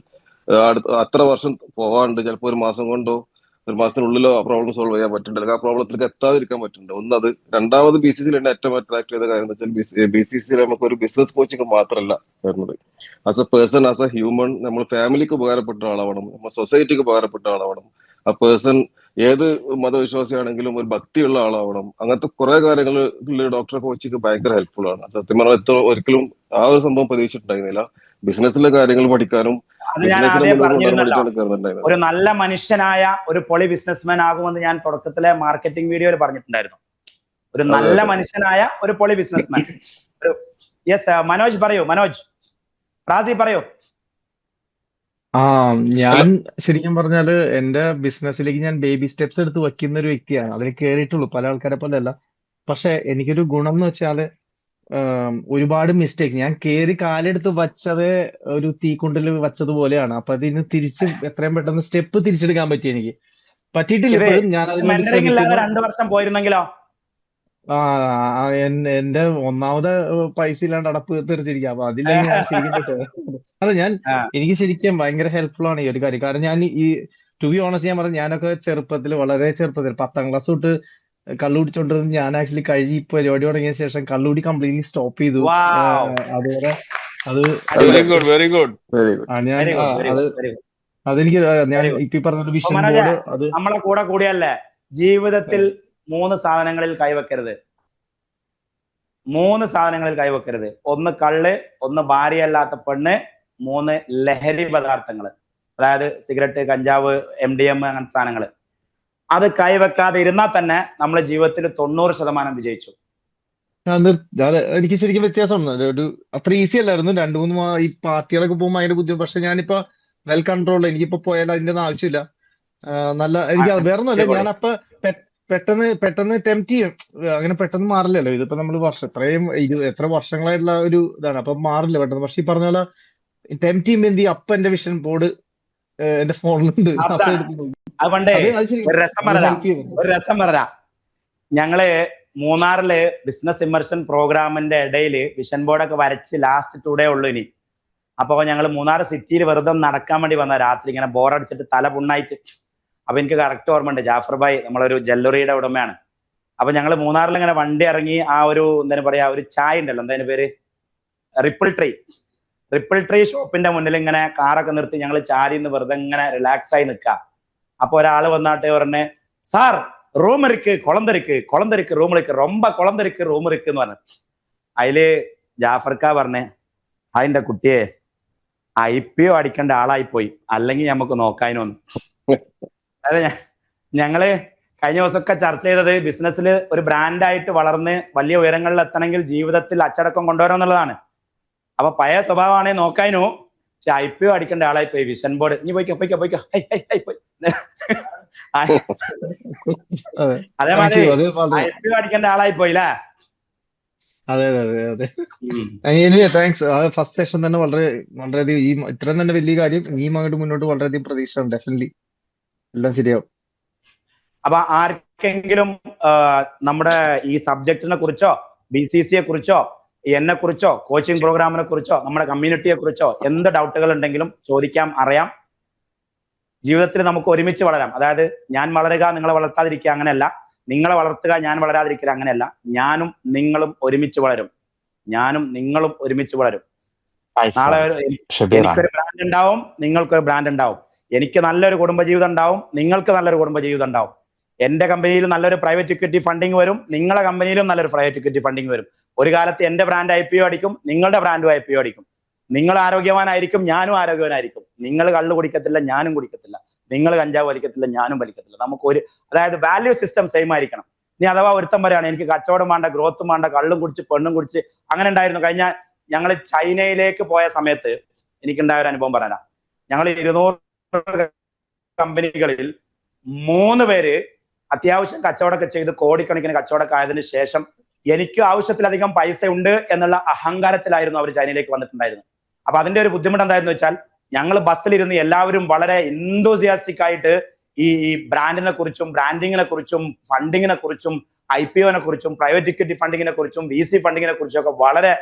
അത്ര വർഷം പോവാണ്ട് ചിലപ്പോൾ 1 മാസം കൊണ്ടോ 1 മാസത്തിനുള്ളിലോ ആ പ്രോബ്ലം സോൾവ് ചെയ്യാൻ പറ്റുന്നുണ്ട്, ആ പ്രോബ്ലത്തിലേക്ക് എത്താതിരിക്കാൻ പറ്റുന്നുണ്ട്. ഒന്നത്. രണ്ടാമത് BCC എന്നെ ഏറ്റവും അട്രാക്ട് ചെയ്ത കാര്യം എന്ന് വെച്ചാൽ, BCC നമുക്ക് ഒരു ബിസിനസ് കോച്ചിങ് മാത്രമല്ല വരുന്നത്. As A person, as A human, നമ്മൾ ഫാമിലിക്ക് ഉപകാരപ്പെട്ട ആളാവണം, നമ്മൾ സൊസൈറ്റിക്ക് ഉപകാരപ്പെട്ട ആളാവണം. ആ പേഴ്സൺ ഏത് മതവിശ്വാസിയാണെങ്കിലും ഒരു ഭക്തിയുള്ള ആളാവണം. അങ്ങനത്തെ കുറെ കാര്യങ്ങൾ ഡോക്ടറെ കോച്ചിക്ക് ഭയങ്കര ഹെൽപ്ഫുൾ ആണ്. സത്യം പറഞ്ഞാൽ ഒരിക്കലും ആ ഒരു സംഭവം പ്രതീക്ഷിച്ചിട്ടുണ്ടായിരുന്നില്ല. ബിസിനസ്സിലെ കാര്യങ്ങൾ പഠിക്കാനും ഒരു നല്ല മനുഷ്യനായ ഒരു പൊളി ബിസിനസ്മാൻ ആകുമെന്ന് ഞാൻ തുടക്കത്തിലെ മാർക്കറ്റിംഗ് വീഡിയോയിൽ പറഞ്ഞിട്ടുണ്ടായിരുന്നു. ഒരു നല്ല മനുഷ്യനായ ഒരു പൊളി ബിസിനസ്മാൻ. യെസ്, മനോജ് പറയൂ. മനോജ്, റാസി പറയൂ. ഞാൻ ശരിക്കും പറഞ്ഞാല് എന്റെ ബിസിനസ്സിലേക്ക് ഞാൻ ബേബി സ്റ്റെപ്സ് എടുത്ത് വെക്കുന്ന ഒരു വ്യക്തിയാണ്. അതിൽ കയറിയിട്ടുള്ളൂ, പല ആൾക്കാരെ പോലെ അല്ല. പക്ഷെ എനിക്കൊരു ഗുണം എന്ന് വെച്ചാല് ഒരുപാട് മിസ്റ്റേക്ക്, ഞാൻ കയറി കാലെടുത്ത് വച്ചത് ഒരു തീക്കുണ്ടിൽ വച്ചതുപോലെയാണ്. അപ്പൊ അതിന് തിരിച്ച് എത്രയും പെട്ടെന്ന് സ്റ്റെപ്പ് തിരിച്ചെടുക്കാൻ പറ്റി. എനിക്ക് പറ്റിയിട്ടില്ല ഇപ്പോഴും. ഞാൻ അതിന് 2 വർഷം പോയിരുന്നെങ്കിലോ? എന്റെ ഒന്നാമത് പൈസ ഇല്ലാണ്ട് അടപ്പ് തീർച്ചിരിക്കുക. അപ്പൊ അതിലാണ് ഞാൻ ശരിക്കും അതെ, എനിക്ക് ശരിക്കും ഭയങ്കര ഹെൽപ്ഫുൾ ആണ് ഈ ഒരു കാര്യം. കാരണം ഞാൻ ടു ബി ഓണസ്റ്റ് ഞാൻ പറഞ്ഞു, ഞാനൊക്കെ വളരെ ചെറുപ്പത്തിൽ 10ാം ക്ലാസ് തൊട്ട് കള്ളു കുടിച്ചോണ്ടിരുന്നത് ഞാൻ ആക്ച്വലി കഴിഞ്ഞ പരിപാടി തുടങ്ങിയ ശേഷം കള്ളുകൂടി കംപ്ലീറ്റ്ലി സ്റ്റോപ്പ് ചെയ്തു. അതുവരെ അത് വെരി ഗുഡ്. ഞാൻ അത് അതെനിക്ക് ഞാൻ Very good. ഇപ്പൊ പറഞ്ഞ വിഷൻ മനോജെ, ബോർഡ് അത് നമ്മളെ കൂടെ കൂടിയല്ലേ ജീവിതത്തിൽ 3 സാധനങ്ങളിൽ കൈവെക്കരുത്. 3 സാധനങ്ങളിൽ കൈവെക്കരുത്. 1 കള്ള്, 1 ഭാര്യയല്ലാത്ത പെണ്ണ്, 3 ലഹരി പദാർത്ഥങ്ങൾ, അതായത് സിഗരറ്റ്, കഞ്ചാവ്, MDM അങ്ങനത്തെ സാധനങ്ങൾ. അത് കൈവെക്കാതെ ഇരുന്നാൽ തന്നെ നമ്മളെ ജീവിതത്തിൽ 90% വിജയിച്ചു. എനിക്ക് ശരിക്കും വ്യത്യാസമുണ്ട്. ഒരു അത്ര ഈസി അല്ലായിരുന്നു. 2-3 ഈ പാർട്ടികളൊക്കെ പോകുമ്പോൾ അതിന്റെ ബുദ്ധിമുട്ട്. പക്ഷെ ഞാനിപ്പോ വെൽ കൺട്രോൾഡ്. എനിക്കിപ്പോ പോയാൽ അതിന്റെ ഒന്നും ആവശ്യമില്ല. നല്ല എനിക്ക് വേറെ ഒന്നുമല്ല. ഞാൻ അപ്പൊ പെട്ടെന്ന് ടെംപ്റ്റ് ചെയ്യും. അങ്ങനെ പെട്ടെന്ന് മാറില്ലല്ലോ. ഇതിപ്പോ നമ്മൾ എത്ര വർഷങ്ങളായിട്ടുള്ള ഒരു ഇതാണ്. അപ്പൊ മാറില്ല പെട്ടെന്ന്. പക്ഷെ ഈ പറഞ്ഞ പോലെ ടെംപ്റ്റ് ചെയ്യുമ്പോ എന്ത് ചെയ്യും, അപ്പൊ എന്റെ വിഷൻ ബോർഡ് എന്റെ ഫോണിലുണ്ട്. അപ്പൊ അതുകൊണ്ടേ ഒരു രസം പറയാ. ഞങ്ങള് മൂന്നാറില് ബിസിനസ് ഇമ്മർഷൻ പ്രോഗ്രാമിന്റെ ഇടയിൽ വിഷൻ ബോർഡൊക്കെ വരച്ച് ലാസ്റ്റ് 2 ഡേ ഉള്ളൂ ഇനി. അപ്പൊ ഞങ്ങൾ മൂന്നാർ സിറ്റിയിൽ വെറുതെ നടക്കാൻ വേണ്ടി വന്ന രാത്രി, ഇങ്ങനെ ബോറടിച്ചിട്ട് തല പുണ്ണായിട്ട്. അപ്പൊ എനിക്ക് കറക്റ്റ് ഓർമ്മയുണ്ട്, ജാഫർ ഭായ് നമ്മളൊരു ജ്വല്ലറിയുടെ ഉടമയാണ്. അപ്പൊ ഞങ്ങൾ മൂന്നാറിൽ ഇങ്ങനെ വണ്ടി ഇറങ്ങി ആ ഒരു എന്താ പറയാ, ഒരു ചായ ഉണ്ടല്ലോ, എന്താ പേര്, റിപ്പിൾ ട്രീ ഷോപ്പിന്റെ മുന്നിൽ ഇങ്ങനെ കാറൊക്കെ നിർത്തി ഞങ്ങൾ ചാരി നിന്ന് വെറുതെ ഇങ്ങനെ റിലാക്സ് ആയി നിൽക്കുക. അപ്പൊ ഒരാൾ വന്നാട്ടെ പറഞ്ഞ്, സാർ റൂം ഇருக்கு, കുളന്തരിക്ക് റൂം ഇருக்கு, ரொம்ப കുളന്തരിക്ക് റൂം ഇருக்கு എന്ന് പറഞ്ഞു. അതില് ജാഫർക്ക പറഞ്ഞേ, അതിന്റെ കുട്ടിയെ IPO അടിക്കേണ്ട ആളായി പോയി, അല്ലെങ്കിൽ നമുക്ക് നോക്കാനൊന്നും. അതായത് ഞങ്ങള് കഴിഞ്ഞ ദിവസമൊക്കെ ചർച്ച ചെയ്തത് ബിസിനസ്സിൽ ഒരു ബ്രാൻഡായിട്ട് വളർന്ന് വലിയ ഉയരങ്ങളിൽ എത്തണമെങ്കിൽ ജീവിതത്തിൽ അച്ചടക്കം കൊണ്ടുവരണം എന്നുള്ളതാണ്. അപ്പൊ പഴയ സ്വഭാവമാണെ നോക്കാനോ, പക്ഷെ IPO അടിക്കേണ്ട ആളായി പോയി. വിഷൻ ബോർഡ് ഇനി പോയിക്കോ. അതേമാതിരി IPO അടിക്കേണ്ട ആളായി പോയില്ലേ. അതെ. Anyway thanks. ഫസ്റ്റ് സെഷൻ തന്നെ വളരെയധികം ഇത്രയും തന്നെ വലിയ കാര്യം. ഇനിയും അങ്ങോട്ട് മുന്നോട്ട് വളരെയധികം പ്രതീക്ഷയാണ്. ഡെഫിനറ്റ്ലി എല്ലാം ശരിയാവും. അപ്പൊ ആർക്കെങ്കിലും നമ്മുടെ ഈ സബ്ജക്റ്റിനെ കുറിച്ചോ, BCCയെ കുറിച്ചോ, എന്നെ കുറിച്ചോ, കോച്ചിങ് പ്രോഗ്രാമിനെ കുറിച്ചോ, നമ്മുടെ കമ്മ്യൂണിറ്റിയെ കുറിച്ചോ എന്ത് ഡൗട്ടുകൾ ഉണ്ടെങ്കിലും ചോദിക്കാം, അറിയാം. ജീവിതത്തിൽ നമുക്ക് ഒരുമിച്ച് വളരാം. അതായത് ഞാൻ വളരുക, നിങ്ങളെ വളർത്താതിരിക്കുക, അങ്ങനെയല്ല. നിങ്ങളെ വളർത്തുക, ഞാൻ വളരാതിരിക്കുക, അങ്ങനെയല്ല. ഞാനും നിങ്ങളും ഒരുമിച്ച് വളരും. നാളെ എനിക്കൊരു ബ്രാൻഡ് ഉണ്ടാവും, നിങ്ങൾക്കൊരു ബ്രാൻഡ് ഉണ്ടാവും. എനിക്ക് നല്ലൊരു കുടുംബജീവിതം ഉണ്ടാവും, നിങ്ങൾക്ക് നല്ലൊരു കുടുംബജീവിതം ഉണ്ടാവും. എന്റെ കമ്പനിയിൽ നല്ലൊരു പ്രൈവറ്റ് ഇക്വിറ്റി ഫണ്ടിങ് വരും, നിങ്ങളുടെ കമ്പനിയിലും നല്ലൊരു പ്രൈവറ്റ് ഇക്വിറ്റി ഫണ്ടിങ് വരും. ഒരു കാലത്ത് എന്റെ ബ്രാൻഡ് IPO അടിക്കും, നിങ്ങളുടെ ബ്രാൻഡും IPO അടിക്കും. നിങ്ങൾ ആരോഗ്യവാനായിരിക്കും, ഞാനും ആരോഗ്യവാനായിരിക്കും. നിങ്ങൾ കള്ളു കുടിക്കത്തില്ല, ഞാനും കുടിക്കത്തില്ല. നിങ്ങൾ കഞ്ചാവ് വലിക്കത്തില്ല, ഞാനും വലിക്കത്തില്ല. അതായത് വാല്യൂ സിസ്റ്റം സെയിം ആയിരിക്കണം. ഇനി അഥവാ ഒരുത്തം പറയാണ് എനിക്ക് കച്ചവടം വേണ്ട, ഗ്രോത്തും വേണ്ട, കള്ളും കുടിച്ച് പെണ്ണും കുടിച്ച് അങ്ങനെ ഉണ്ടായിരുന്നു. കഴിഞ്ഞ ഞങ്ങൾ ചൈനയിലേക്ക് പോയ സമയത്ത് എനിക്കുണ്ടായ ഒരു അനുഭവം പറയാനാ. ഞങ്ങൾ 200 കമ്പനികളിൽ 3 പേര് അത്യാവശ്യം കച്ചവടമൊക്കെ ചെയ്ത് കോടിക്കണക്കിന് കച്ചവടമൊക്കെ ആയതിനു ശേഷം എനിക്ക് ആവശ്യത്തിലധികം പൈസ ഉണ്ട് എന്നുള്ള അഹങ്കാരത്തിലായിരുന്നു അവർ ചൈനയിലേക്ക് വന്നിട്ടുണ്ടായിരുന്നത്. അപ്പൊ അതിന്റെ ഒരു ബുദ്ധിമുട്ട് എന്തായിരുന്നു വെച്ചാൽ, ഞങ്ങൾ ബസ്സിലിരുന്ന് എല്ലാവരും വളരെ എന്തോസിയാസ്റ്റിക് ആയിട്ട് ഈ ബ്രാൻഡിനെ കുറിച്ചും, ബ്രാൻഡിങ്ങിനെ കുറിച്ചും, ഫണ്ടിങ്ങിനെ കുറിച്ചും, IPOനെ കുറിച്ചും, പ്രൈവറ്റ് ഇക്വിറ്റി ഫണ്ടിങ്ങിനെ കുറിച്ചും, VC ഫണ്ടിങ്ങിനെ കുറിച്ചും ഒക്കെ വളരെ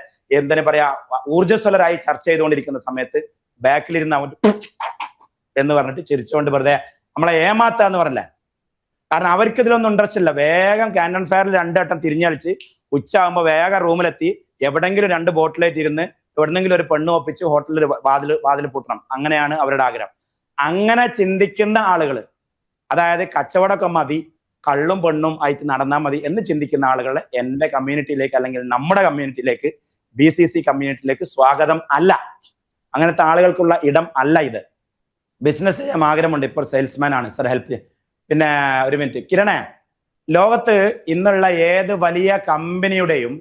എന്താ പറയാ ഊർജ്ജസ്വലരായി ചർച്ച ചെയ്തുകൊണ്ടിരിക്കുന്ന സമയത്ത് ബാക്കിലിരുന്ന് അവൻ എന്ന് പറഞ്ഞിട്ട് ചിരിച്ചുകൊണ്ട് വെറുതെ നമ്മളെ ഏമാത്താന്ന് പറഞ്ഞില്ലേ. കാരണം അവർക്ക് ഇതിലൊന്നും ഇൻട്രസ്റ്റ് ഇല്ല. വേഗം ക്യാൻറ്റൺ ഫെയറിൽ 2 വട്ടം തിരിഞ്ഞളിച്ച് ഉച്ചയാകുമ്പോൾ വേഗം റൂമിലെത്തി എവിടെങ്കിലും 2 ബോട്ടിലേറ്റ് ഇരുന്ന് എവിടെന്നെങ്കിലും ഒരു പെണ്ണ് ഒപ്പിച്ച് ഹോട്ടലിൽ വാതിൽ പൂട്ടണം. അങ്ങനെയാണ് അവരുടെ ആഗ്രഹം. അങ്ങനെ ചിന്തിക്കുന്ന ആളുകൾ, അതായത് കച്ചവടമൊക്കെ മതി, കള്ളും പെണ്ണും ആയിട്ട് നടന്നാൽ മതി എന്ന് ചിന്തിക്കുന്ന ആളുകളെ എന്റെ കമ്മ്യൂണിറ്റിയിലേക്ക്, അല്ലെങ്കിൽ നമ്മുടെ കമ്മ്യൂണിറ്റിയിലേക്ക്, BCC കമ്മ്യൂണിറ്റിയിലേക്ക് സ്വാഗതം അല്ല. അങ്ങനത്തെ ആളുകൾക്കുള്ള ഇടം അല്ല ഇത്. ബിസിനസ് ചെയ്യാൻ ആഗ്രഹമുണ്ട്, ഇപ്പോൾ സെയിൽസ്മാൻ ആണ് സർ, ഹെൽപ്പ് ചെയ്യാം. പിന്നെ ഒരു മിനിറ്റ് കിരണേ, ലോകത്ത് ഇന്നുള്ള ഏത് വലിയ കമ്പനിയുടെയും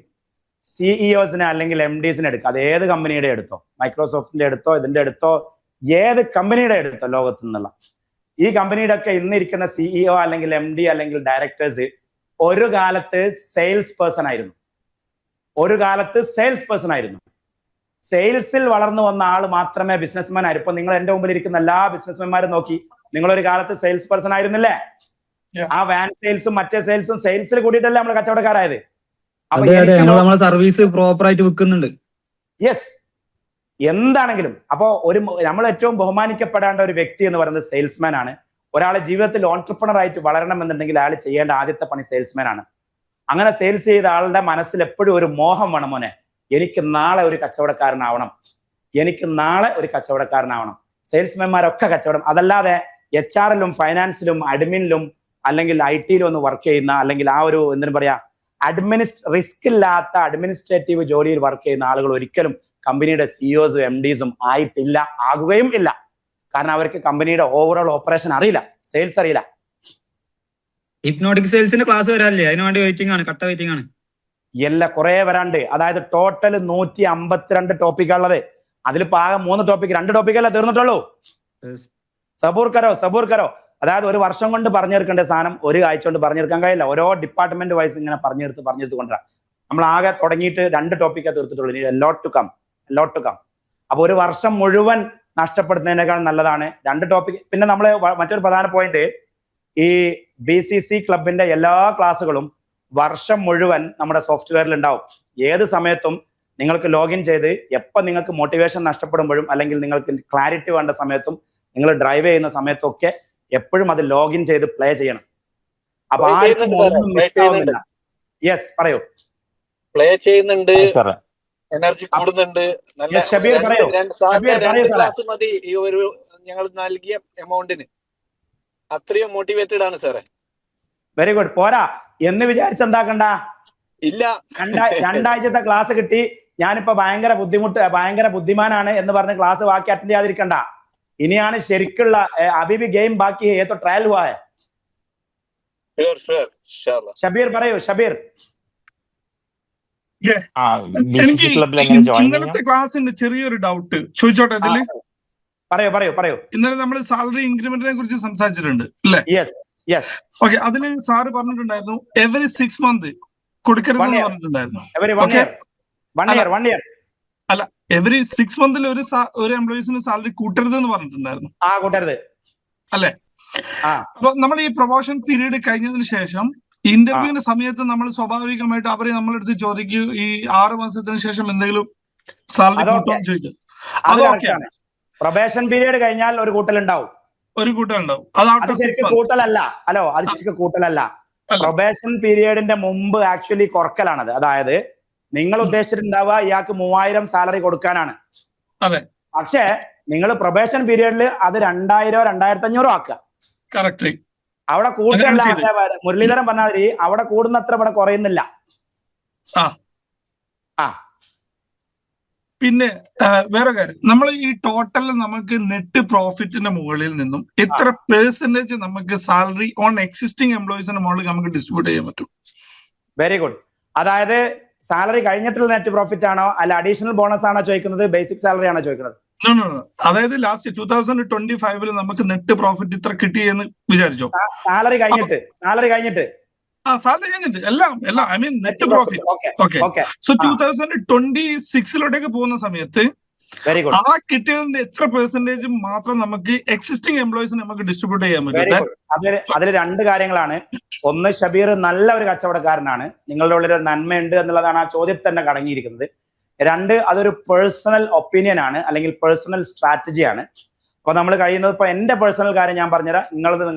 CEOസിനെ അല്ലെങ്കിൽ MDസിനെ എടുക്കുക, അത് ഏത് കമ്പനിയുടെ എടുത്തോ, മൈക്രോസോഫ്റ്റിന്റെ എടുത്തോ, ഇതിന്റെ എടുത്തോ, ഏത് കമ്പനിയുടെ എടുത്തോ ലോകത്ത് നിന്നുള്ള, ഈ കമ്പനിയുടെ ഒക്കെ ഇന്നിരിക്കുന്ന CEO അല്ലെങ്കിൽ MD അല്ലെങ്കിൽ ഡയറക്ടേഴ്സ് ഒരു കാലത്ത് സെയിൽസ് പേഴ്സൺ ആയിരുന്നു. സെയിൽസിൽ വളർന്നു വന്ന ആൾ മാത്രമേ ബിസിനസ്മാൻ ആയിരുന്നു. ഇപ്പൊ നിങ്ങൾ എന്റെ മുമ്പിൽ ഇരിക്കുന്ന എല്ലാ ബിസിനസ്മാൻമാരും നോക്കി, നിങ്ങൾ ഒരു കാലത്ത് സെയിൽസ് പേഴ്സൺ ആയിരുന്നില്ലേ? ആ വാൻ സെയിൽസും മറ്റേ സെയിൽസും സെയിൽസിൽ കൂടിയിട്ടല്ലേ നമ്മൾ കച്ചവടക്കാരായത്. സർവീസ് പ്രോപ്പർ ആയിട്ട് വെക്കുന്നുണ്ട്. യെസ്, എന്താണെങ്കിലും. അപ്പോ നമ്മൾ ഏറ്റവും ബഹുമാനിക്കപ്പെടേണ്ട ഒരു വ്യക്തി എന്ന് പറയുന്നത് സെയിൽസ്മാൻ ആണ്. ഒരാളെ ജീവിതത്തിൽ ഓൺട്രപ്രണർ ആയിട്ട് വളരണം എന്നുണ്ടെങ്കിൽ അയാൾ ചെയ്യേണ്ട ആദ്യത്തെ പണി സെയിൽസ്മാൻ ആണ്. അങ്ങനെ സെയിൽസ് ചെയ്ത ആളുടെ മനസ്സിൽ എപ്പോഴും ഒരു മോഹം വേണം, മോനെ എനിക്ക് നാളെ ഒരു കച്ചവടക്കാരനാവണം. സെയിൽസ്മാൻമാരൊക്കെ കച്ചവടം. അതല്ലാതെ HR-ലും ഫൈനാൻസിലും അഡ്മിനിലും അല്ലെങ്കിൽ IT-ലും ഒന്ന് വർക്ക് ചെയ്യുന്ന, അല്ലെങ്കിൽ ആ ഒരു എന്തിനു പറയാ റിസ്ക് ഇല്ലാത്ത അഡ്മിനിസ്ട്രേറ്റീവ് ജോലിയിൽ വർക്ക് ചെയ്യുന്ന ആളുകൾ ഒരിക്കലും കമ്പനിയുടെ CEOസും MDസും ആയിട്ടില്ല, ആകുകയും ഇല്ല. കാരണം അവർക്ക് കമ്പനിയുടെ ഓവറോൾ ഓപ്പറേഷൻ അറിയില്ല, സെയിൽസ് അറിയില്ല. ഹിപ്നോട്ടിക് സെയിൽസിന്റെ ക്ലാസ് വരാല്ലേ? അതിന് വേണ്ടി വെയിറ്റിംഗ് ആണ്, കട്ട വെയിറ്റിംഗ് ആണ്. കുറെ വരാണ്ട്. അതായത് ടോട്ടൽ 152 ടോപ്പിക്കുള്ളത്. അതിലിപ്പോ ആകെ 3 ടോപ്പിക്, 2 ടോപ്പിക്കല്ലേ തീർന്നിട്ടുള്ളൂ. സബൂർ കരോ. അതായത് ഒരു വർഷം കൊണ്ട് പറഞ്ഞു തീർക്കേണ്ട സാധനം ഒരു ആഴ്ച കൊണ്ട് പറഞ്ഞു തീർക്കാൻ കഴിയില്ല. ഓരോ ഡിപ്പാർട്ട്മെന്റ് വൈസ് ഇങ്ങനെ പറഞ്ഞു തീർത്ത് കൊണ്ടുവരാം. നമ്മൾ ആകെ തുടങ്ങിയിട്ട് 2 ടോപ്പിക്കേ തീർത്തിട്ടുള്ളൂ. ഇനി ലോട്ട് ടു കം. അപ്പൊ ഒരു വർഷം മുഴുവൻ നഷ്ടപ്പെടുന്നതിനേക്കാൾ നല്ലതാണ് 2 ടോപ്പിക്. പിന്നെ നമ്മൾ മറ്റൊരു പ്രധാന പോയിന്റ്, ഈ BCC ക്ലബിന്റെ എല്ലാ ക്ലാസ്സുകളും വർഷം മുഴുവൻ നമ്മുടെ സോഫ്റ്റ്വെയറിൽ ഉണ്ടാവും. ഏത് സമയത്തും നിങ്ങൾക്ക് ലോഗിൻ ചെയ്ത് എപ്പോൾ നിങ്ങൾക്ക് മോട്ടിവേഷൻ നഷ്ടപ്പെടുമ്പോഴും അല്ലെങ്കിൽ നിങ്ങൾക്ക് ക്ലാരിറ്റി വേണ്ട സമയത്തും നിങ്ങൾ ഡ്രൈവ് ചെയ്യുന്ന സമയത്തൊക്കെ എപ്പോഴും അത് ലോഗിൻ ചെയ്ത് പ്ലേ ചെയ്യണം. അപ്പൊ യെസ് പറയൂ. പ്ലേ ചെയ്യുന്നുണ്ട്, എനർജി കൂടുന്നുണ്ട്. നല്ല ക്ലാസ് മതി ഈ ഒരു ഞങ്ങൾ നൽകിയ എമൗണ്ടിന്. അത്രയും മോട്ടിവേറ്റഡ് ആണ് സാറേ. Very good. പോരാ എന്ന് വിചാരിച്ചെന്താക്കണ്ട. ഇല്ല, 2 ആഴ്ചത്തെ ക്ലാസ് കിട്ടി, ഞാനിപ്പോ ഭയങ്കര ബുദ്ധിമാനാണ് എന്ന് പറഞ്ഞ് ക്ലാസ് ബാക്കി അറ്റൻഡ് ചെയ്യാതിരിക്കണ്ട. ഇനിയാണ് ശരിക്കുള്ള അബീബി ഗെയിം ബാക്കി ഏതോ ട്രയൽ ഹുവാ ഹൈ. ഷബീർ പറയൂ. ഷബീർ, എനിക്ക് ഇന്നലത്തെ ക്ലാസ്സിന്റെ ചെറിയൊരു ഡൗട്ട് ചോദിച്ചോട്ടെ. ഇതില് പറയൂ. ഇന്നലെ നമ്മൾ സാലറി ഇൻക്രിമെന്റിനെ കുറിച്ച് സംസാരിച്ചിട്ടുണ്ട് അല്ലേ? ഓക്കെ. അതിന് സാറ് പറഞ്ഞിട്ടുണ്ടായിരുന്നു എവറി 6 മന്ത് കൊടുക്കരുതെന്ന് പറഞ്ഞിട്ടുണ്ടായിരുന്നു. അല്ല, എവറി 6 മന്തിൽ ഒരു എംപ്ലോയീസിന് സാലറി കൂട്ടരുതെന്ന് പറഞ്ഞിട്ടുണ്ടായിരുന്നു അല്ലെ? അപ്പൊ നമ്മൾ ഈ പ്രൊമോഷൻ പീരീഡ് കഴിഞ്ഞതിന് ശേഷം ഇന്റർവ്യൂവിന്റെ സമയത്ത് നമ്മൾ സ്വാഭാവികമായിട്ട് അവരെ നമ്മളെടുത്ത് ചോദിക്കും ഈ 6 മാസത്തിന് ശേഷം എന്തെങ്കിലും സാലറി കൂട്ടുമെന്ന് ചോദിക്കും. അതൊക്കെയാണ്. പ്രൊബേഷൻ പീരീഡ് കഴിഞ്ഞാൽ ഒരു കൂട്ടലുണ്ടാവും. അത് ശരിക്കും കൂട്ടലല്ല. പ്രൊബേഷൻ പീരീഡിന്റെ മുമ്പ് ആക്ച്വലി കുറക്കലാണത്. അതായത് നിങ്ങൾ ഉദ്ദേശിച്ചിട്ടുണ്ടാവുക ഇയാൾക്ക് 3000 സാലറി കൊടുക്കാനാണ്. അതെ. പക്ഷേ നിങ്ങൾ പ്രൊബേഷൻ പീരീഡിൽ അത് 2000 2500 ആക്കുക. കറക്റ്റ്. അവിടെ കൂട്ടല്ല. മുരളീധരൻ പറഞ്ഞ മാതിരി അവിടെ കൂടുന്നത്ര ഇവിടെ കുറയുന്നില്ല. പിന്നെ വേറെ കാര്യം, നമ്മൾ ഈ ടോട്ടൽ നമുക്ക് നെറ്റ് പ്രോഫിറ്റിന്റെ മുകളിൽ നിന്നും എത്ര പെർസെന്റേജ് നമുക്ക് സാലറി ഓൺ എക്സിസ്റ്റിംഗ് എംപ്ലോയീസിന്റെ മുകളിൽ നമുക്ക് ഡിസ്ട്രിബ്യൂട്ട് ചെയ്യാൻ പറ്റും? Very good. അതായത് സാലറി കഴിഞ്ഞിട്ടുള്ള നെറ്റ് പ്രോഫിറ്റ് ആണോ അല്ല അഡീഷണൽ ബോണസ് ആണോ ചോദിക്കുന്നത്, ബേസിക് സാലറി ആണോ ചോദിക്കുന്നത്? അതായത് ലാസ്റ്റ് 2025 നമുക്ക് നെറ്റ് പ്രോഫിറ്റ് ഇത്ര കിട്ടിയെന്ന് വിചാരിച്ചോ? സാലറി കഴിഞ്ഞിട്ട് സാലറി കഴിഞ്ഞിട്ട് എല്ലാം I mean net profit. Okay. So 2026 പോകുന്ന സമയത്ത് ആ കിട്ടിയതിന്റെ എത്ര പെർസെന്റേജ് മാത്രം നമുക്ക് എക്സിസ്റ്റിംഗ് എംപ്ലോയീസിന് നമുക്ക് ഡിസ്ട്രിബ്യൂട്ട് ചെയ്യാൻ പറ്റും? അതിൽ 2 കാര്യങ്ങളാണ്. ഒന്ന്, ഷബീർ നല്ല ഒരു കച്ചവടക്കാരനാണ്, നിങ്ങളുടെ ഉള്ളിൽ ഒരു നന്മയുണ്ട് എന്നുള്ളതാണ് ആ ചോദ്യത്തിൽ തന്നെ അടങ്ങിയിരിക്കുന്നത്. 2, അതൊരു പേഴ്സണൽ ഒപ്പീനിയൻ ആണ്, അല്ലെങ്കിൽ പേഴ്സണൽ സ്ട്രാറ്റജിയാണ്. അപ്പൊ നമ്മൾ കഴിയുന്നത്, ഇപ്പൊ എന്റെ പേഴ്സണൽ കാര്യം ഞാൻ പറഞ്ഞുതരാം, നിങ്ങൾ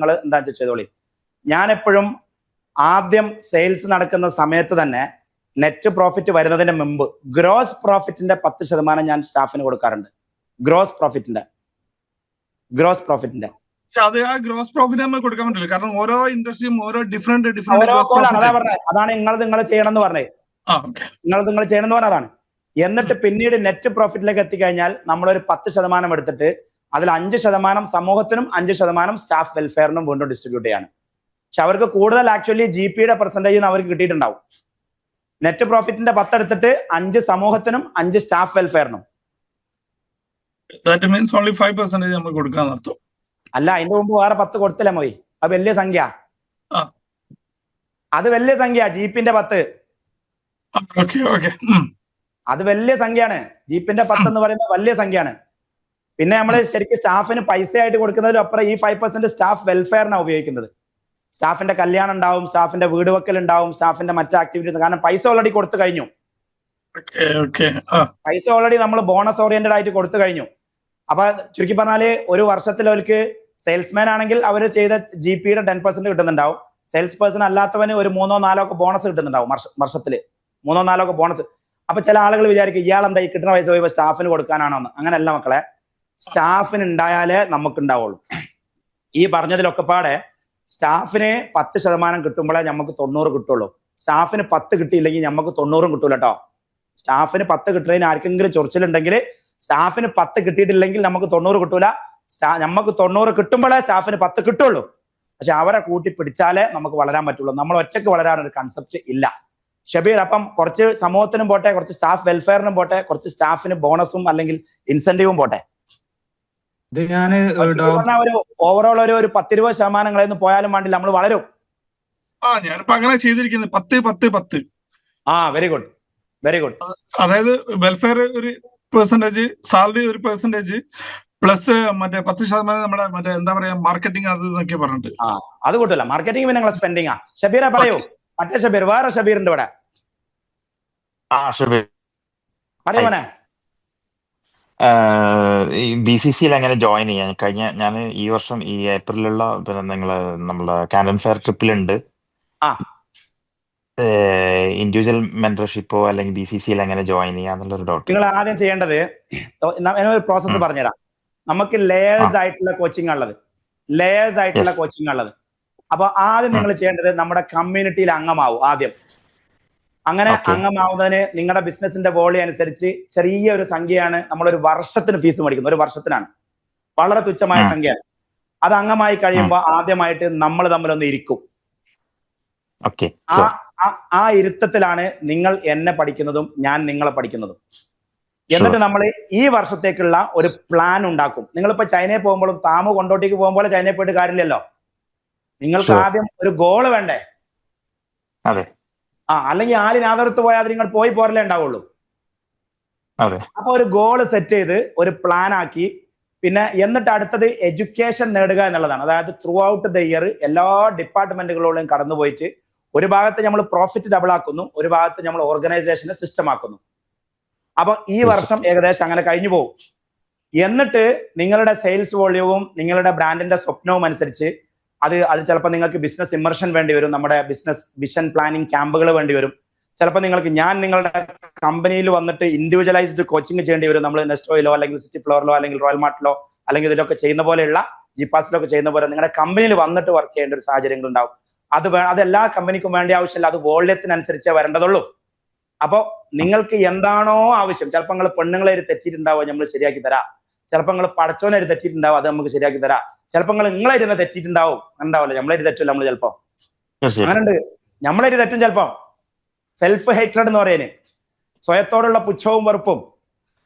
എന്താ ചെയ്തോളി. ഞാൻ എപ്പോഴും ആദ്യം സെയിൽസ് നടക്കുന്ന സമയത്ത് തന്നെ നെറ്റ് പ്രോഫിറ്റ് വരുന്നതിന് മുമ്പ് ഗ്രോസ് പ്രോഫിറ്റിന്റെ 10% ഞാൻ സ്റ്റാഫിന് കൊടുക്കാറുണ്ട്. ഗ്രോസ് പ്രോഫിറ്റിന്റെ അത് ആ ഗ്രോസ് പ്രോഫിറ്റ് നമുക്ക് കൊടുക്കാൻ പറ്റില്ല. കാരണം ഓരോ ഇൻഡസ്ട്രിയും ഓരോ ഡിഫറെന്റ് അതാണ് നിങ്ങൾ ചെയ്യണമെന്ന് പറഞ്ഞത്. നിങ്ങൾ ചെയ്യണമെന്ന് പറഞ്ഞതാണ്. എന്നിട്ട് പിന്നീട് നെറ്റ് പ്രോഫിറ്റിലേക്ക് എത്തിക്കഴിഞ്ഞാൽ നമ്മളൊരു 10% എടുത്തിട്ട് അതിൽ 5% സമൂഹത്തിനും 5% സ്റ്റാഫ് വെൽഫെയറിനും വീണ്ടും ഡിസ്ട്രിബ്യൂട്ട് ചെയ്യാണ്. പക്ഷെ അവർക്ക് കൂടുതൽ ആക്ച്വലി GP-യുടെ പെർസെന്റേജ് അവർക്ക് കിട്ടിയിട്ടുണ്ടാവും. നെറ്റ് പ്രോഫിറ്റിന്റെ 10 എടുത്തിട്ട് 5 സമൂഹത്തിനും 5 സ്റ്റാഫ് വെൽഫെയറിനും. അല്ല, അതിന്റെ മുമ്പ് വേറെ 10 കൊടുത്തില്ല മോയി. അത് വലിയ സംഖ്യ. ജീപ്പിന്റെ 10 അത് വലിയ സംഖ്യയാണ്. ജീപ്പിന്റെ 10 എന്ന് പറയുന്നത് വലിയ സംഖ്യയാണ്. പിന്നെ നമ്മൾ ശരിക്കും സ്റ്റാഫിന് പൈസ ആയിട്ട് കൊടുക്കുന്നതിലും അപ്പുറം ഈ 5% സ്റ്റാഫ് വെൽഫെയറിനാണ് ഉപയോഗിക്കുന്നത്. സ്റ്റാഫിന്റെ കല്യാണം ഉണ്ടാവും, സ്റ്റാഫിന്റെ വീട് വെക്കൽ ഉണ്ടാവും, സ്റ്റാഫിന്റെ മറ്റു ആക്ടിവിറ്റീസ്. കാരണം പൈസ ഓൾറെഡി കൊടുത്തു കഴിഞ്ഞു. പൈസ ഓൾറെഡി നമ്മൾ ബോണസ് ഓറിയന്റഡ് ആയിട്ട് കൊടുത്തു കഴിഞ്ഞു. അപ്പൊ ചുരുക്കി പറഞ്ഞാല് ഒരു വർഷത്തിൽ അവർക്ക് സെയിൽസ്മാൻ ആണെങ്കിൽ അവർ ചെയ്ത GP-യുടെ 10% കിട്ടുന്നുണ്ടാവും. സെയിൽസ് പേഴ്സൺ അല്ലാത്തവന് ഒരു 3-4 ഒക്കെ ബോണസ് കിട്ടുന്നുണ്ടാവും വർഷത്തില്. 3-4 ഒക്കെ ബോണസ്. അപ്പൊ ചില ആളുകൾ വിചാരിക്കും ഇയാൾ എന്താ ഈ കിട്ടുന്ന പൈസ പോയി സ്റ്റാഫിന് കൊടുക്കാനാണോ എന്ന്. അങ്ങനെയല്ല മക്കളെ. സ്റ്റാഫിന് ഉണ്ടായാലേ നമുക്ക് ഉണ്ടാവുള്ളൂ. ഈ പറഞ്ഞതിലൊക്കെ പാടെ സ്റ്റാഫിന് 10% കിട്ടുമ്പോഴേ നമുക്ക് 90 കിട്ടുള്ളൂ. സ്റ്റാഫിന് 10 കിട്ടിയില്ലെങ്കിൽ നമുക്ക് 90 കിട്ടൂല കേട്ടോ. സ്റ്റാഫിന് 10 കിട്ടുന്നതിന് ആർക്കെങ്കിലും ചൊറിച്ചിലുണ്ടെങ്കിൽ സ്റ്റാഫിന് 10 കിട്ടിയിട്ടില്ലെങ്കിൽ നമുക്ക് 90 കിട്ടൂല. നമുക്ക് 90 കിട്ടുമ്പോഴേ സ്റ്റാഫിന് 10 കിട്ടുള്ളൂ. പക്ഷെ അവരെ കൂട്ടി പിടിച്ചാലേ നമുക്ക് വളരാൻ പറ്റുള്ളൂ. നമ്മൾ ഒറ്റയ്ക്ക് വളരാനൊരു കൺസെപ്റ്റ് ഇല്ല. ഷബീർ, അപ്പം കുറച്ച് സമൂഹത്തിനും പോട്ടെ, കുറച്ച് സ്റ്റാഫ് വെൽഫെയറിനും പോട്ടെ, കുറച്ച് സ്റ്റാഫിന് ബോണസും അല്ലെങ്കിൽ ഇൻസെന്റീവും പോട്ടെ. ഇത് ഞാൻ ഒരു ഓവറോൾ ഒരു 10-20% പോയാലും വേണ്ടില്ല, നമ്മൾ വളരും. ഞാനിപ്പോ അങ്ങനെ ചെയ്തിരിക്കുന്നത് 10-10-10. Very good, very good. അതായത് വെൽഫെയർ ഒരു പെർസെന്റേജ്, സാലറി ഒരു പെർസെന്റേജ്, പ്ലസ് മറ്റേ 10% നമ്മുടെ മറ്റേ എന്താ പറയാ മാർക്കറ്റിംഗ് അത് എന്നൊക്കെ പറഞ്ഞിട്ട്. അത് കൂട്ടില്ല. മാർക്കറ്റിംഗ് പിന്നെ നിങ്ങളെ സ്പെൻഡിങ്. ഷബീറെ പറയൂ. മറ്റേ ഷബീർ, വേറെ ഷബീറിന്റെ ഇവിടെ പറയൂ മോനെ. ഈ BCCയിൽ എങ്ങനെ ജോയിൻ ചെയ്യാൻ ഞാൻ ഈ വർഷം ഈ ഏപ്രിലുള്ള പിന്നെ നമ്മളെ കാനഡൻ ഫെയർ ട്രിപ്പിലുണ്ട്. ഇൻഡിവിജ്വൽ മെന്റർഷിപ്പോ അല്ലെങ്കിൽ BCCയിൽ എങ്ങനെ ജോയിൻ ചെയ്യാന്നുള്ളൊരു ഡൗട്ട്. നിങ്ങൾ ആദ്യം ചെയ്യേണ്ടത് ഒരു പ്രോസസ്സ് പറഞ്ഞുതരാം. നമുക്ക് ലേയേഴ്സ് ആയിട്ടുള്ള കോച്ചിങ് ഉള്ളത്. അപ്പൊ ആദ്യം നിങ്ങൾ ചെയ്യേണ്ടത് നമ്മുടെ കമ്മ്യൂണിറ്റിയിൽ അംഗമാവും ആദ്യം. അങ്ങനെ അംഗമാവുന്നതിന് നിങ്ങളുടെ ബിസിനസിന്റെ വോളിയം അനുസരിച്ച് ചെറിയൊരു സംഖ്യയാണ് നമ്മളൊരു വർഷത്തിന് ഫീസ് മേടിക്കുന്നത്. ഒരു വർഷത്തിനാണ്, വളരെ തുച്ഛമായ സംഖ്യയാണ്. അത് അംഗമായി കഴിയുമ്പോൾ ആദ്യമായിട്ട് നമ്മൾ തമ്മിലൊന്ന് ഇരിക്കും. ആ ഇരുത്തത്തിലാണ് നിങ്ങൾ എന്നെ പഠിക്കുന്നതും ഞാൻ നിങ്ങളെ പഠിക്കുന്നതും. എന്നിട്ട് നമ്മൾ ഈ വർഷത്തേക്കുള്ള ഒരു പ്ലാൻ ഉണ്ടാക്കും. നിങ്ങളിപ്പോ ചൈനയിൽ പോകുമ്പോഴും താമു കൊണ്ടോട്ടേക്ക് പോകുമ്പോൾ ചൈനയിൽ പോയിട്ട് കാര്യമില്ലല്ലോ. നിങ്ങൾക്ക് ആദ്യം ഒരു ഗോള് വേണ്ടേ? അല്ലെങ്കിൽ ആലിനാഥരത്ത് പോയാൽ നിങ്ങൾ പോയി പോരലേ ഉണ്ടാവുള്ളൂ. അപ്പൊ ഒരു ഗോള് സെറ്റ് ചെയ്ത് ഒരു പ്ലാൻ ആക്കി, പിന്നെ എന്നിട്ട് അടുത്തത് എഡ്യൂക്കേഷൻ നേടുക എന്നുള്ളതാണ്. അതായത് ത്രൂ ഔട്ട് ദ ഇയർ എല്ലാ ഡിപ്പാർട്ട്മെന്റുകളോടും കടന്നു പോയിട്ട് ഒരു ഭാഗത്ത് നമ്മൾ പ്രോഫിറ്റ് ഡബിൾ ആക്കുന്നു, ഒരു ഭാഗത്ത് നമ്മൾ ഓർഗനൈസേഷനെ സിസ്റ്റം ആക്കുന്നു. അപ്പൊ ഈ വർഷം ഏകദേശം അങ്ങനെ കഴിഞ്ഞു പോകും. എന്നിട്ട് നിങ്ങളുടെ സെയിൽസ് വോള്യവും നിങ്ങളുടെ ബ്രാൻഡിന്റെ സ്വപ്നവും അനുസരിച്ച് അത് ചിലപ്പോൾ നിങ്ങൾക്ക് ബിസിനസ് ഇമ്മർഷൻ വേണ്ടി വരും, നമ്മുടെ ബിസിനസ് വിഷൻ പ്ലാനിങ് ക്യാമ്പുകൾ വേണ്ടി വരും. ചിലപ്പോൾ ഞാൻ നിങ്ങളുടെ കമ്പനിയിൽ വന്നിട്ട് ഇൻഡിവിജ്വലൈസ്ഡ് കോച്ചിങ് ചെയ്യേണ്ടി വരും. നമ്മൾ നെസ്റ്റോയിലോ അല്ലെങ്കിൽ സിറ്റി ഫ്ലോറിലോ അല്ലെങ്കിൽ റോയൽ മാർട്ടിലോ അല്ലെങ്കിൽ ഇതിലൊക്കെ ചെയ്യുന്ന പോലെയുള്ള ജിപാസിലൊക്കെ ചെയ്യുന്ന പോലെ നിങ്ങളുടെ കമ്പനിയിൽ വന്നിട്ട് വർക്ക് ചെയ്യേണ്ട ഒരു സാഹചര്യങ്ങൾ ഉണ്ടാവും. അത് എല്ലാ കമ്പനിക്കും വേണ്ടി ആവശ്യമില്ല, അത് വോള്യത്തിനനുസരിച്ചേ വരേണ്ടതുള്ളൂ. അപ്പൊ നിങ്ങൾക്ക് എന്താണോ ആവശ്യം, ചിലപ്പോൾ നിങ്ങൾ പെണ്ണുങ്ങളെ തെറ്റിയിട്ടുണ്ടാവുക, നമ്മൾ ശരിയാക്കി തരാം. ചിലപ്പോൾ നിങ്ങൾ പടച്ചോനെ തെറ്റിയിട്ടുണ്ടാവും, അത് നമുക്ക് ശരിയാക്കി തരാം. ചിലപ്പോൾ നിങ്ങളെ തന്നെ തെറ്റിയിട്ടുണ്ടാവും, ഉണ്ടാവില്ല നമ്മളെ തെറ്റില്ല. നമ്മൾ ചിലപ്പോ അങ്ങനെയുണ്ട്, നമ്മളെ തെറ്റും. ചിലപ്പോ സെൽഫ് ഹേറ്റഡ് എന്ന് പറയുന്നത് സ്വയത്തോടുള്ള പുച്ഛവും വെറുപ്പും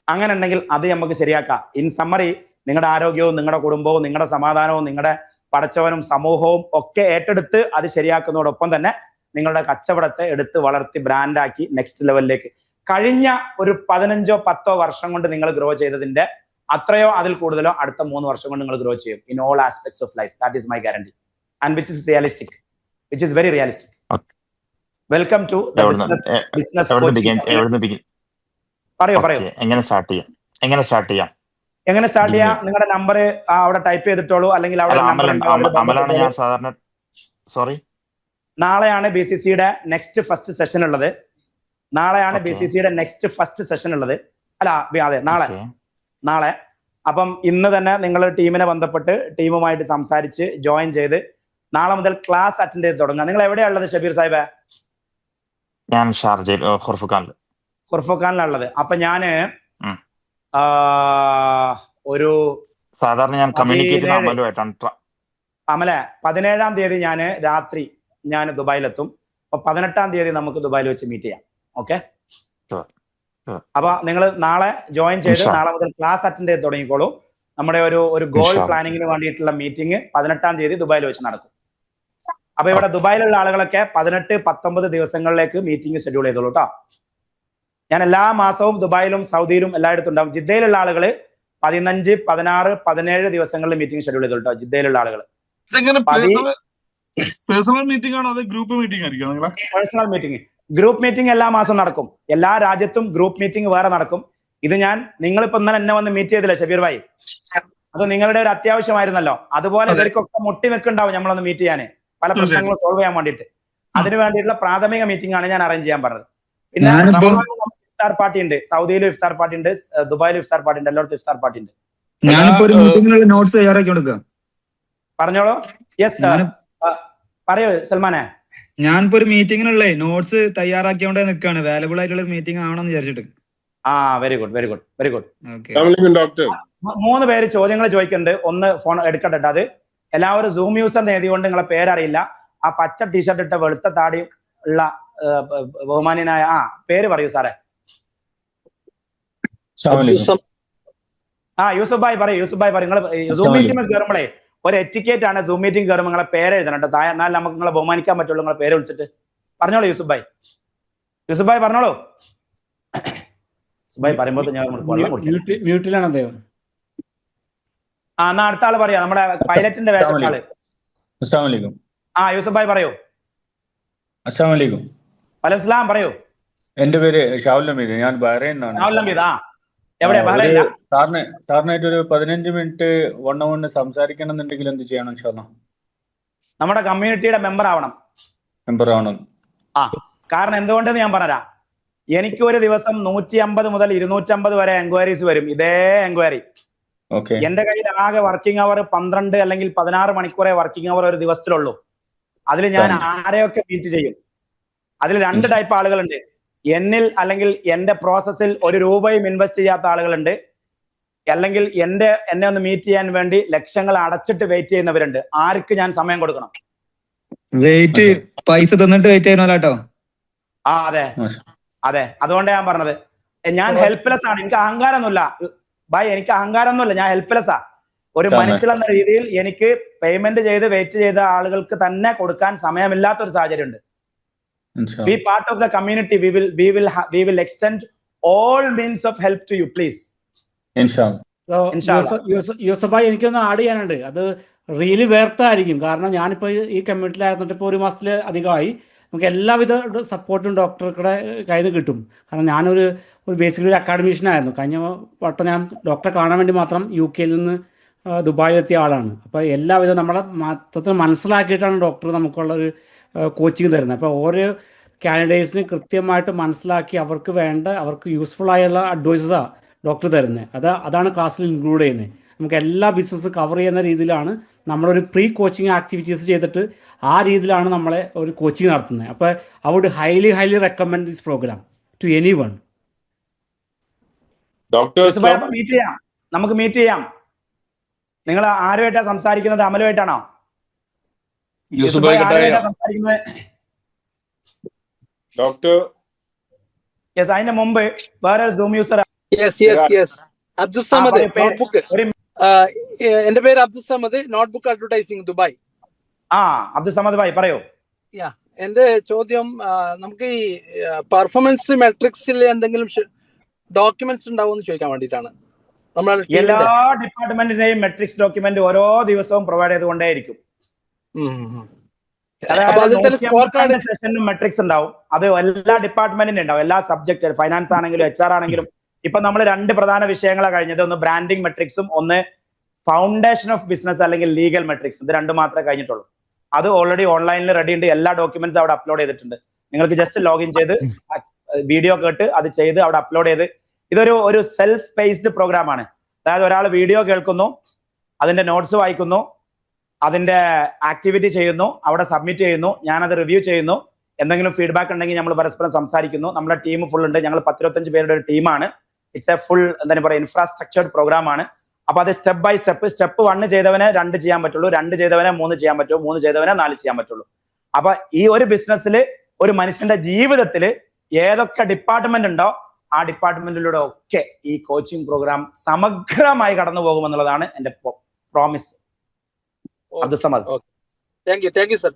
അങ്ങനെ ഉണ്ടെങ്കിൽ അത് നമുക്ക് ശരിയാക്കാം. ഇൻ സമ്മറി, നിങ്ങളുടെ ആരോഗ്യവും നിങ്ങളുടെ കുടുംബവും നിങ്ങളുടെ സമാധാനവും നിങ്ങളുടെ പടച്ചവനും സമൂഹവും ഒക്കെ ഏറ്റെടുത്ത് അത് ശരിയാക്കുന്നതോടൊപ്പം തന്നെ നിങ്ങളുടെ കച്ചവടത്തെ എടുത്ത് വളർത്തി ബ്രാൻഡാക്കി നെക്സ്റ്റ് ലെവലിലേക്ക് കഴിഞ്ഞ ഒരു 15-10 വർഷം കൊണ്ട് നിങ്ങൾ ഗ്രോ ചെയ്തതിന്റെ അത്രയോ അതിൽ കൂടുതലോ അടുത്ത 3 വർഷം കൊണ്ട് നിങ്ങൾ ഗ്രോ ചെയ്യും in all aspects of life. That is my guarantee and which is realistic, which is very realistic. Welcome to business. പറയൂ. എങ്ങനെ സ്റ്റാർട്ട് ചെയ്യാം? നിങ്ങളുടെ നമ്പർ അവിടെ ടൈപ്പ് ചെയ്തിട്ടോളൂ, അല്ലെങ്കിൽ അമലാണ് ഞാൻ സാധാരണ. സോറി, നാളെയാണ് BCCയുടെ നെക്സ്റ്റ് ഫസ്റ്റ് സെഷൻ ഉള്ളത്. അതെ, നാളെ. അപ്പം ഇന്ന് തന്നെ നിങ്ങൾ ടീമിനെ ബന്ധപ്പെട്ട് ടീമുമായിട്ട് സംസാരിച്ച് ജോയിൻ ചെയ്ത് നാളെ മുതൽ ക്ലാസ് അറ്റൻഡ് ചെയ്ത് തുടങ്ങുക. നിങ്ങൾ എവിടെയാണുള്ളത് ഷബീർ സാഹിബ്? ഞാൻ ഷാർജയിൽ ഖുർഫുഖാനിലുള്ളത്. അപ്പൊ ഞാന് ഒരു സാധാരണ ഞാൻ കമ്മ്യൂണിക്കേറ്റ് അമലെ 17-ാം തീയതി ഞാന് രാത്രി ഞാൻ ദുബായിലെത്തും. അപ്പൊ 18-ാം തീയതി നമുക്ക് ദുബായിൽ വെച്ച് മീറ്റ് ചെയ്യാം. ഓക്കെ, അപ്പൊ നിങ്ങൾ നാളെ ജോയിൻ ചെയ്ത് നാളെ മുതൽ ക്ലാസ് അറ്റൻഡ് ചെയ്ത് തുടങ്ങിക്കോളൂ. നമ്മുടെ ഒരു ഗോൾ പ്ലാനിങ്ങിന് വേണ്ടിയിട്ടുള്ള മീറ്റിംഗ് 18-ാം തീയതി ദുബായിൽ വെച്ച് നടക്കും. അപ്പൊ ഇവിടെ ദുബായിലുള്ള ആളുകളൊക്കെ 18-19 ദിവസങ്ങളിലേക്ക് മീറ്റിംഗ് ഷെഡ്യൂൾ ചെയ്തോളൂ കേട്ടോ. ഞാൻ എല്ലാ മാസവും ദുബായിലും സൗദിയിലും എല്ലായിടത്തും ഉണ്ടാവും. ജിദ്ദയിലുള്ള ആളുകൾ 15, 16, 17 ദിവസങ്ങളിൽ മീറ്റിംഗ് ഷെഡ്യൂൾ ചെയ്തോളൂ കേട്ടോ. ജിദ്ദയിലുള്ള ആളുകൾ പേഴ്സണൽ മീറ്റിംഗ് ആണോ അതോ ഗ്രൂപ്പ് മീറ്റിംഗ് ആയിരിക്കും? പേഴ്സണൽ മീറ്റിംഗ്, ഗ്രൂപ്പ് മീറ്റിംഗ് എല്ലാ മാസവും നടക്കും. എല്ലാ രാജ്യത്തും ഗ്രൂപ്പ് മീറ്റിംഗ് വേറെ നടക്കും. ഇത് നിങ്ങളിപ്പോ ഇന്നലെ എന്നെ വന്ന് മീറ്റ് ചെയ്തില്ലേ ഷബീർ ഭായി? അത് നിങ്ങളുടെ ഒരു അത്യാവശ്യമായിരുന്നല്ലോ. അതുപോലെ ഇവർക്കൊക്കെ മുട്ടി നിൽക്കുന്നുണ്ടാവും നമ്മളൊന്ന് മീറ്റ് ചെയ്യാന്, പല പ്രശ്നങ്ങളും സോൾവ് ചെയ്യാൻ വേണ്ടിയിട്ട്. അതിന് വേണ്ടിയിട്ടുള്ള പ്രാഥമിക മീറ്റിംഗ് ആണ് ഞാൻ അറേഞ്ച് ചെയ്യാൻ പറഞ്ഞത്. പിന്നെ ഇഫ്താർ പാർട്ടി ഉണ്ട്, സൗദിയിലും ഇഫ്താർ പാർട്ടി ഉണ്ട്, ദുബായിലും ഇഫ്താർ പാർട്ടി ഉണ്ട്, എല്ലായിടത്തും ഇഫ്താർ പാർട്ടി ഉണ്ട്. ഞാനിപ്പോ ഒരു മീറ്റിംഗിനുള്ള നോട്ട്സ് തയ്യാറാക്കി കൊടുക്കുക. പറഞ്ഞോളൂ. യെസ് പറയൂ സൽമാനെ. ഞാനിപ്പോ ഒരു മീറ്റിംഗിനുള്ള നോട്ട്സ് തയ്യാറാക്കിയോണ്ടേ നിൽക്കാണ്. വാല്യുബിൾ ആയിട്ടുള്ള ഒരു മീറ്റിംഗ് ആവണമെന്ന് വിചാരിച്ചിട്ട്. Very good very good very good. Doctor 3 പേര് ചോദ്യങ്ങൾ ചോദിക്കുന്നുണ്ട്. ഒന്ന് ഫോൺ എടുക്കട്ടെ. അത് എല്ലാവരും സൂം യൂസർ നേടിക്കൊണ്ട് നിങ്ങളെ പേരറിയില്ല. ആ പച്ച ടീഷർട്ട് ഇട്ട വെളുത്ത താടി ഉള്ള ബഹുമാന്യനായ പേര് പറയൂ സാറേ. യൂസുഫ് ഭായ് പറയൂ. യൂസുഫ് ഭായ് പറയൂ. നിങ്ങൾ സൂം മീറ്റിംഗ് കയറുമ്പോഴേ ഒരു എറ്റിക്കേറ്റ് ആണ്. സൂം മീറ്റിംഗ് കയറുമ്പോൾ നിങ്ങളെ പേര് എഴുതണം കേട്ടോ. എന്നാൽ നമുക്ക് നിങ്ങളെ ബഹുമാനിക്കാൻ പറ്റുള്ളൂ. നിങ്ങളെ പേര് വിളിച്ചിട്ട് പറഞ്ഞോളൂ യൂസുഫ് ഭായ്. യൂസുഫ് ഭായ് പറഞ്ഞോളൂ. യൂസുഫ് ഭായ് പറയുമ്പോൾ ഞാൻ മ്യൂട്ടിലാണ് അദ്ദേഹം. എന്നാ അടുത്ത ആള് പറയാ. നമ്മുടെ പൈലറ്റിന്റെ വേഷത്താള്. യൂസുഫ് ഭായ് പറയൂ. അസ്സലാമലൈക്കും. വലൈക്കും പറയൂ. എന്റെ പേര് ഷാവുൽ ഹമീദ്. ഞാൻ ബഹ്റൈനിലാണ്. ഷാവുൽ ഹമീദ്. എവിടെയാ ബഹ്റൈനിലാ? സാറിനായിട്ട് ഒരു 15 മിനിറ്റ് 1 സംസാരിക്കണം എന്നുണ്ടെങ്കിൽ എന്ത് ചെയ്യണം? ഇൻഷാ അല്ലാഹ് നമ്മുടെ കമ്മ്യൂണിറ്റിയുടെ മെമ്പർ ആവണം. കാരണം എന്തുകൊണ്ടെന്ന് ഞാൻ പറഞ്ഞുതരാം. എനിക്ക് ഒരു ദിവസം 150 മുതൽ 250 വരെ എൻക്വയറീസ് വരും. ഇതേ എൻക്വയറി. എന്റെ കയ്യിൽ ആകെ വർക്കിംഗ് അവർ 12 അല്ലെങ്കിൽ 16 മണിക്കൂറേ വർക്കിംഗ് അവർ ഒരു ദിവസത്തിലുള്ളൂ. അതിൽ ഞാൻ ആരെയൊക്കെ മീറ്റ് ചെയ്യും. അതിൽ 2 ടൈപ്പ് ആളുകളുണ്ട്. എന്നിൽ അല്ലെങ്കിൽ എന്റെ പ്രോസസ്സിൽ 1 രൂപയും ഇൻവെസ്റ്റ് ചെയ്യാത്ത ആളുകളുണ്ട്. അല്ലെങ്കിൽ എന്നെ ഒന്ന് മീറ്റ് ചെയ്യാൻ വേണ്ടി ലക്ഷങ്ങൾ അടച്ചിട്ട് വെയിറ്റ് ചെയ്യുന്നവരുണ്ട്. ആർക്ക് ഞാൻ സമയം കൊടുക്കണം? പൈസ തന്നിട്ട് വെയിറ്റ് ചെയ്യണല്ലോ. അതെ അതെ. അതുകൊണ്ടാണ് ഞാൻ പറഞ്ഞത്. ഞാൻ ഹെൽപ്ലെസ് ആണ്. എനിക്ക് അഹങ്കാരമൊന്നുമില്ല ഭായ്. എനിക്ക് അഹങ്കാരമൊന്നുമില്ല. ഞാൻ ഹെൽപ്ലെസ്സാ. ഒരു മനുഷ്യനെന്ന രീതിയിൽ എനിക്ക് പേയ്മെന്റ് ചെയ്ത് വെയിറ്റ് ചെയ്ത ആളുകൾക്ക് തന്നെ കൊടുക്കാൻ സമയമില്ലാത്ത ഒരു സാഹചര്യം ഉണ്ട്. Be part of the community. We will extend all means of help to you, please. Yusuf bhai എനിക്കൊന്ന് ആഡ് ചെയ്യാനുണ്ട്. അത് റിയലി വേർത്തായിരിക്കും. കാരണം ഞാനിപ്പോൾ ഈ കമ്മ്യൂണിറ്റിയിലായിരുന്നിട്ട് ഇപ്പോൾ 1 മാസത്തിൽ അധികമായി. നമുക്ക് എല്ലാവിധ സപ്പോർട്ടും ഡോക്ടറുടെ കയ്യിൽ നിന്ന് കിട്ടും. കാരണം ഞാനൊരു ബേസിക്കലി ഒരു അക്കാഡമീഷ്യനായിരുന്നു. കഴിഞ്ഞ വട്ടം ഞാൻ ഡോക്ടറെ കാണാൻ വേണ്ടി മാത്രം UK നിന്ന് ദുബായിൽ എത്തിയ ആളാണ്. അപ്പോൾ എല്ലാവിധ നമ്മളെ മൊത്തത്തിൽ മനസ്സിലാക്കിയിട്ടാണ് ഡോക്ടർ നമുക്കുള്ളൊരു കോച്ചിങ് തരുന്നത്. അപ്പോൾ ഓരോ കാൻഡിഡേറ്റ്സിന് കൃത്യമായിട്ട് മനസ്സിലാക്കി അവർക്ക് യൂസ്ഫുൾ ആയുള്ള അഡ്വൈസസാണ് ഡോക്ടർ തരുന്നത്. അതാണ് ക്ലാസ്സിൽ ഇൻക്ലൂഡ് ചെയ്യുന്നത്. നമുക്ക് എല്ലാ ബിസിനസ് കവർ ചെയ്യുന്ന രീതിയിലാണ് നമ്മളൊരു പ്രീ കോച്ചിങ് ആക്ടിവിറ്റീസ് ചെയ്തിട്ട് ആ രീതിയിലാണ് നമ്മളെ ഒരു കോച്ചിങ് നടത്തുന്നത്. അപ്പോൾ I would highly recommend this programme to anyone. നമുക്ക് മീറ്റ് ചെയ്യാം. നിങ്ങൾ ആരുമായിട്ടാണ് സംസാരിക്കുന്നത്? അമലുമായിട്ടാണോ? സംസാരിക്കുന്നത് ഡോക്ടർ. അതിന്റെ മുമ്പ് വേറെ zoom user. Abdul Samad notebook. എന്റെ പേര് Abdul Samad, notebook advertising Dubai. Abdul Samad bhai പറയൂ. എന്റെ ചോദ്യം, നമുക്ക് ഈ പെർഫോമൻസ് മെട്രിക്സിൽ എന്തെങ്കിലും ഡോക്യുമെന്റ്സ് ഉണ്ടാവുമെന്ന് ചോദിക്കാൻ വേണ്ടിയിട്ടാണ്. എല്ലാ ഡിപ്പാർട്ട്മെന്റിന്റെയും മെട്രിക്സ് ഡോക്യുമെന്റ് ഓരോ ദിവസവും പ്രൊവൈഡ് ചെയ്തുകൊണ്ടേയിരിക്കും. സെഷനും മെട്രിക്സ് ഉണ്ടാവും. അത് എല്ലാ ഡിപ്പാർട്ട്മെന്റിനും ഉണ്ടാവും. എല്ലാ സബ്ജക്ട്, ഫൈനാൻസ് ആണെങ്കിലും HR ആണെങ്കിലും. ഇപ്പൊ നമ്മൾ 2 പ്രധാന വിഷയങ്ങളാണ് കഴിഞ്ഞത്. ഒന്ന് ബ്രാൻഡിംഗ് മെട്രിക്സും ഒന്ന് ഫൗണ്ടേഷൻ ഓഫ് ബിസിനസ് അല്ലെങ്കിൽ ലീഗൽ മെട്രിക്സ്. ഇത് 2 മാത്രമേ കഴിഞ്ഞിട്ടുള്ളൂ. അത് ഓൾറെഡി ഓൺലൈനിൽ റെഡി ഉണ്ട്. എല്ലാ ഡോക്യുമെന്റ്സും അവിടെ അപ്ലോഡ് ചെയ്തിട്ടുണ്ട്. നിങ്ങൾക്ക് ജസ്റ്റ് ലോഗിൻ ചെയ്ത് വീഡിയോ കേട്ട് അത് ചെയ്ത് അവിടെ അപ്ലോഡ് ചെയ്ത്. ഇതൊരു സെൽഫ് പേസ്ഡ് പ്രോഗ്രാം ആണ്. അതായത് ഒരാൾ വീഡിയോ കേൾക്കുന്നു, അതിന്റെ നോട്ട്സ് വായിക്കുന്നു, അതിന്റെ ആക്ടിവിറ്റി ചെയ്യുന്നു, അവിടെ സബ്മിറ്റ് ചെയ്യുന്നു, ഞാനത് റിവ്യൂ ചെയ്യുന്നു. എന്തെങ്കിലും ഫീഡ്ബാക്ക് ഉണ്ടെങ്കിൽ നമ്മൾ പരസ്പരം സംസാരിക്കുന്നു. നമ്മുടെ ടീം ഫുൾ ഉണ്ട്. ഞങ്ങൾ 10-25 പേരുടെ ഒരു ടീമാണ്. ഇറ്റ്സ് എ ഫുൾ എന്താ പറയുക ഇൻഫ്രാസ്ട്രക്ചർഡ് പ്രോഗ്രാം ആണ്. അപ്പൊ അത് സ്റ്റെപ്പ് ബൈ സ്റ്റെപ്പ്. സ്റ്റെപ്പ് 1 ചെയ്തവനെ 2 ചെയ്യാൻ പറ്റുള്ളൂ, 2 ചെയ്തവനെ 3 ചെയ്യാൻ പറ്റുള്ളൂ, 3 ചെയ്തവനെ 4 ചെയ്യാൻ പറ്റുള്ളൂ. അപ്പൊ ഈ ഒരു ബിസിനസ്സിൽ ഒരു മനുഷ്യന്റെ ജീവിതത്തിൽ ഏതൊക്കെ ഡിപ്പാർട്ട്മെന്റ് ഉണ്ടോ ആ ഡിപ്പാർട്ട്മെന്റിലൂടെ ഒക്കെ ഈ കോച്ചിങ് പ്രോഗ്രാം സമഗ്രമായി കടന്നു പോകുമെന്നുള്ളതാണ് എന്റെ promise. Abdul Samad. Thank you sir.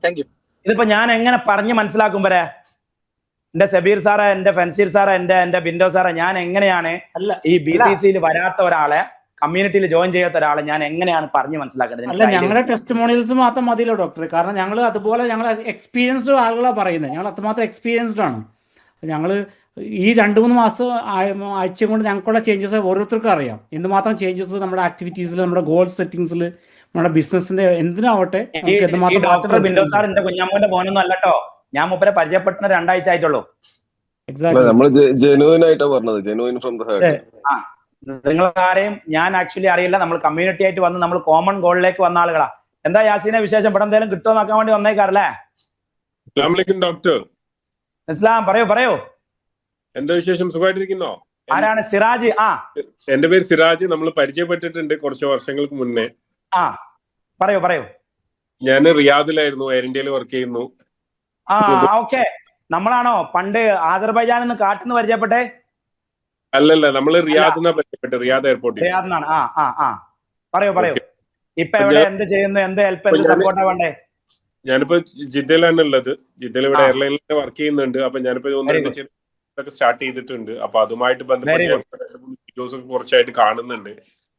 ഇതിപ്പോ ഞാൻ എങ്ങനെ പറഞ്ഞ് മനസ്സിലാക്കും വരെ? എന്റെ സബീർ സാറെ, എന്റെ ഫൻസീർ സാറെ, എന്റെ ബിൻഡോ സാറെ, ഞാൻ എങ്ങനെയാണ് ഈ BCCയിൽ വരാത്ത ഒരാളെ, കമ്മ്യൂണിറ്റിയിൽ ജോയിൻ ചെയ്യാത്ത ഒരാളെ ഞാൻ എങ്ങനെയാണ് പറഞ്ഞ് മനസ്സിലാക്കേണ്ടത്? അല്ല, ഞങ്ങളുടെ ടെസ്റ്റിമോണിയൽസ് മാത്രം മതിയല്ലോ ഡോക്ടർ. കാരണം ഞങ്ങൾ അതുപോലെ ഞങ്ങൾ എക്സ്പീരിയൻസ്ഡ് ആളുകളാണ് പറയുന്നത്. ഞങ്ങൾ അത്രമാത്രം എക്സ്പീരിയൻസ്ഡ് ആണ്. ഞങ്ങൾ ഈ 2-3 മാസം ആഴ്ച കൊണ്ട് ഞങ്ങൾക്കുള്ള ചേഞ്ചസ് ഓരോരുത്തർക്കും അറിയാം. എന്തുമാത്രം ചേഞ്ചസ് നമ്മുടെ ആക്ടിവിറ്റീസിൽ, നമ്മുടെ ഗോൾ സെറ്റിംഗ്സിൽ, നമ്മുടെ ബിസിനസിന്റെ എന്തിനാവട്ടെ. ഡോക്ടർ ബിൻഡോ സാർ എന്റെ കുഞ്ഞാമ്മന്റെ മോനൊന്നും അല്ലട്ടോ. ഞാൻ മൂപ്പരെ പരിചയപ്പെട്ട 2 ആഴ്ച ആയിട്ടുള്ളൂ. നമ്മള് ജെനുവിൻ ആയിട്ടാ പറഞ്ഞത്. Genuine from the heart. നിങ്ങൾ ആരെയും ഞാൻ ആക്ച്വലി അറിയില്ല. നമ്മൾ കമ്മ്യൂണിറ്റി ആയിട്ട് വന്ന് നമ്മൾ കോമൺ ഗോളിലേക്ക് വന്ന ആളുകളാ. എന്താ യാസീനെ വിശേഷം? ഇവിടെ എന്തെങ്കിലും കിട്ടുമോ നോക്കാൻ വേണ്ടി വന്നേക്കാറല്ലേ? ഡോക്ടർ ഇസ്ലാം പറയൂ. എന്താ വിശേഷം? സുഖമായിട്ടിരിക്കുന്നോ? ആരാണ്? സിറാജ്. എന്റെ പേര് സിറാജ്. നമ്മൾ പരിചയപ്പെട്ടിട്ടുണ്ട് കുറച്ച് വർഷങ്ങൾക്ക് മുന്നേ. പറയൂ. ഞാൻ റിയാദിലായിരുന്നു, എയർ ഇന്ത്യയിൽ വർക്ക് ചെയ്യുന്നു. ഓക്കെ. നമ്മളാണോ പണ്ട് ആസർബൈജാനിൽ നിന്ന് കാട്ടിന്ന് പരിചയപ്പെട്ടെ? അല്ലല്ല, നമ്മള് റിയാദിനാ പരിചയപ്പെട്ടു, റിയാദ് എയർപോർട്ടിൽ. റിയാദിനാണ്. പറയൂ. ഇപ്പൊ എവിടെ, എന്ത് ചെയ്യുന്നു, എന്ത് ഹെൽപ്പ്, എന്ത് സപ്പോർട്ടാ വേണ്ടേ? ഞാനിപ്പോ ജിദ്ദയിലാണ് ഉള്ളത്. ജിദ്ദയിൽ ഇവിടെ എയർലൈനിൽ വർക്ക് ചെയ്യുന്നുണ്ട്. അപ്പൊ ഞാനിപ്പോ സ്റ്റാർട്ട് ചെയ്തിട്ടുണ്ട്. അപ്പൊ അതുമായിട്ട് ബന്ധപ്പെട്ട് വീഡിയോസ് ഒക്കെ കുറച്ചായിട്ട് കാണുന്നുണ്ട്.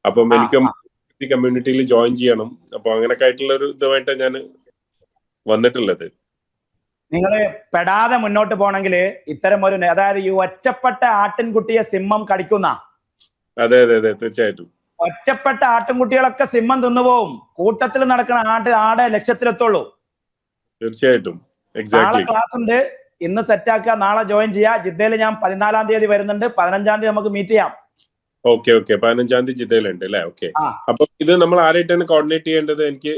അപ്പം എനിക്ക് കമ്മ്യൂണിറ്റിയിൽ ജോയിൻ ചെയ്യണം. അപ്പൊ അങ്ങനെയൊക്കെ ആയിട്ടുള്ള ഒരു ഇതുമായിട്ട് ഞാൻ വന്നിട്ടുള്ളത്. നിങ്ങൾ പെടാതെ മുന്നോട്ട് പോകണമെങ്കിൽ ഇത്തരം ഒരു, അതായത് ഈ ഒറ്റപ്പെട്ട ആട്ടിൻകുട്ടിയെ സിംഹം കടിക്കുന്ന, അതെ തീർച്ചയായിട്ടും, ഒറ്റപ്പെട്ട ആട്ടിൻകുട്ടികളൊക്കെ സിംഹം തിന്നുപോകും. കൂട്ടത്തിൽ നടക്കുന്ന ആടെ ലക്ഷ്യത്തിലെത്തുള്ളൂ. തീർച്ചയായിട്ടും. നാളെ ക്ലാസ് ഉണ്ട്, ഇന്ന് സെറ്റാക്കുക, നാളെ ജോയിൻ ചെയ്യാം. ജിദ്ദയിൽ ഞാൻ 14-ാം തീയതി വരുന്നുണ്ട്. 15-ാം തീയതി നമുക്ക് മീറ്റ് ചെയ്യാം. ഓക്കെ 15-ാം തീയതി ജിദ്ദയിലുണ്ട് അല്ലേ? ഓക്കെ. അപ്പൊ ഇത് നമ്മൾ ആരായിട്ടാണ് കോർഡിനേറ്റ് ചെയ്യേണ്ടത്? എനിക്ക്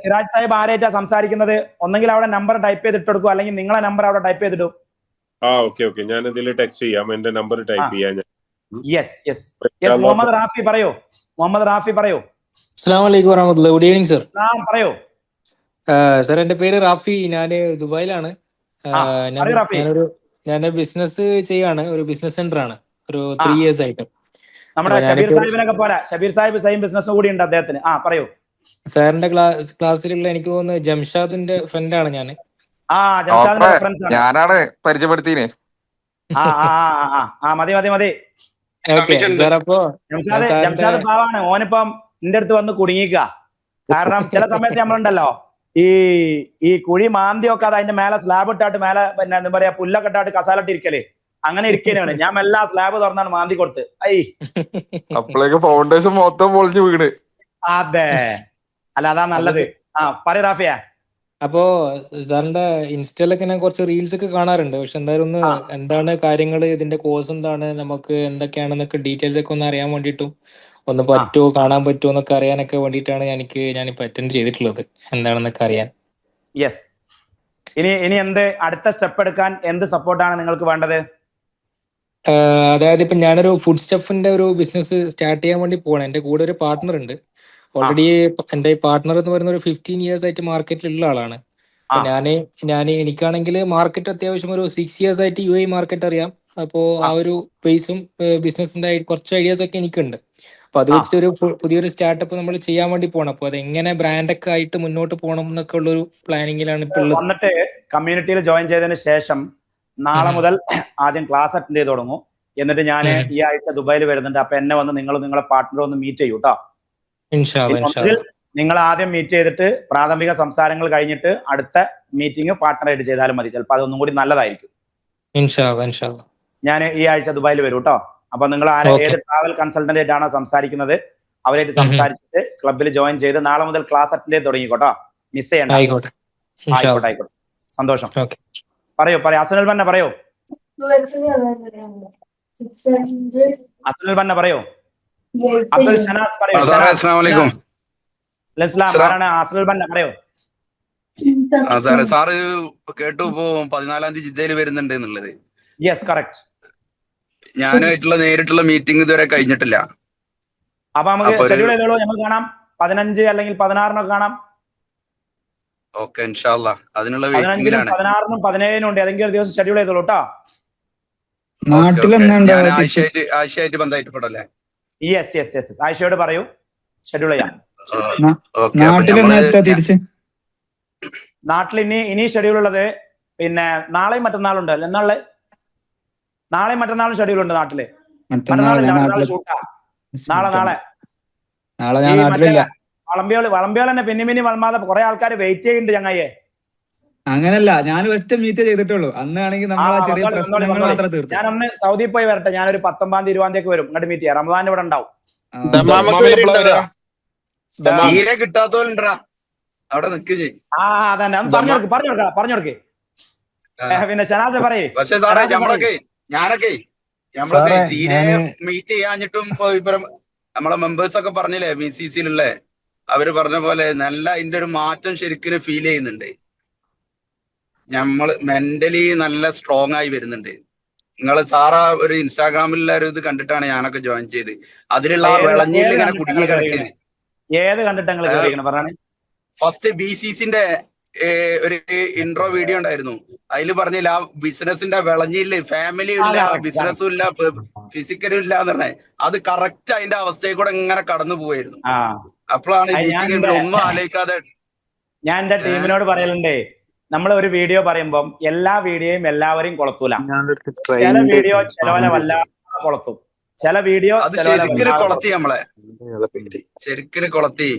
സിറാജ് സാഹിബ് ആരായിട്ടാ സംസാരിക്കുന്നത്? ഒന്നെങ്കിൽ അവിടെ നമ്പർ ടൈപ്പ് ചെയ്തിട്ട് കൊടുക്കും, അല്ലെങ്കിൽ നിങ്ങളെ നമ്പർ അവിടെ ടൈപ്പ് ചെയ്തിടും. ഓക്കെ ഞാൻ ഇതിൽ ടെക്സ്റ്റ് ചെയ്യാം, എന്റെ നമ്പർ ടൈപ്പ് ചെയ്യാം. യെസ്. മുഹമ്മദ് റാഫി പറയൂ. അസ്സലാമു അലൈക്കും വറഹ്മത്തുള്ളാഹി. Good evening sir. പറയൂ സർ. എന്റെ പേര് റാഫി. ഞാൻ ദുബായിലാണ്. ഞാൻ ബിസിനസ് ചെയ്യാണ്. ഒരു ബിസിനസ് സെന്റർ ആണ്. ഒരു 3 years ആയിട്ട്. നമ്മുടെ ഷബീർ സാഹിബിനൊക്കെ പോരാ. ഷബീർ സാഹിബ് സെയിം ബിസിനസ് കൂടി ഉണ്ട് അദ്ദേഹത്തിന്. പറയൂ. സാറിന്റെ ക്ലാസ്സിലുള്ള എനിക്ക് തോന്നുന്നു ജംഷാദിന്റെ ഫ്രണ്ടാണ് ഞാൻ. ഞാനാണ് പരിചയപ്പെടുത്തീനെ. മതി. സാർ, അപ്പോ ജംഷാദ് പാവാണ്. ഓനിപ്പം എന്റെ അടുത്ത് വന്ന് കുടുങ്ങിക്ക. കാരണം ചില സമയത്ത് നമ്മളുണ്ടല്ലോ ഈ കുഴി മാന്തി ഒക്കെ അതിന്റെ മേലെ സ്ലാബ് ഇട്ടാട്ട് മേലെ പിന്നെ എന്താ പറയാ പുല്ലൊക്കെ ഇട്ടാട്ട് കസാലിട്ട് ഇരിക്കല്, അങ്ങനെ ഇരിക്കാനാണ്. ഞാൻ എല്ലാ സ്ലാബ് തുറന്നാണ് മാന്തി കൊടുത്ത്. അപ്പോഴേക്ക് ഫൗണ്ടേഷൻ മൊത്തം പൊളിഞ്ഞു വീണ്. അതെ, അല്ല അതാ നല്ലത്. പറയൂ റാഫിയ. അപ്പോ സാറിന്റെ ഇൻസ്റ്റയിലൊക്കെ ഞാൻ കുറച്ച് റീൽസ് ഒക്കെ കാണാറുണ്ട്. പക്ഷെ എന്തായാലും എന്താണ് കാര്യങ്ങൾ, ഇതിന്റെ കോഴ്സ് എന്താണ്, നമുക്ക് എന്തൊക്കെയാണെന്നൊക്കെ ഡീറ്റെയിൽസ് ഒക്കെ ഒന്ന് അറിയാൻ വേണ്ടിയിട്ടും, ഒന്ന് പറ്റുമോ, കാണാൻ പറ്റുമോ എന്നൊക്കെ അറിയാനൊക്കെ വേണ്ടിയിട്ടാണ് ഞാനിപ്പോ അറ്റൻഡ് ചെയ്തിട്ടുള്ളത്, എന്താണെന്നൊക്കെ അറിയാൻ. യെസ്. ഇനി എന്ത് അടുത്ത സ്റ്റെപ്പ് എടുക്കാൻ എന്ത് സപ്പോർട്ടാണ് നിങ്ങൾക്ക് വേണ്ടത്? അതായത് ഇപ്പൊ ഞാനൊരു ഫുഡ് സ്റ്റഫിന്റെ ഒരു ബിസിനസ് സ്റ്റാർട്ട് ചെയ്യാൻ വേണ്ടി പോകണം. എന്റെ കൂടെ ഒരു പാർട്ട്ണർ ഉണ്ട്. ഓൾറെഡി എന്റെ പാർട്ട്ണർ എന്ന് പറയുന്ന ഒരു 15 years ആയിട്ട് മാർക്കറ്റിലുള്ള ആളാണ്. അപ്പൊ എനിക്കാണെങ്കിൽ മാർക്കറ്റ് അത്യാവശ്യം ഒരു 6 years ആയിട്ട് UAE മാർക്കറ്റ് അറിയാം. അപ്പോ ആ ഒരു ബേസും ബിസിനസിന്റെ കുറച്ച് ഐഡിയാസ് ഒക്കെ എനിക്കുണ്ട്. അപ്പൊ അത് വെച്ചിട്ട് ഒരു പുതിയൊരു സ്റ്റാർട്ടപ്പ് നമ്മൾ ചെയ്യാൻ വേണ്ടി പോകണം. അപ്പൊ അത് എങ്ങനെ ബ്രാൻഡൊക്കെ ആയിട്ട് മുന്നോട്ട് പോകണം എന്നൊക്കെ ഉള്ളൊരു പ്ലാനിങ്ങിലാണ് ഇപ്പൊ ഉള്ളത്. വന്നിട്ട് കമ്മ്യൂണിറ്റിയിൽ ജോയിൻ ചെയ്തതിന് ശേഷം നാളെ മുതൽ ആദ്യം ക്ലാസ് അറ്റൻഡ് ചെയ്ത് തുടങ്ങും. എന്നിട്ട് ഞാൻ ഈ ആഴ്ച ദുബായിൽ വരുന്നുണ്ട്. അപ്പൊ എന്നെ വന്ന് നിങ്ങളെ പാർട്ട്ണർ ഒന്ന് മീറ്റ് ചെയ്യൂ കേട്ടോ. നിങ്ങൾ ആദ്യം മീറ്റ് ചെയ്തിട്ട് പ്രാഥമിക സംസാരങ്ങൾ കഴിഞ്ഞിട്ട് അടുത്ത മീറ്റിംഗ് പാർട്ട്ണറായിട്ട് ചെയ്താലും മതി. ചിലപ്പോൾ അതൊന്നും കൂടി നല്ലതായിരിക്കും. ഞാൻ ഈ ആഴ്ച ദുബായിൽ വരും കേട്ടോ. അപ്പൊ നിങ്ങൾ ഏത് ട്രാവൽ കൺസൾട്ടന്റ് ആയിട്ടാണോ സംസാരിക്കുന്നത് അവരായിട്ട് സംസാരിച്ചിട്ട് ക്ലബിൽ ജോയിൻ ചെയ്ത് നാളെ മുതൽ ക്ലാസ് അറ്റൻഡ് ചെയ്ത് തുടങ്ങിക്കോട്ടോ. മിസ് ചെയ്യണ്ട. ആയിക്കോട്ടെ. സന്തോഷം. പറയൂ. അസ്സലുൽ ബന്ന പറയൂ. അസ്സലുൽ ബന്ന പറയൂ. അബ്ദുൽ ഷനാസ് പറയൂ. അസ്സലാമു അലൈക്കും. അസ്സലുൽ ബന്ന പറയൂ. സാറ് കേട്ടു ഇപ്പോ 14-ാം തീയതി ജിദ്ദയിൽ വരുന്നുണ്ട് എന്നുള്ളത്. Yes, correct. ഞാനായിട്ടുള്ള നേരിട്ടുള്ള മീറ്റിംഗ് ഇതുവരെ കഴിഞ്ഞിട്ടില്ല. അപ്പൊ നമുക്ക് ഷെഡ്യൂൾ ചെയ്തോളൂ. നമ്മൾ കാണാം 15 അല്ലെങ്കിൽ 16 കാണാം. ഓക്കെ, ഇൻഷാ അല്ലാഹ്. അതിനുള്ള വെയിറ്റിംഗിലാണ്. 16-നും 17-നും ഉണ്ട്. ഏതെങ്കിലും ഒരു ദിവസം ഷെഡ്യൂൾ ചെയ്തോളൂ കേട്ടോ. ആയിഷയായിട്ട് ബന്ധപ്പെട്ടല്ലേ? യെസ്. ആയിഷയോട് പറയൂ, ഷെഡ്യൂൾ ചെയ്യാം. നാട്ടിൽ ഇനി ഷെഡ്യൂൾ ഉള്ളത് പിന്നെ നാളെയും മറ്റന്നാളുണ്ട്. എന്നാളെ നാളെയും മറ്റന്നാളും ഷെഡ്യൂൾ ഉണ്ട് നാട്ടില്. ഷൂട്ടാ നാളെ വളമ്പിയോൾ തന്നെ പിന്നി വളമാതെ കുറെ ആൾക്കാർ വെയിറ്റ് ചെയ്യുന്നുണ്ട് ചങ്ങായിയെ. അങ്ങനല്ല, ഞാൻ ഒറ്റ മീറ്റ് ചെയ്തിട്ടുള്ളൂ. അന്നാണെങ്കിൽ ഞാൻ അന്ന് സൗദി പോയി വരട്ടെ. ഞാനൊരു 19-ാം തീയതി 20-ാം തീയതി വരും. ഇങ്ങോട്ട് മീറ്റ് ചെയ്യാം. റമദാൻ ഇവിടെ ഉണ്ടാവും. തീരെ കിട്ടാത്തോണ്ടാ അവിടെ നിൽക്കുകയും പറഞ്ഞോടുക്ക്. പിന്നെ ഷനാസ് പറയേ. പക്ഷെ സാറേ ഞാനൊക്കെ നമ്മളൊക്കെ തീരെ മീറ്റ് ചെയ്യാഞ്ഞിട്ടും ഇപ്പൊ നമ്മളെ മെമ്പേഴ്സ് ഒക്കെ പറഞ്ഞില്ലേ BCCയിലുള്ള അവര് പറഞ്ഞ പോലെ നല്ല അതിന്റെ ഒരു മാറ്റം ശരിക്കും ഫീൽ ചെയ്യുന്നുണ്ട്. നമ്മൾ മെന്റലി നല്ല സ്ട്രോങ് ആയി വരുന്നുണ്ട്. നിങ്ങൾ സാറാ ഒരു ഇൻസ്റ്റാഗ്രാമിലുള്ള ഒരു ഇത് കണ്ടിട്ടാണ് ഞാനൊക്കെ ജോയിൻ ചെയ്ത്. അതിലുള്ള ആ വിളഞ്ഞിൽ ഇങ്ങനെ കുടുങ്ങി കിടക്കുന്നത്. ഏത് കണ്ടിട്ടാണ് ഫസ്റ്റ് BCCന്റെ ഒരു ഇൻട്രോ വീഡിയോ ഉണ്ടായിരുന്നു. അതിൽ പറഞ്ഞില്ല ആ ബിസിനസിന്റെ വിളഞ്ഞില് ഫാമിലിയും ഇല്ല, ബിസിനസ്സും ഇല്ല, ഫിസിക്കലും ഇല്ല എന്ന് പറഞ്ഞത്. അത് കറക്റ്റ് അതിന്റെ അവസ്ഥയിൽ കൂടെ ഇങ്ങനെ കടന്നു പോവായിരുന്നു. അപ്പോഴാണ് മീറ്റിംഗ് ഒന്നും ആലോചിക്കാതെ ഞാൻ എന്റെ ടീമിനോട് പറയലുണ്ടേ, നമ്മൾ ഒരു വീഡിയോ പറയുമ്പം എല്ലാ വീഡിയോയും എല്ലാവരെയും കൊളത്തൂല. ചില വീഡിയോ ചിലവരെ വല്ലാതെ കൊളത്തും, ചില വീഡിയോ അത് ശരിക്കും കൊളത്തി, നമ്മളെ ശരിക്കും കൊളത്തി.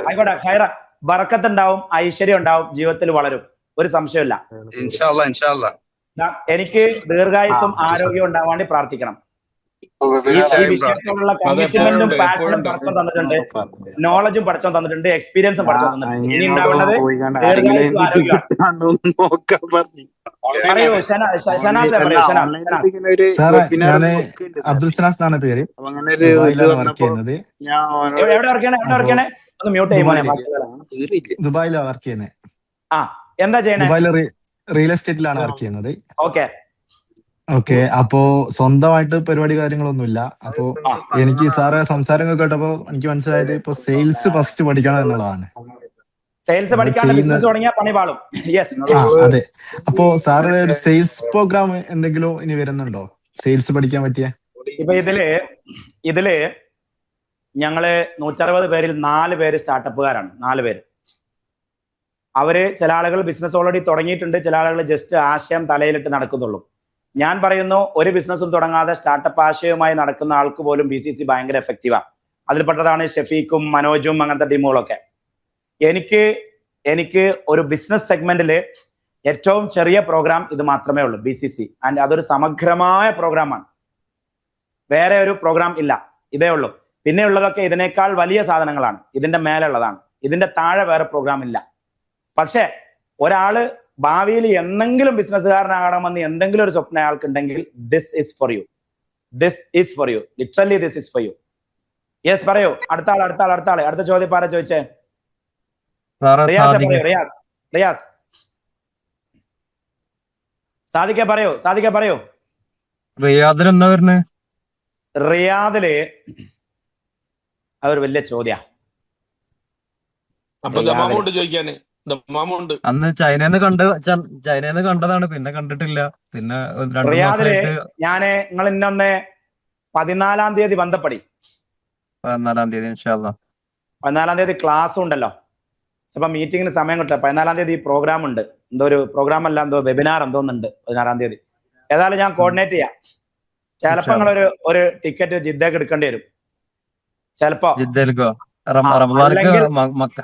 ആയിക്കോട്ടെ, ഖൈറ, ബറക്കത്തുണ്ടാവും, ഐശ്വര്യം ഉണ്ടാവും, ജീവിതത്തിൽ വളരും, ഒരു സംശയമില്ല. ഇൻഷാല്ലാ ഇൻഷാല്ലാ. എനിക്ക് ദീർഘായുസ്സും ആരോഗ്യവും ഉണ്ടാവാൻ വേണ്ടി പ്രാർത്ഥിക്കണം. ഈ വിഷയത്തോടുള്ള കമ്മിറ്റ്മെന്റും പാഷനും പഠിച്ചോ തന്നിട്ടുണ്ട്, നോളജും പഠിച്ചോ തന്നിട്ടുണ്ട്, എക്സ്പീരിയൻസും പഠിച്ചോ തന്നിട്ടുണ്ട്. ഇനി ഉണ്ടാവേണ്ടത് ദീർഘായുസ്സും ആരോഗ്യമാണ്. പറയൂ ഷനാസ്, പറയൂ ഞാന് അബ്ദുൽ സനാസ് എന്നാണ് പേര്. ദുബായിലാണ് വർക്ക് ചെയ്യുന്നത്. എവിടെ വർക്ക് ചെയ്യണേ? ഒന്ന് മ്യൂട്ട് ചെയ്യുമോ? ദുബായിലാണ് വർക്ക് ചെയ്യുന്നത്. എന്താ ചെയ്യണേ? ദുബായിലെ റിയൽ എസ്റ്റേറ്റിലാണ് വർക്ക് ചെയ്യുന്നത്. ഓക്കെ. അപ്പോ സ്വന്തമായിട്ട് പരിപാടി കാര്യങ്ങളൊന്നുമില്ല. അപ്പോ എനിക്ക് സാറ് സംസാരങ്ങൾ കേട്ടപ്പോ എനിക്ക് മനസ്സിലായത് ഇപ്പൊ സെയിൽസ് ഫസ്റ്റ് പഠിക്കണം എന്നുള്ളതാണ്. സെയിൽസ് പഠിക്കാണ്ട് ബിസിനസ് തുടങ്ങിയാൽ പണി പാളും. അതെ. അപ്പോ സാറ് ഒരു സെയിൽസ് പ്രോഗ്രാം എന്തെങ്കിലും ഇനി വരുന്നുണ്ടോ സെയിൽസ് പഠിക്കാൻ പറ്റിയ? ഇപ്പൊ ഇതില് ഞങ്ങള് 160 പേരിൽ 4 പേര് സ്റ്റാർട്ടപ്പുകാരാണ്. 4 പേര്. അവര് ചില ആളുകൾ ബിസിനസ് ഓൾറെഡി തുടങ്ങിയിട്ടുണ്ട്, ചില ആളുകൾ ജസ്റ്റ് ആശയം തലയിലിട്ട് നടക്കുന്നുള്ളൂ. ഞാൻ പറയുന്നു, ഒരു ബിസിനസ്സും തുടങ്ങാതെ സ്റ്റാർട്ടപ്പ് ആശയവുമായി നടക്കുന്ന ആൾക്ക് പോലും BCC ഭയങ്കര എഫക്റ്റീവാണ്. അതിൽപ്പെട്ടതാണ് ഷെഫീഖും മനോജും അങ്ങനത്തെ ടീമുകളൊക്കെ. എനിക്ക് ഒരു ബിസിനസ് സെഗ്മെന്റില് ഏറ്റവും ചെറിയ പ്രോഗ്രാം ഇത് മാത്രമേ ഉള്ളൂ, BCC. ആൻഡ് അതൊരു സമഗ്രമായ പ്രോഗ്രാമാണ്. വേറെ ഒരു പ്രോഗ്രാം ഇല്ല, ഇതേ ഉള്ളൂ. പിന്നെ ഉള്ളതൊക്കെ ഇതിനേക്കാൾ വലിയ സാധനങ്ങളാണ്, ഇതിന്റെ മേലുള്ളതാണ്. ഇതിന്റെ താഴെ വേറെ പ്രോഗ്രാം ഇല്ല. പക്ഷെ ഒരാള് ഭാവിയിൽ എന്തെങ്കിലും ബിസിനസ്സുകാരനാകണമെന്ന് എന്തെങ്കിലും ഒരു സ്വപ്നം അയാൾക്കുണ്ടെങ്കിൽ this is for you. Literally this is for you. Yes, പറയൂ. അടുത്ത ആള്. അടുത്ത ചോദ്യം ആരാ ചോദിച്ചേ? റിയാസ്. സാദിഖ പറയൂ. റിയാദിൽ എന്താ വരുന്നത്? റിയാദില് അതൊരു വലിയ ചോദ്യ. അന്ന് ചൈനന്ന് കണ്ടതാണ്, പിന്നെ കണ്ടിട്ടില്ല. പിന്നെ റിയാദില് ഞാന് നിങ്ങൾ ഇന്നൊന്ന് 14-ാം തീയതി ബന്ധപ്പെടി. 14-ാം തീയതി ഇൻഷാ അല്ലാഹ്. 14-ാം തീയതി ക്ലാസ് ഉണ്ടല്ലോ. അപ്പൊ മീറ്റിങ്ങിന് സമയം കിട്ടില്ല. 14-ാം തീയതി പ്രോഗ്രാം ഉണ്ട്. എന്തോ ഒരു പ്രോഗ്രാം അല്ല, എന്തോ വെബിനാർ എന്തോന്നുണ്ട് 16-ാം തീയതി. ഏതായാലും ഞാൻ കോർഡിനേറ്റ് ചെയ്യാം. ചിലപ്പോ നിങ്ങളൊരു ടിക്കറ്റ് ജിദ്ദക്ക് എടുക്കേണ്ടി വരും. ചിലപ്പോ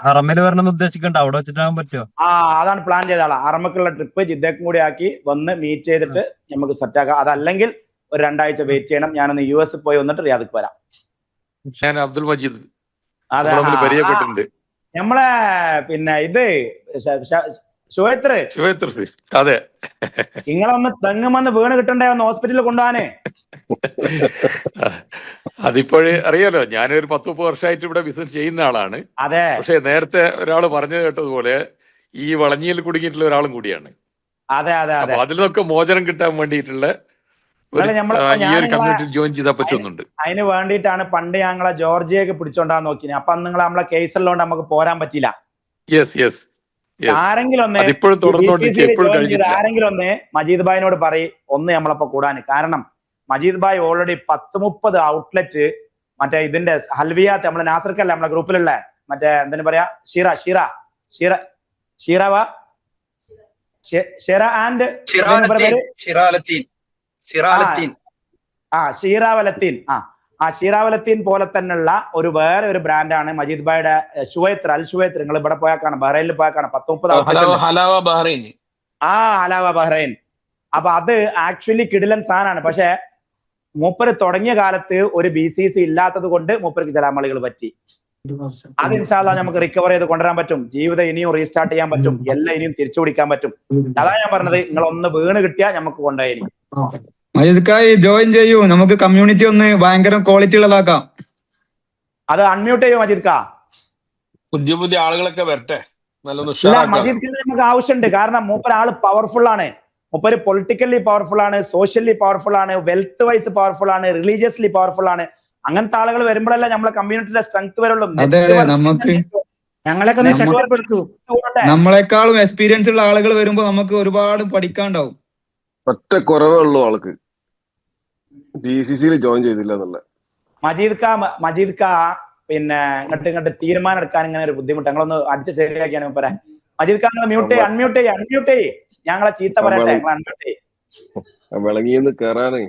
ഹറമിൽ വരണമെന്ന് ഉദ്ദേശിക്കണ്ട, അവിടെ വെച്ചിട്ടാകാൻ പറ്റുമോ? അതാണ് പ്ലാൻ ചെയ്ത ആളാ. ഹറമക്കുള്ള ട്രിപ്പ് ജിദ്ദക്കും കൂടി ആക്കി വന്ന് മീറ്റ് ചെയ്തിട്ട് നമുക്ക് സെറ്റ് ആക്കാം. അതല്ലെങ്കിൽ ഒരു 2 ആഴ്ച വെയിറ്റ് ചെയ്യണം. ഞാനൊന്ന് US പോയി വന്നിട്ട് റിയാദിക്ക് വരാം. ഞാൻ അബ്ദുൽ മജീദ്. അതെ, നമ്മളെ പിന്നെ ഇത് ശുവേത്ര്, അതെ, നിങ്ങളൊന്ന് തെങ്ങുമെന്ന് വീണ് കിട്ടണ്ടേ ഒന്ന് ഹോസ്പിറ്റലിൽ കൊണ്ടുപോകാനേ. അതിപ്പോഴേ അറിയാലോ, ഞാനൊരു 10-30 വർഷമായിട്ട് ഇവിടെ ബിസിനസ് ചെയ്യുന്ന ആളാണ്. അതെ. പക്ഷെ നേരത്തെ ഒരാൾ പറഞ്ഞു കേട്ടതുപോലെ ഈ വളഞ്ഞിയിൽ കുടുങ്ങിയിട്ടുള്ള ഒരാളും കൂടിയാണ്. അതെ. അപ്പൊ അതിൽ നിന്നൊക്കെ മോചനം കിട്ടാൻ വേണ്ടിയിട്ടുള്ള ഈ ഒരു കമ്മ്യൂണിറ്റി ജോയിൻ ചെയ്താൽ പറ്റുന്നുണ്ട്. അതിന് വേണ്ടിയിട്ടാണ് പണ്ട് ഞങ്ങളെ ജോർജിയൊക്കെ പിടിച്ചോണ്ടാന്ന് നോക്കിനെ. അപ്പൊ നിങ്ങൾ നമ്മളെ കേസുള്ളതുകൊണ്ട് നമുക്ക് പോരാൻ പറ്റില്ല. ആരെങ്കിലും ഒന്ന് മജീദ് ഭായിനോട് ഒന്ന് നമ്മളപ്പോ കൂടാന്. കാരണം മജീദ് ഭായ് ഓൾറെഡി 10-30 ഔട്ട്ലെറ്റ് മറ്റേ ഇതിന്റെ ഹൽവിയാത്ത് നമ്മളെ നാസർക്കല്ല നമ്മളെ ഗ്രൂപ്പിലുള്ള മറ്റേ എന്തിനു പറയാ ഷീറാവലത്തീൻ പോലെ തന്നെയുള്ള വേറെ ഒരു ബ്രാൻഡാണ് മജീദ് ഭായിയുടെ അൽ ഷുവൈത്ര. നിങ്ങൾ ഇവിടെ പോയാക്കാണ്, ബഹ്റൈനിൽ പോയാക്കാണ്. 10-30 ഹലാവ ബഹ്റൈൻ. അപ്പൊ അത് ആക്ച്വലി കിടിലൻ സാധനമാണ്. പക്ഷെ മൂപ്പര് തുടങ്ങിയ കാലത്ത് ഒരു BCC ഇല്ലാത്തത് കൊണ്ട് മൂപ്പർക്ക് ചില അമളികൾ പറ്റി. അത് ഇൻഷാ അല്ലാഹ് നമുക്ക് റിക്കവർ ചെയ്ത് കൊണ്ടുവരാൻ പറ്റും. ജീവിതം ഇനിയും റീസ്റ്റാർട്ട് ചെയ്യാൻ പറ്റും. എല്ലാം ഇനിയും തിരിച്ചു പിടിക്കാൻ പറ്റും. അതാണ് ഞാൻ പറഞ്ഞത്, നിങ്ങൾ ഒന്ന് വീണ് കിട്ടിയാൽ നമുക്ക് കൊണ്ടുപോയി. മജിദ്ക്കായി ജോയിൻ ചെയ്യൂ, നമുക്ക് കമ്മ്യൂണിറ്റി ഒന്ന് ഭയങ്കര ക്വാളിറ്റി ഉള്ളതാക്കാം. അത് അൺമ്യൂട്ട് ചെയ്യൂ മജീദ് ഖാ. പുതിയ പുതിയ ആളുകളൊക്കെ വരട്ടെ, നല്ലൊന്ന് ഇല്ല ഉഷാറാക്കാം. മജീദ് ഖാനെ നമുക്ക് ആവശ്യമുണ്ട്. കാരണം മൂപ്പര് ആള് പവർഫുൾ ആണ്. മൂപ്പര് പൊളിറ്റിക്കലി പവർഫുൾ ആണ്, സോഷ്യലി പവർഫുൾ ആണ്, വെൽത്ത് വൈസ് പവർഫുൾ ആണ്, റിലീജിയസ്ലി പവർഫുൾ ആണ്. അങ്ങനത്തെ ആളുകൾ വരുമ്പോഴല്ല നമ്മളെ കമ്മ്യൂണിറ്റിയുടെ സ്ട്രെങ്ത് വരുള്ളൂ. അതെ നമുക്ക് ഞങ്ങളെയൊക്കെ ഒന്ന് ശക്തിപ്പെടുത്തൂ. നമ്മളെക്കാളും എക്സ്പീരിയൻസ് ഉള്ള ആളുകൾ വരുമ്പോ നമുക്ക് ഒരുപാട് പഠിക്കാണ്ടാവും. ഒറ്റ കുറവേ ഉള്ളൂ ആൾക്ക്, GCCയിൽ ജോയിൻ ചെയ്തില്ല എന്നുള്ള. മജീദ് ഖാ പിന്നെ ഇങ്ങോട്ട് തീരുമാനം എടുക്കാൻ ഇങ്ങനെ ഒരു ബുദ്ധിമുട്ട്. ഞങ്ങളൊന്ന് അടിച്ച് ശരിയാക്കിയാണ് പറയാം. മജീദ് ഖാൻ അൺമ്യൂട്ട് ചെയ്യ്. ഞങ്ങളെ ചീത്ത പറയട്ടെ, അൺമ്യൂട്ട് ചെയ്യ്. വിളങ്ങിന്ന് കേറാനേ.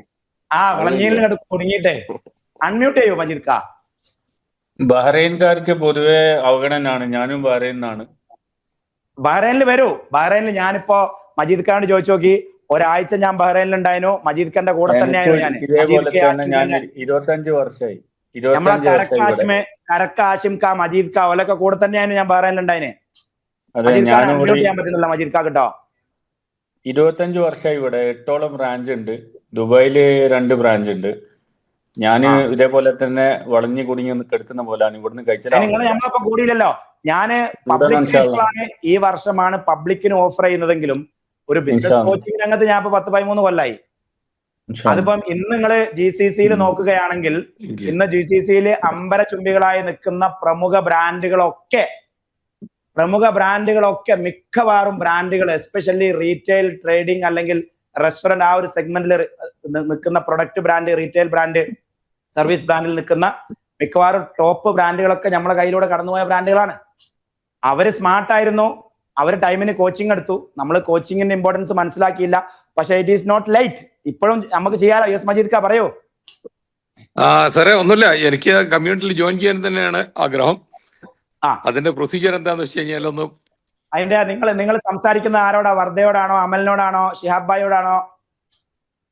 വിളങ്ങിയിൽ കുടുങ്ങിയിട്ടേ അൺമ്യൂട്ട് ചെയ്യൂ മജീദ് ഖാ. ബഹ്റൈൻകാർക്ക് പൊതുവെ അവഗണനാണ്. ഞാനും ബഹ്റൈനാണ്. ബഹ്റൈനിൽ വരൂ. ബഹ്റൈനിൽ ഞാനിപ്പോ മജീദ് ഖാനോട് ചോദിച്ചു നോക്കി. ഒരാഴ്ച ഞാൻ ബഹ്റൈനിൽ ഉണ്ടായിരുന്നു. മജീദ് ഖാന്റെ കൂടെ തന്നെയായിരുന്നു ഞാൻ. ഇതേപോലെ തന്നെ ഞാൻ 25 വർഷമായി. നമ്മളെ കരക്ക ആഷിം ഖാ, മജീദ് ഖാ ഓലൊക്കെ കൂടെ തന്നെയായിരുന്നു ഞാൻ ബഹ്റൈനിൽ ഉണ്ടായിന്. മജീദ് ഖാൻ അൺമ്യൂട്ട് ചെയ്യാൻ പറ്റുന്നില്ല മജീദ് ഖാ കേട്ടോ. 25 വർഷമായി ഇവിടെ. 8ഓളം ബ്രാഞ്ച് ഉണ്ട്. ദുബായില് 2 ബ്രാഞ്ച് ഉണ്ട്. ഞാന് ഇതേപോലെ തന്നെ വളഞ്ഞു കുടുങ്ങി കെടുക്കുന്ന പോലാണ് ഇവിടുന്ന് നിങ്ങൾ ഞമ്മളിപ്പോ കൂടിയില്ലല്ലോ. ഞാന് പബ്ലിക്കിന് ഈ വർഷമാണ് പബ്ലിക്കിന് ഓഫർ ചെയ്യുന്നതെങ്കിലും ഒരു ബിസിനസ് കോച്ചിങ് രംഗത്ത് ഞാൻ ഇപ്പൊ 10-13 കൊല്ലായി. അതിപ്പം ഇന്ന് നിങ്ങള് GCCയിൽ നോക്കുകയാണെങ്കിൽ ഇന്ന് GCCയിൽ അമ്പര ചുംബികളായി നിൽക്കുന്ന പ്രമുഖ ബ്രാൻഡുകളൊക്കെ മിക്കവാറും ബ്രാൻഡുകൾ എസ്പെഷ്യലി റീറ്റെയിൽ ട്രേഡിംഗ് അല്ലെങ്കിൽ റെസ്റ്റോറന്റ് ആ ഒരു സെഗ്മെന്റിൽ നിൽക്കുന്ന product brand, retail brand, service ബ്രാൻഡിൽ നിൽക്കുന്ന മിക്കവാറും ടോപ്പ് ബ്രാൻഡുകളൊക്കെ നമ്മളെ കയ്യിലൂടെ കടന്നുപോയ ബ്രാൻഡുകളാണ്. അവര് സ്മാർട്ടായിരുന്നു. അവർ ടൈമിന് കോച്ചിങ് എടുത്തു. നമ്മൾ കോച്ചിങ്ങിന്റെ ഇമ്പോർട്ടൻസ് മനസ്സിലാക്കിയില്ല. പക്ഷെ ഇറ്റ് ഈസ് നോട്ട് ലൈറ്റ്. ഇപ്പോഴും നമുക്ക് ചെയ്യാലോ. യെസ് മജീദ് ഖാ പറയൂ. സാറേ ഒന്നുമില്ല, എനിക്ക് കമ്മ്യൂണിറ്റിയിൽ ജോയിൻ ചെയ്യാൻ തന്നെയാണ് ആഗ്രഹം. അതിന്റെ പ്രൊസീജിയർ എന്താന്ന് വെച്ച് കഴിഞ്ഞാൽ ഒന്ന് അതിന്റെ നിങ്ങൾ സംസാരിക്കുന്ന ആരോടാ? വർദ്ധയോടാണോ, അമലിനോടാണോ, ഷിഹാബ് ഭായിയോടാണോ?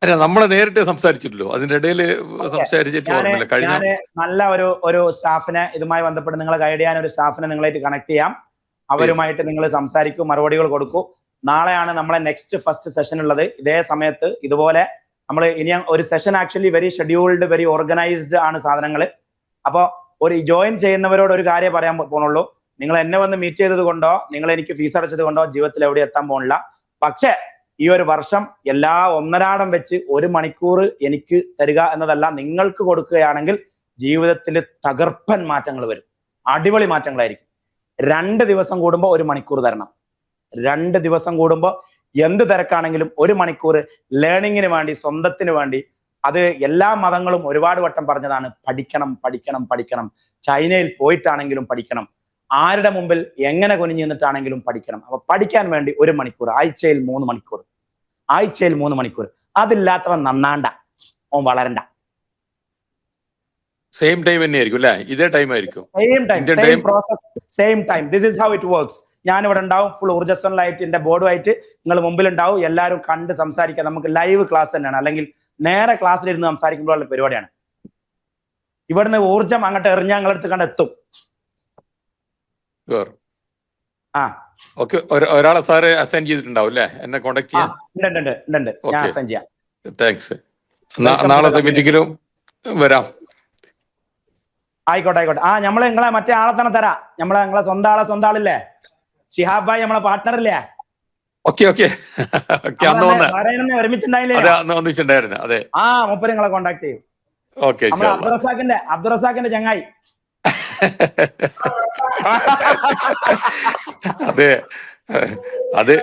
അല്ല, നമ്മളെ നേരിട്ട് സംസാരിച്ചിട്ടല്ലോ. അതിന്റെ ഇടയിൽ സംസാരിച്ചിട്ട് ഞാൻ നല്ല ഒരു സ്റ്റാഫിനെ ഇതുമായി ബന്ധപ്പെട്ട് നിങ്ങളെ ഗൈഡ് ചെയ്യാൻ ഒരു സ്റ്റാഫിനെ നിങ്ങളായിട്ട് കണക്ട് ചെയ്യാം. അവരുമായിട്ട് നിങ്ങൾ സംസാരിക്കും, മറുപടികൾ കൊടുക്കൂ. നാളെയാണ് നമ്മളെ നെക്സ്റ്റ് ഫസ്റ്റ് സെഷൻ ഉള്ളത്. ഇതേ സമയത്ത് ഇതുപോലെ നമ്മൾ ഇനി ഒരു session actually very scheduled, very organised ആണ് സാധനങ്ങൾ. അപ്പോൾ ഒരു ജോയിൻ ചെയ്യുന്നവരോട് ഒരു കാര്യം പറയാൻ പോണുള്ളൂ. നിങ്ങൾ എന്നെ വന്ന് മീറ്റ് ചെയ്തത് കൊണ്ടോ നിങ്ങൾ എനിക്ക് ഫീസ് അടച്ചത് കൊണ്ടോ ജീവിതത്തിൽ എവിടെ എത്താൻ പോണില്ല. പക്ഷെ ഈ ഒരു വർഷം എല്ലാ ഒന്നരാടം വെച്ച് 1 മണിക്കൂർ എനിക്ക് തരിക എന്നതല്ല, നിങ്ങൾക്ക് കൊടുക്കുകയാണെങ്കിൽ ജീവിതത്തിൽ തകർപ്പൻ മാറ്റങ്ങൾ വരും. അടിപൊളി മാറ്റങ്ങളായിരിക്കും. 2 ദിവസം കൂടുമ്പോൾ 1 മണിക്കൂർ തരണം. 2 ദിവസം കൂടുമ്പോൾ എന്ത് തിരക്കാണെങ്കിലും 1 മണിക്കൂർ ലേണിങ്ങിന് വേണ്ടി, സ്വന്തത്തിന് വേണ്ടി. അത് എല്ലാ മതങ്ങളും ഒരുപാട് വട്ടം പറഞ്ഞതാണ്. പഠിക്കണം. ചൈനയിൽ പോയിട്ടാണെങ്കിലും പഠിക്കണം. ആരുടെ മുമ്പിൽ എങ്ങനെ കുനിഞ്ഞു നിന്നിട്ടാണെങ്കിലും പഠിക്കണം. അപ്പൊ പഠിക്കാൻ വേണ്ടി 1 മണിക്കൂർ, ആഴ്ചയിൽ 3 മണിക്കൂർ. അതില്ലാത്തവൻ നന്നാണ്ട, ഓൻ വളരണ്ട. സെയിം ടൈം തന്നെയായിരിക്കും അല്ലേ? ഇതേ ടൈം ആയിരിക്കും. Same process, same time. This is how it works. ഞാനിവിടെ ഉണ്ടാവും, ഫുൾ ഊർജ്ജസ്വലായിട്ട് എന്റെ ബോർഡുമായിട്ട് നിങ്ങൾ മുമ്പിൽ ഉണ്ടാവും. എല്ലാവരും കണ്ട് സംസാരിക്കാം. നമുക്ക് ലൈവ് ക്ലാസ് തന്നെയാണ്, അല്ലെങ്കിൽ നേരെ ക്ലാസ്സിലിരുന്ന് സംസാരിക്കുമ്പോഴുള്ള പരിപാടിയാണ്. ഇവിടുന്ന് ഊർജ്ജം അങ്ങോട്ട് എറിഞ്ഞാൽ നിങ്ങളടുത്ത് കണ്ടെത്തും. ഒരാളെ സാറ് അസൈൻ ചെയ്തിട്ടുണ്ടാവും അല്ലേ? എന്നെ കോണ്ടാക്ട് ചെയ്യാൻ. ഞാൻ അസൈൻ ചെയ്യാം. താങ്ക്സ്. നാളത്തെ മീറ്റിംഗിലും വരാം. ആയിക്കോട്ടെ. നിങ്ങളെ മറ്റേ ആളെ തന്നെ തരാം. നിങ്ങളെ സ്വന്തം ആളില്ലേ, ഷിഹാബ് ഭായ്, നമ്മളെ പാർട്ട്ണർ ഇല്ലേ? ഒന്നിച്ചുണ്ടായിരുന്നു. അതെ, മൂപ്പര് നിങ്ങളെ കോണ്ടാക്ട് ചെയ്യും. അബ്ദുറസാഖിന്റെ ചങ്ങായി. അതെ, അത്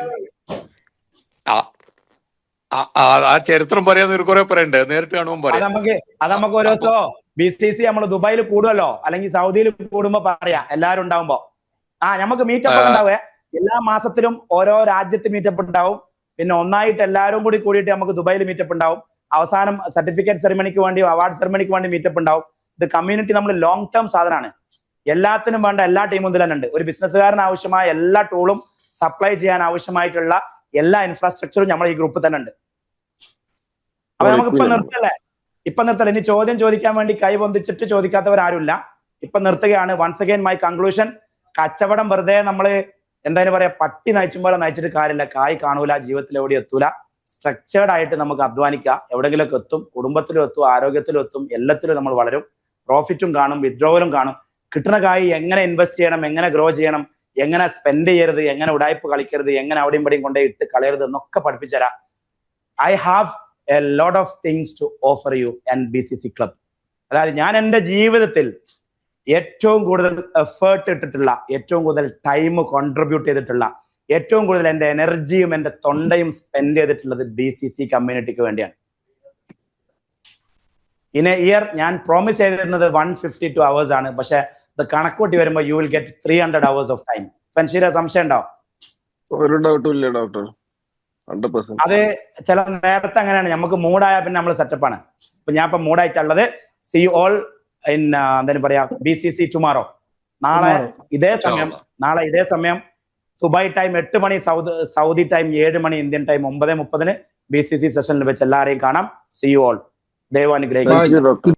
ആ ചരിത്രം പറയാൻ കുറെ പറയണ്ടേ, നേരിട്ട് കാണുമ്പോൾ പറയാം. അത് നമുക്ക് ഓരോ ദിവസമോ BCC നമ്മൾ ദുബായിൽ കൂടുമല്ലോ, അല്ലെങ്കിൽ സൗദിയിൽ കൂടുമ്പോ പറയാം, എല്ലാരും ഉണ്ടാവുമ്പോ. നമുക്ക് മീറ്റപ്പ് ഉണ്ടാവേ. എല്ലാ മാസത്തിലും ഓരോ രാജ്യത്ത് മീറ്റപ്പ് ഉണ്ടാവും. പിന്നെ ഒന്നായിട്ട് എല്ലാവരും കൂടിയിട്ട് നമുക്ക് ദുബായിൽ മീറ്റപ്പ് ഉണ്ടാവും. അവസാനം സർട്ടിഫിക്കറ്റ് സെറിമണിക്ക് വേണ്ടി, അവാർഡ് സെറിമണിക്ക് വേണ്ടി മീറ്റപ്പ് ഉണ്ടാവും. ഇത് കമ്മ്യൂണിറ്റി നമ്മൾ ലോങ് ടേം സാധനമാണ്. എല്ലാത്തിനും വേണ്ട എല്ലാ ടീമും ഇതിൽ തന്നെ ഉണ്ട്. ഒരു ബിസിനസ്സുകാരന് ആവശ്യമായ എല്ലാ ടൂളും സപ്ലൈ ചെയ്യാൻ ആവശ്യമായിട്ടുള്ള എല്ലാ ഇൻഫ്രാസ്ട്രക്ചറും നമ്മൾ ഈ ഗ്രൂപ്പിൽ തന്നെ ഉണ്ട്. അപ്പൊ നമുക്ക് ഇപ്പൊ നിർത്തല്ലേ? ഇനി ചോദ്യം ചോദിക്കാൻ വേണ്ടി കൈ പൊന്തിച്ചിട്ട് ചോദിക്കാത്തവരാരുമില്ല. ഇപ്പൊ നിർത്തുകയാണ്. വൺസ് അഗൈൻ മൈ കൺക്ലൂഷൻ, കച്ചവടം വെറുതെ നമ്മള് എന്തായാലും പറയാ പട്ടി നയിച്ചും പോലെ നയിച്ചിട്ട് കാര്യമില്ല. കായ് കാണൂല, ജീവിതത്തിൽ എവിടെ എത്തൂല. സ്ട്രക്ചേർഡ് ആയിട്ട് നമുക്ക് അധ്വാനിക്കാം, എവിടെയെങ്കിലുമൊക്കെ എത്തും, കുടുംബത്തിലും എത്തും, ആരോഗ്യത്തിലും എത്തും, എല്ലാത്തിലും നമ്മൾ വളരും, പ്രോഫിറ്റും കാണും, വിഡ്രോവലും കാണും. കിട്ടുന്ന കായ് എങ്ങനെ ഇൻവെസ്റ്റ് ചെയ്യണം, എങ്ങനെ ഗ്രോ ചെയ്യണം, എങ്ങനെ സ്പെൻഡ് ചെയ്യരുത്, എങ്ങനെ ഉടായ്പ കളിക്കരുത്, എങ്ങനെ അവിടെയും ഇവിടെയും കൊണ്ടുപോയി ഇട്ട് കളയരുത് എന്നൊക്കെ പഠിപ്പിച്ചു തരാം. I have a lot of things to offer you and BCC club. അതായത് ഞാൻ എൻ്റെ ജീവിതത്തിൽ ഏറ്റവും കൂടുതൽ എഫേർട്ട് ഇട്ടിട്ടുള്ള, ഏറ്റവും കൂടുതൽ ടൈം കോൺട്രിബ്യൂട്ട് ചെയ്തിട്ടുള്ള, ഏറ്റവും കൂടുതൽ എൻ്റെ എനർജിയും എൻ്റെ തൊണ്ടയും സ്പെൻഡ് ചെയ്തിട്ടുള്ളത് BCC കമ്മ്യൂണിറ്റിക്ക് വേണ്ടിയാണ്. ഇൻ എ ഇയർ ഞാൻ പ്രോമിസ് ചെയ്തിരുന്നത് 152 hours ആണ്. പക്ഷെ ഇത് കണക്കൂട്ടി വരുമ്പോൾ you will get 300 hours of time. ഫൻഷീര, സംശയം ഉണ്ടോ? ഒരു ഡൗട്ടും ഇല്ല ഡോക്ടർ, 100%. അത് ചില നേരത്തെ അങ്ങനെയാണ്, നമുക്ക് മൂഡായ പിന്നെ നമ്മൾ സെറ്റപ്പാണ്. ഇപ്പൊ ഞാൻ ഇപ്പൊ മൂഡായിട്ടുള്ളത് സി യു ഓൾ ഇൻ എന്തായാലും പറയാ BCC ടുമാറോ. നാളെ ഇതേ സമയം ദുബായ് ടൈം 8 മണി, സൗദി ടൈം 7 മണി, ഇന്ത്യൻ ടൈം 9:30 BCC സെഷനിൽ വെച്ച് എല്ലാവരെയും കാണാം. C you all. ദൈവം അനുഗ്രഹിക്കും.